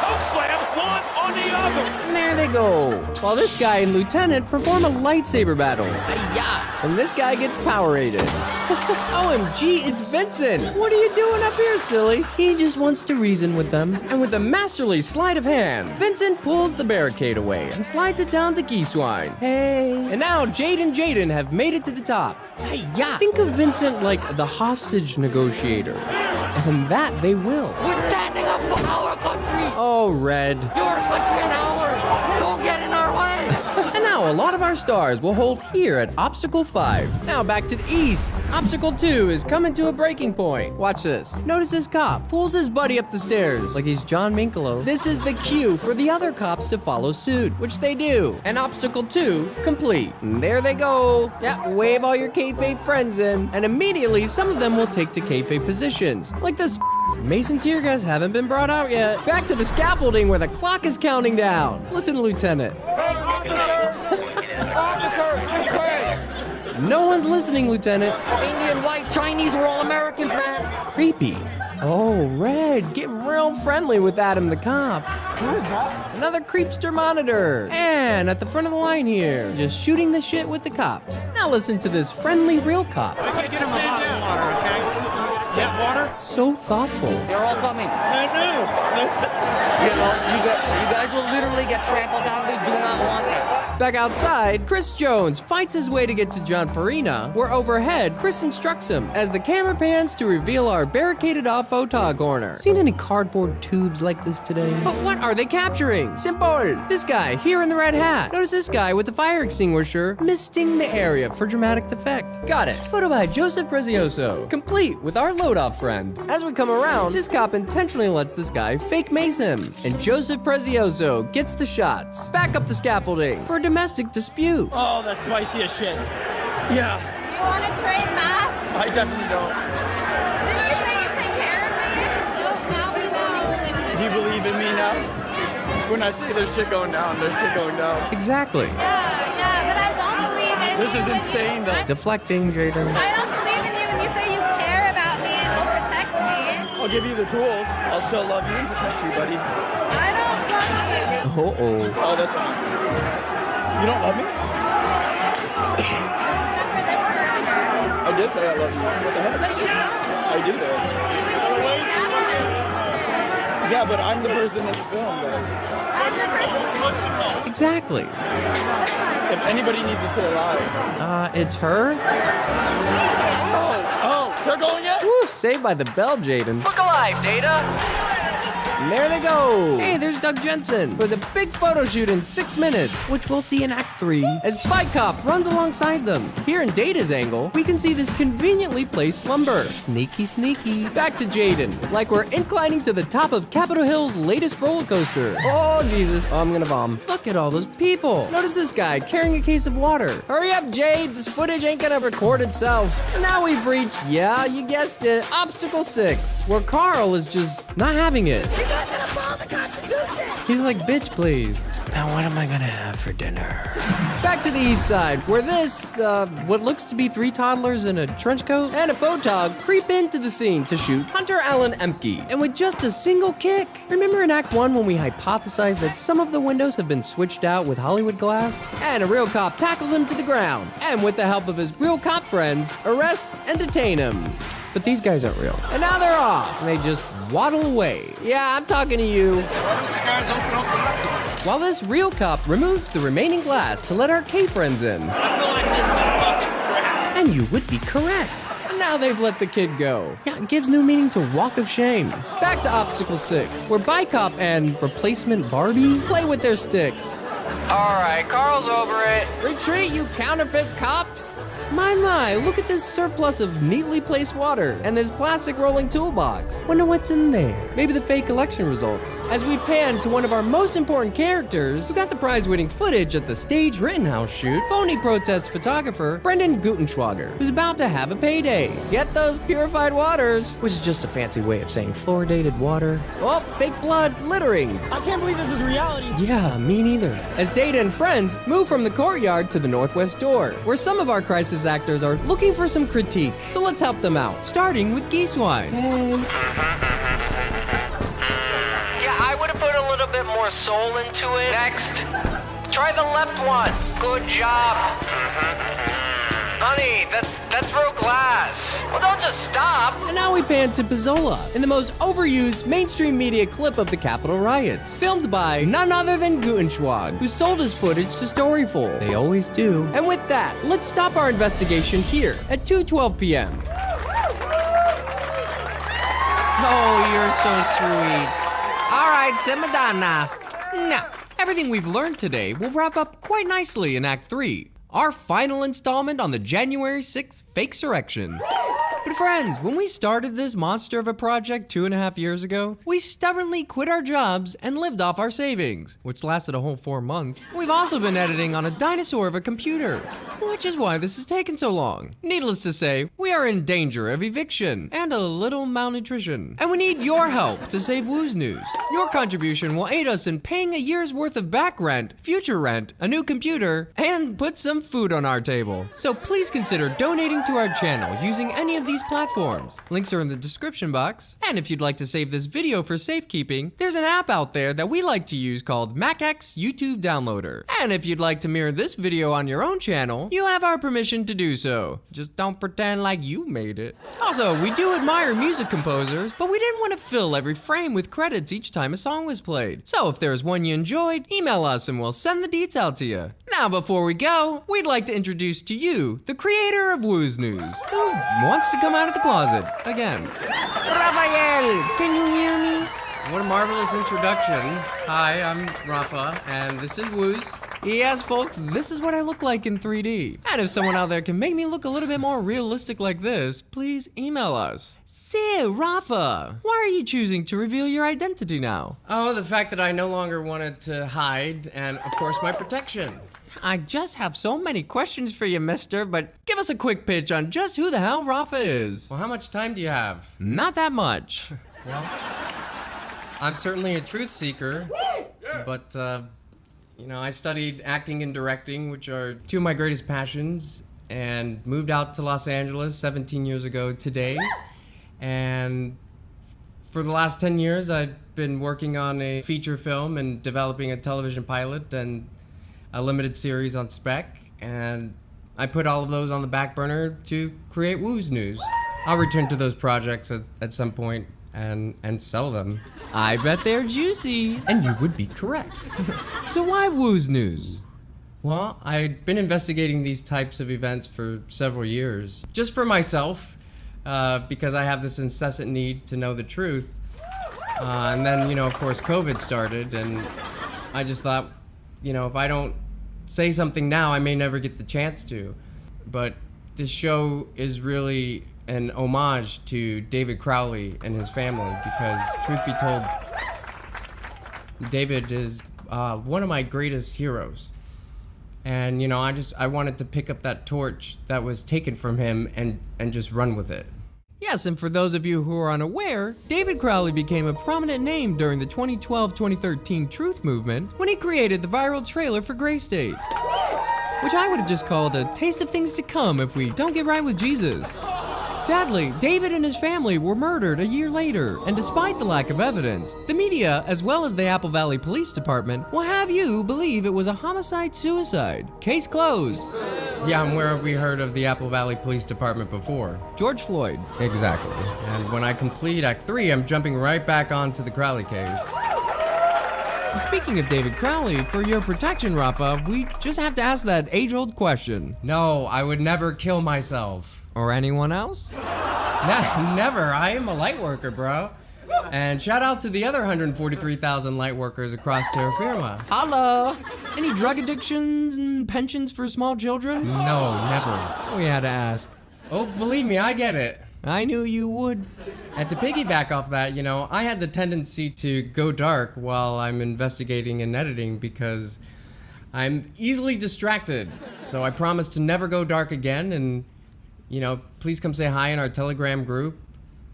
Choke slam, one on the other! And there they go. While this guy and Lieutenant perform a lightsaber battle. Hi-ya! And this guy gets Power-aided. OMG, it's Vincent! What are you doing up here, silly? He just wants to reason with them. And with a masterly sleight of hand, Vincent pulls the barricade away and slides it down to Geeswine. Hey. And now Jade and Jaden have made it to the top. Hi-ya! Think of Vincent like the hostage negotiator. And that they will. We're standing up for our country. Oh, Red. Your country and ours. Don't get in our way. And now a lot of our stars will hold here at Obstacle 5. Now back to the east. Obstacle 2 is coming to a breaking point. Watch this. Notice this cop pulls his buddy up the stairs like he's John Minkolo. This is the cue for the other cops to follow suit, which they do. And Obstacle 2 complete. And there they go. Yeah, wave all your kayfabe friends in. And immediately some of them will take to kayfabe positions. Like this Mason tear gas haven't been brought out yet. Back to the scaffolding where the clock is counting down. Listen, Lieutenant. No one's listening, Lieutenant. Indian, white, Chinese, we're all Americans, man. Creepy. Oh, Red, getting real friendly with Adam the cop. Another creepster monitor. And at the front of the line here, just shooting the shit with the cops. Now listen to this friendly real cop. I gotta get him a bottle of water, okay? Yeah, water? So thoughtful. They're all coming. I know. You guys will literally get trampled down. We do not want that. Back outside, Chris Jones fights his way to get to John Farina, where overhead, Chris instructs him as the camera pans to reveal our barricaded off photog corner. Seen any cardboard tubes like this today? But what are they capturing? Simple! This guy here in the red hat. Notice this guy with the fire extinguisher misting the area for dramatic effect. Got it. Photo by Joseph Prezioso, complete with our load-off friend. As we come around, this cop intentionally lets this guy fake mace him, and Joseph Prezioso gets the shots. Back up the scaffolding for a domestic dispute. Oh, that's spicy as shit. Yeah. Do you want to trade masks? I definitely don't. Didn't you say you take care of me? No, now we know. Do you believe in me now? When I say there's shit going down, there's shit going down. Exactly. Yeah, but I don't believe in This is insane, though. Deflecting, Jaden. I don't believe in you when you say you care about me and will protect me. I'll give you the tools. I'll still love you and protect you, buddy. I don't love you. Uh-oh. Oh, that's fine. You don't love me? I did say I love you. What the heck? But you don't. I do, though. Yeah, but I'm the person in the film, though. I'm the person. Exactly. If anybody needs to stay alive. It's her? Oh, they're going in? Woo, saved by the bell, Jaden. Look alive, Data! And there they go. Hey, there's Doug Jensen, who has a big photo shoot in 6 minutes, which we'll see in Act 3, as Bike Cop runs alongside them. Here in Data's angle, we can see this conveniently placed slumber. Sneaky, sneaky. Back to Jaden, like we're inclining to the top of Capitol Hill's latest roller coaster. Oh, Jesus. Oh, I'm gonna vom. Look at all those people. Notice this guy carrying a case of water. Hurry up, Jade. This footage ain't gonna record itself. And now we've reached, yeah, you guessed it, Obstacle 6, where Carl is just not having it. He's like, bitch, please. Now what am I gonna have for dinner? Back to the east side, where this, what looks to be 3 toddlers in a trench coat and a photog creep into the scene to shoot Hunter Allen Emke. And with just a single kick. Remember in Act 1 when we hypothesized that some of the windows have been switched out with Hollywood glass? And a real cop tackles him to the ground. And with the help of his real cop friends, arrest and detain him. But these guys aren't real. And now they're off, and they just waddle away. Yeah, I'm talking to you. Guys, open up. while this real cop removes the remaining glass to let our K-friends in. I feel like this is fucking crap. And you would be correct. And now they've let the kid go. Yeah, it gives new meaning to Walk of Shame. Back to Obstacle 6, where Bicop and Replacement Barbie play with their sticks. Alright, Carl's over it. Retreat, you counterfeit cops! My, look at this surplus of neatly placed water and this plastic rolling toolbox. Wonder what's in there. Maybe the fake election results. As we pan to one of our most important characters who got the prize-winning footage at the Stage Rittenhouse shoot, phony protest photographer Brendan Gutenschwager, who's about to have a payday. Get those purified waters, which is just a fancy way of saying fluoridated water. Oh, fake blood littering. I can't believe this is reality. Yeah, me neither. As Data and friends move from the courtyard to the northwest door, where some of our crisis actors are looking for some critique. So let's help them out, starting with Geesewine. Yeah, I would have put a little bit more soul into it. Next, try the left one. Good job. Honey, that's real glass. Well, don't just stop. And now we pan to Pizzola in the most overused mainstream media clip of the Capitol riots, filmed by none other than Gutenschwag, who sold his footage to Storyful. They always do. And with that, let's stop our investigation here at 2:12 p.m. Oh, you're so sweet. All right, simmer down now. Now, everything we've learned today will wrap up quite nicely in Act 3. Our final installment on the January 6th Fakesurrection. But friends, when we started this monster of a project 2.5 years ago, we stubbornly quit our jobs and lived off our savings, which lasted a whole 4 months. We've also been editing on a dinosaur of a computer, which is why this has taken so long. Needless to say, we are in danger of eviction and a little malnutrition. And we need your help to save Woo's News. Your contribution will aid us in paying a year's worth of back rent, future rent, a new computer, and put some food on our table. So please consider donating to our channel using any of these platforms. Links are in the description box. And if you'd like to save this video for safekeeping, there's an app out there that we like to use called MacX YouTube Downloader. And if you'd like to mirror this video on your own channel, you have our permission to do so. Just don't pretend like you made it. Also, we do admire music composers, but we didn't want to fill every frame with credits each time a song was played. So if there's one you enjoyed, email us and we'll send the deets out to you. Now before we go, we'd like to introduce to you the creator of Woo's News, who wants to come out of the closet again. Raphael, can you hear me? What a marvelous introduction. Hi, I'm Rafa, and this is Woo's. Yes, folks, this is what I look like in 3D. And if someone out there can make me look a little bit more realistic like this, please email us. So, Rafa, why are you choosing to reveal your identity now? Oh, the fact that I no longer wanted to hide, and of course my protection. I just have so many questions for you, mister, but give us a quick pitch on just who the hell Rafa is. Well, how much time do you have? Not that much. Well, I'm certainly a truth seeker, but, you know, I studied acting and directing, which are two of my greatest passions, and moved out to Los Angeles 17 years ago today. And for the last 10 years, I've been working on a feature film and developing a television pilot and a limited series on spec, and I put all of those on the back burner to create Woo's News. I'll return to those projects at some point and sell them. I bet they're juicy, and you would be correct. So why Woo's News? Well, I'd been investigating these types of events for several years, just for myself, because I have this incessant need to know the truth. And then, you know, of course, COVID started, and I just thought, you know, if I don't say something now, I may never get the chance to. But this show is really an homage to David Crowley and his family, because truth be told, David is one of my greatest heroes. And, you know, I wanted to pick up that torch that was taken from him and just run with it. Yes, and for those of you who are unaware, David Crowley became a prominent name during the 2012-2013 Truth Movement when he created the viral trailer for Gray State, which I would have just called a taste of things to come if we don't get right with Jesus. Sadly, David and his family were murdered a year later, and despite the lack of evidence, the media, as well as the Apple Valley Police Department, will have you believe it was a homicide-suicide. Case closed. Yeah, and where have we heard of the Apple Valley Police Department before? George Floyd. Exactly. And when I complete Act 3, I'm jumping right back onto the Crowley case. And speaking of David Crowley, for your protection, Rafa, we just have to ask that age-old question. No, I would never kill myself. Or anyone else? Never. I am a light worker, bro. And shout out to the other 143,000 light workers across terra firma. Holla! Any drug addictions and pensions for small children? No, never. We had to ask. Oh, believe me, I get it. I knew you would. And to piggyback off that, you know, I had the tendency to go dark while I'm investigating and editing because I'm easily distracted. So I promise to never go dark again. And, you know, please come say hi in our Telegram group.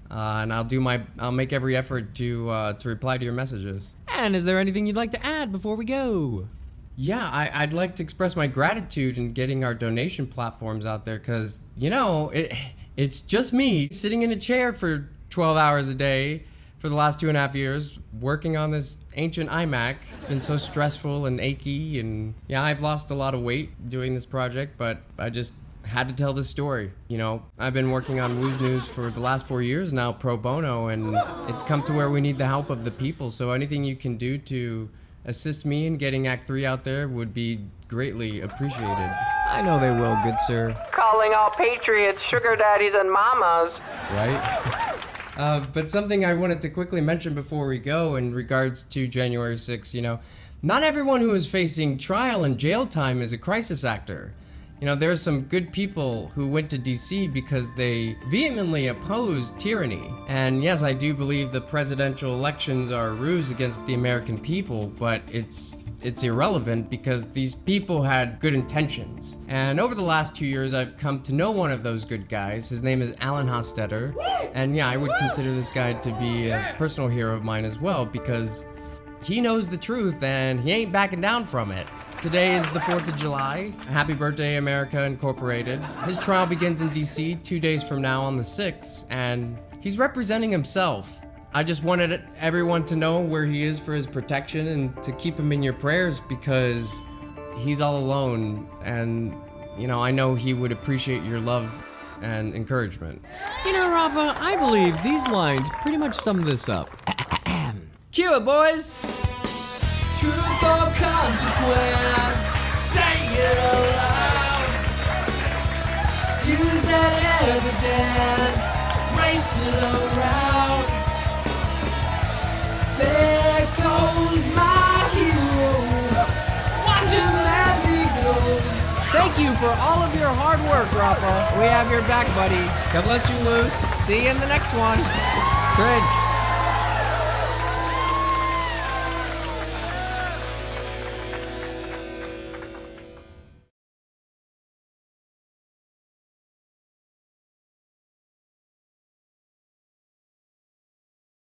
And I'll make every effort to reply to your messages. And is there anything you'd like to add before we go? Yeah, I'd like to express my gratitude in getting our donation platforms out there because, you know, it's just me sitting in a chair for 12 hours a day for the last 2.5 years working on this ancient iMac. It's been so stressful and achy, and yeah, I've lost a lot of weight doing this project, but I just had to tell this story. You know, I've been working on Woo's News for the last 4 years now, pro bono, and it's come to where we need the help of the people. So anything you can do to assist me in getting Act 3 out there would be greatly appreciated. I know they will, good sir. Calling all patriots sugar daddies and mamas. Right? But something I wanted to quickly mention before we go in regards to January 6th, you know, not everyone who is facing trial and jail time is a crisis actor. You know, there are some good people who went to DC because they vehemently opposed tyranny. And yes, I do believe the presidential elections are a ruse against the American people, but it's irrelevant because these people had good intentions. And over the last 2 years, I've come to know one of those good guys. His name is Alan Hostetter. And yeah, I would consider this guy to be a personal hero of mine as well because he knows the truth and he ain't backing down from it. Today is the 4th of July. Happy birthday, America Incorporated. His trial begins in DC 2 days from now on the 6th, and he's representing himself. I just wanted everyone to know where he is for his protection and to keep him in your prayers because he's all alone, and, you know, I know he would appreciate your love and encouragement. You know, Rafa, I believe these lines pretty much sum this up. Cue it, boys! Truth or consequence, say it aloud. Use that evidence, race it around. There goes my hero, watch him as he goes. Thank you for all of your hard work, Rafa. We have your back, buddy. God bless you, Luce. See you in the next one. Cringe.